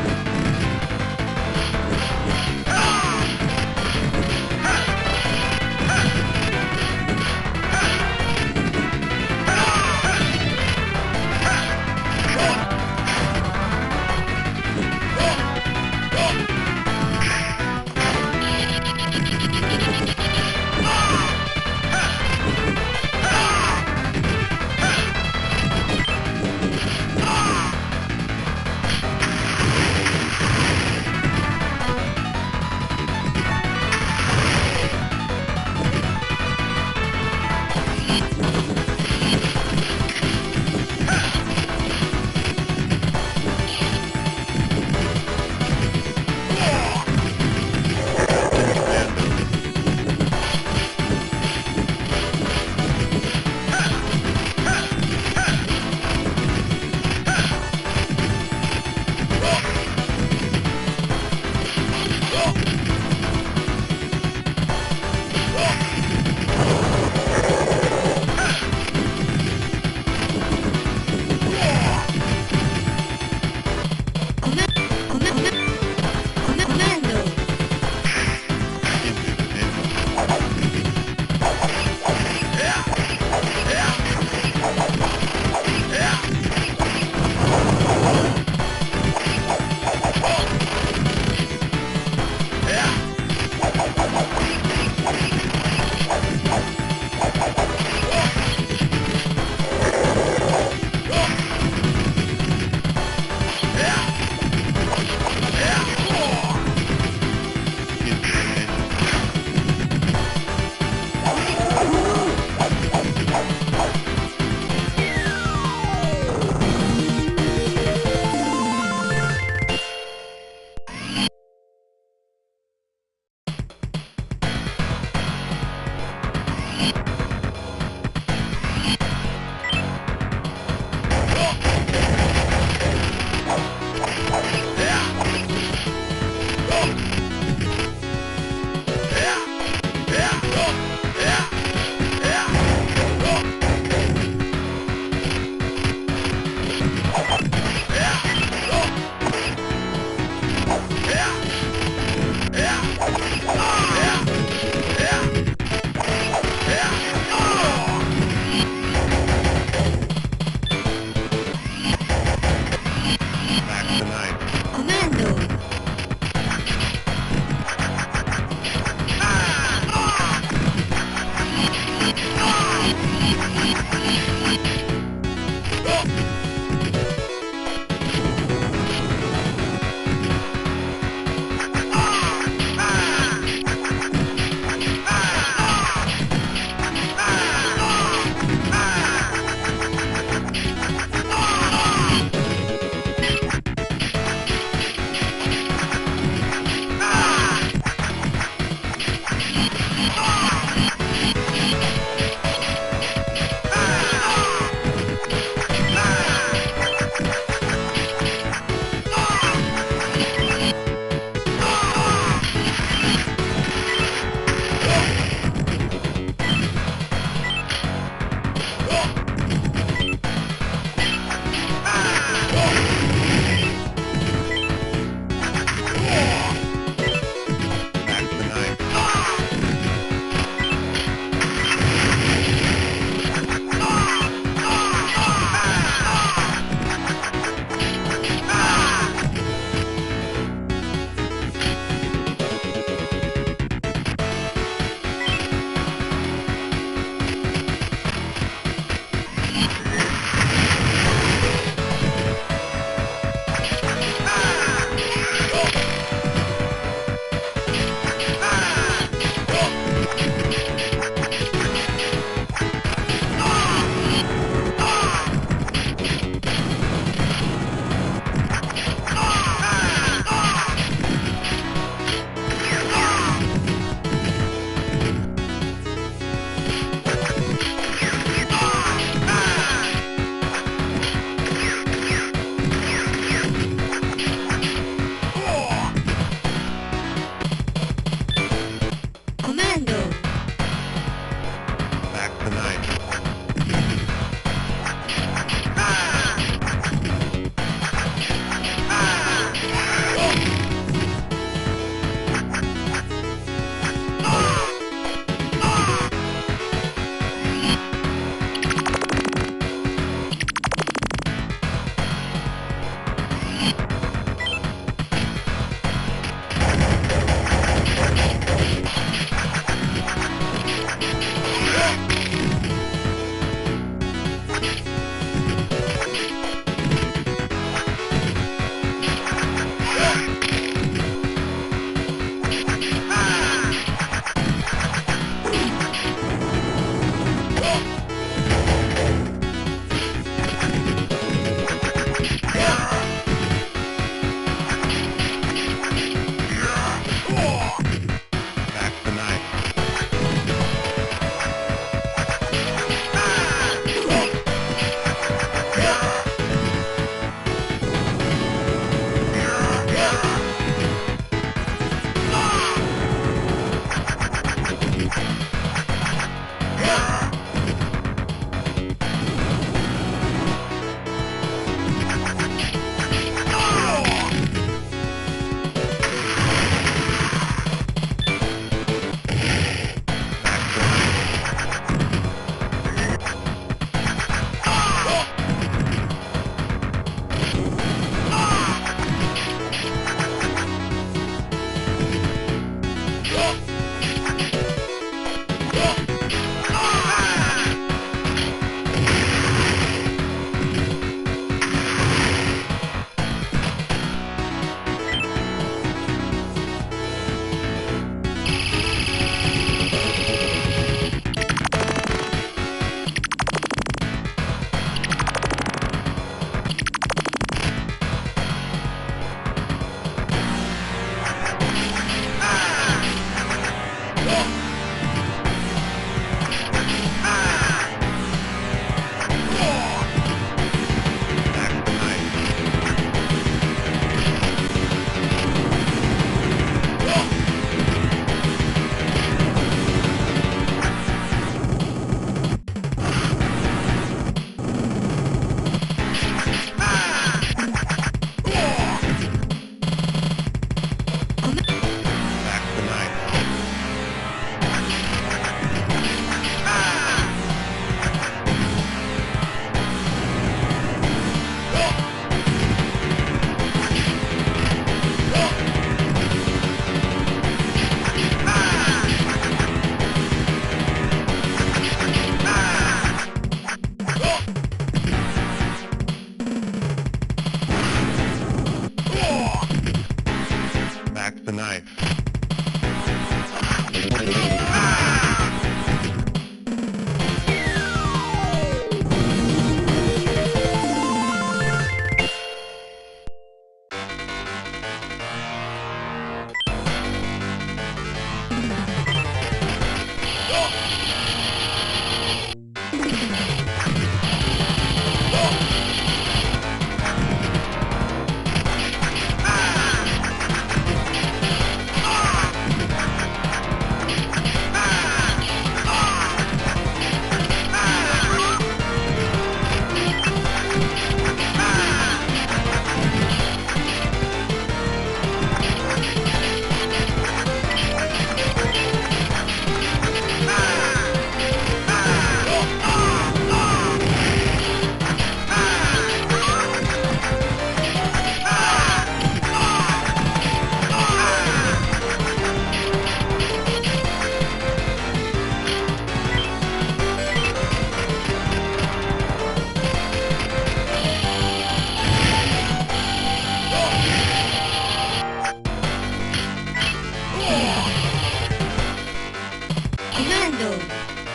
the knife.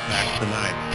Back the knife.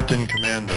Captain Commando.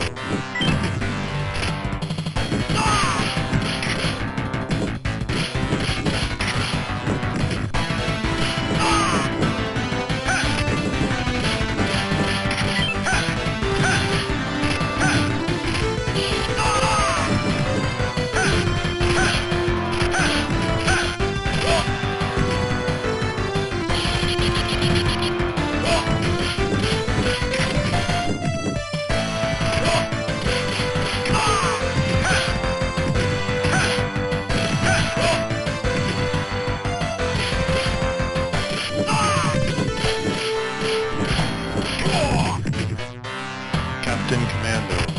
Captain Commando.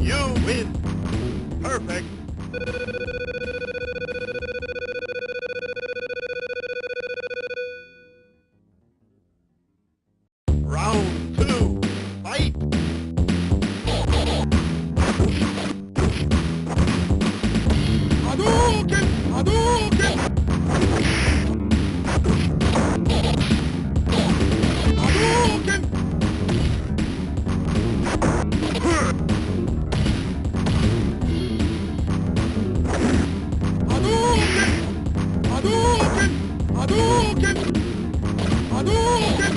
You win. Perfect. Round 2. Fight. Hadouken! Hadouken! Hadouken! Hadouken! Hadouken! Hadouken! Hadouken!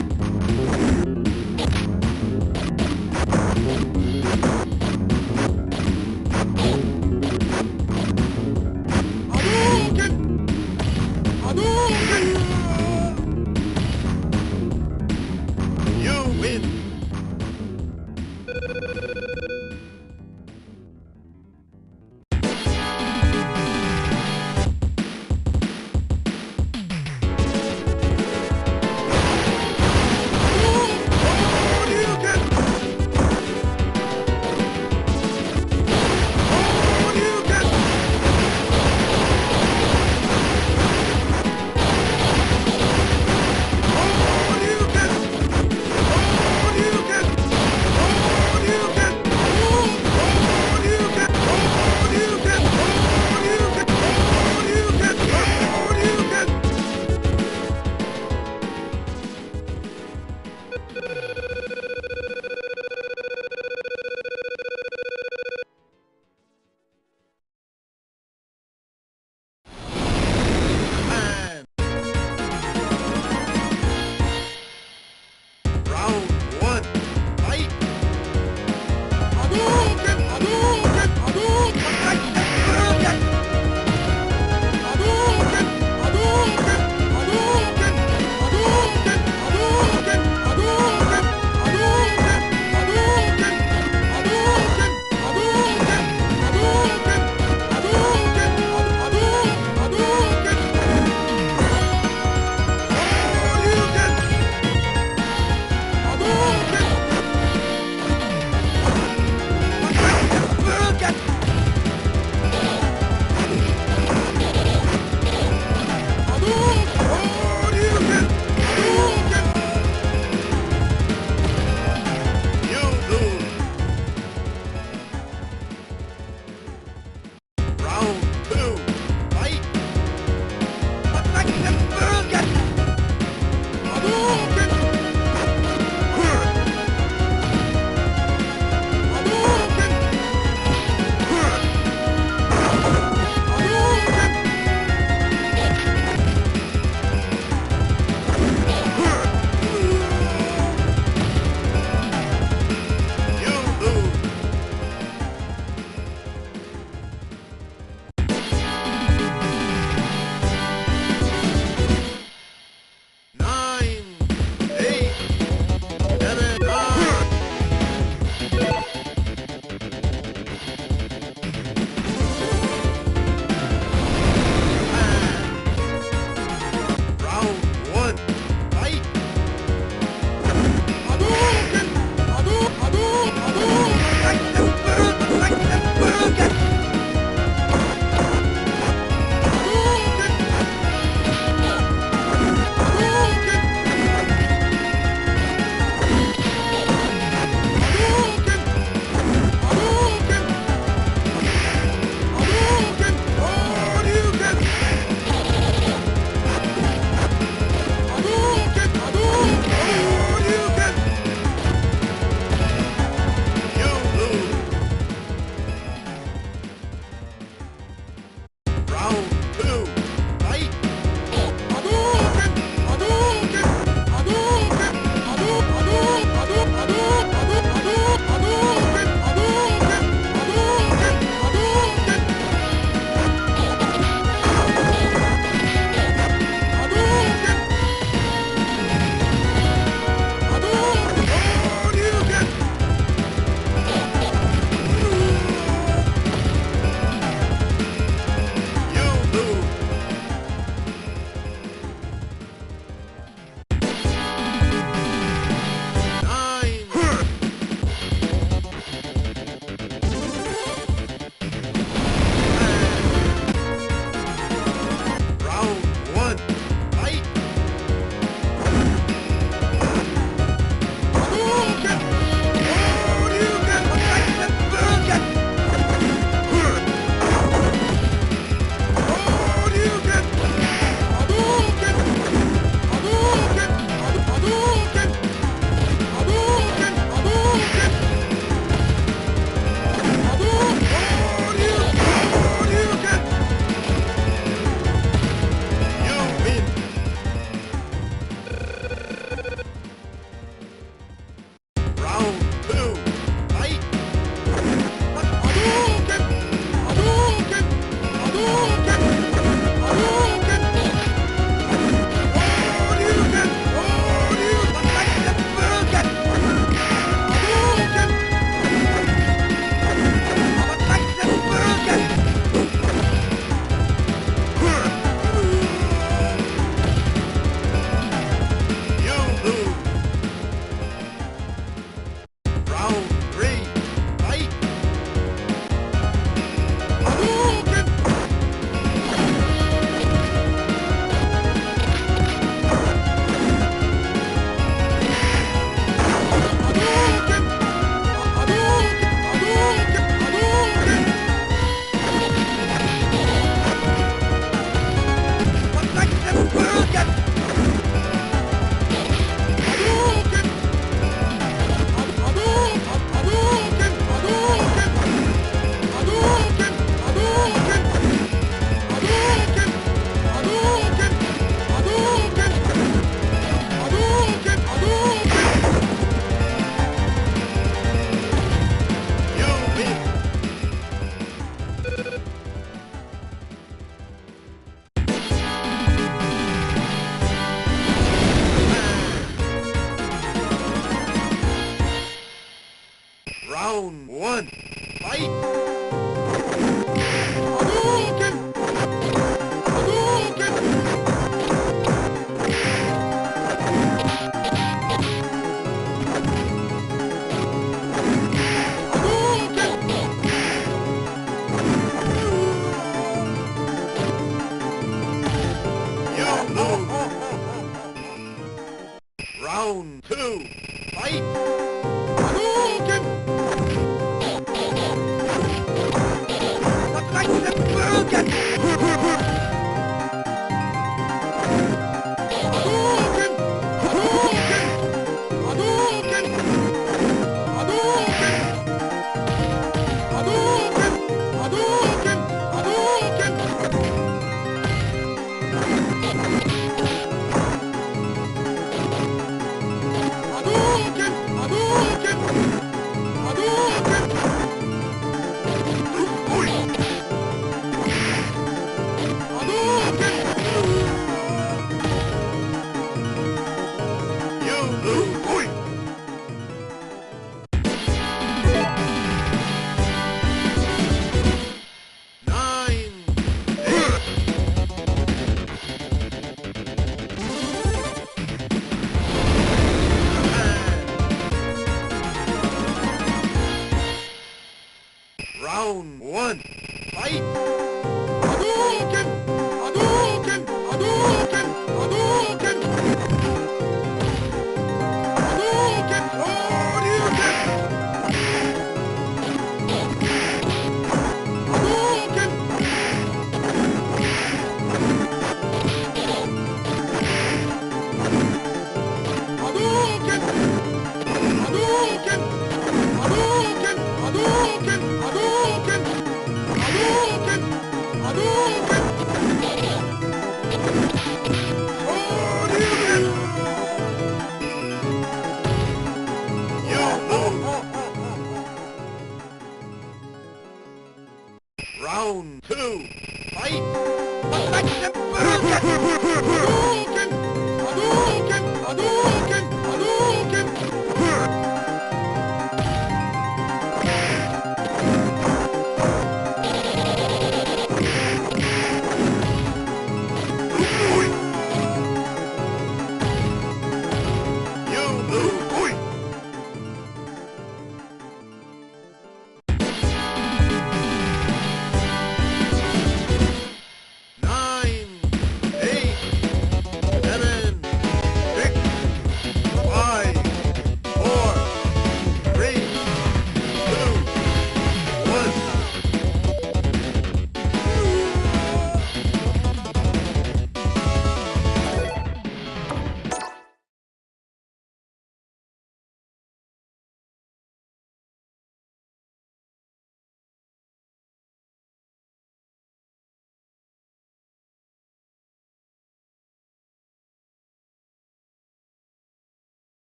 Round one. Fight! Round two. Fight! Round one. Fight! Hadouken! Hadouken! Hadouken! Hadouken! Hadouken! Hadouken! Hadouken! Hadouken! Hadouken! Hadouken! Hadouken! Hadouken! Hadouken! Hadouken! Hadouken! Round two. Fight! Hadouken! Hadouken! Hadouken! Hadouken!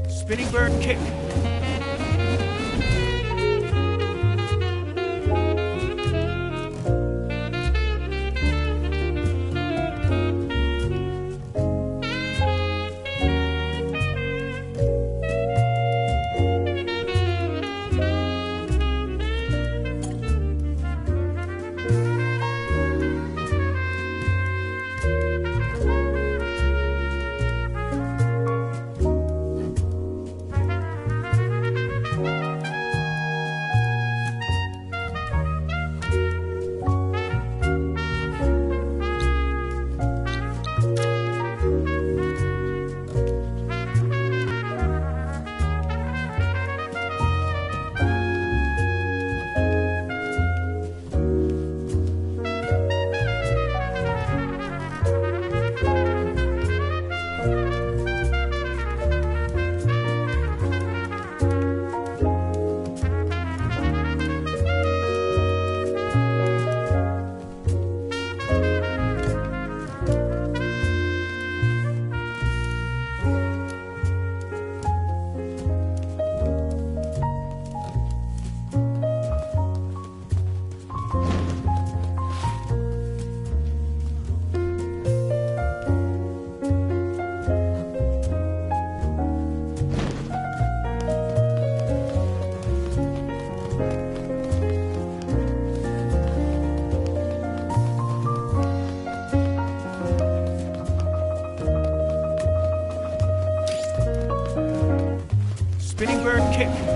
Spinning bird kick. kick.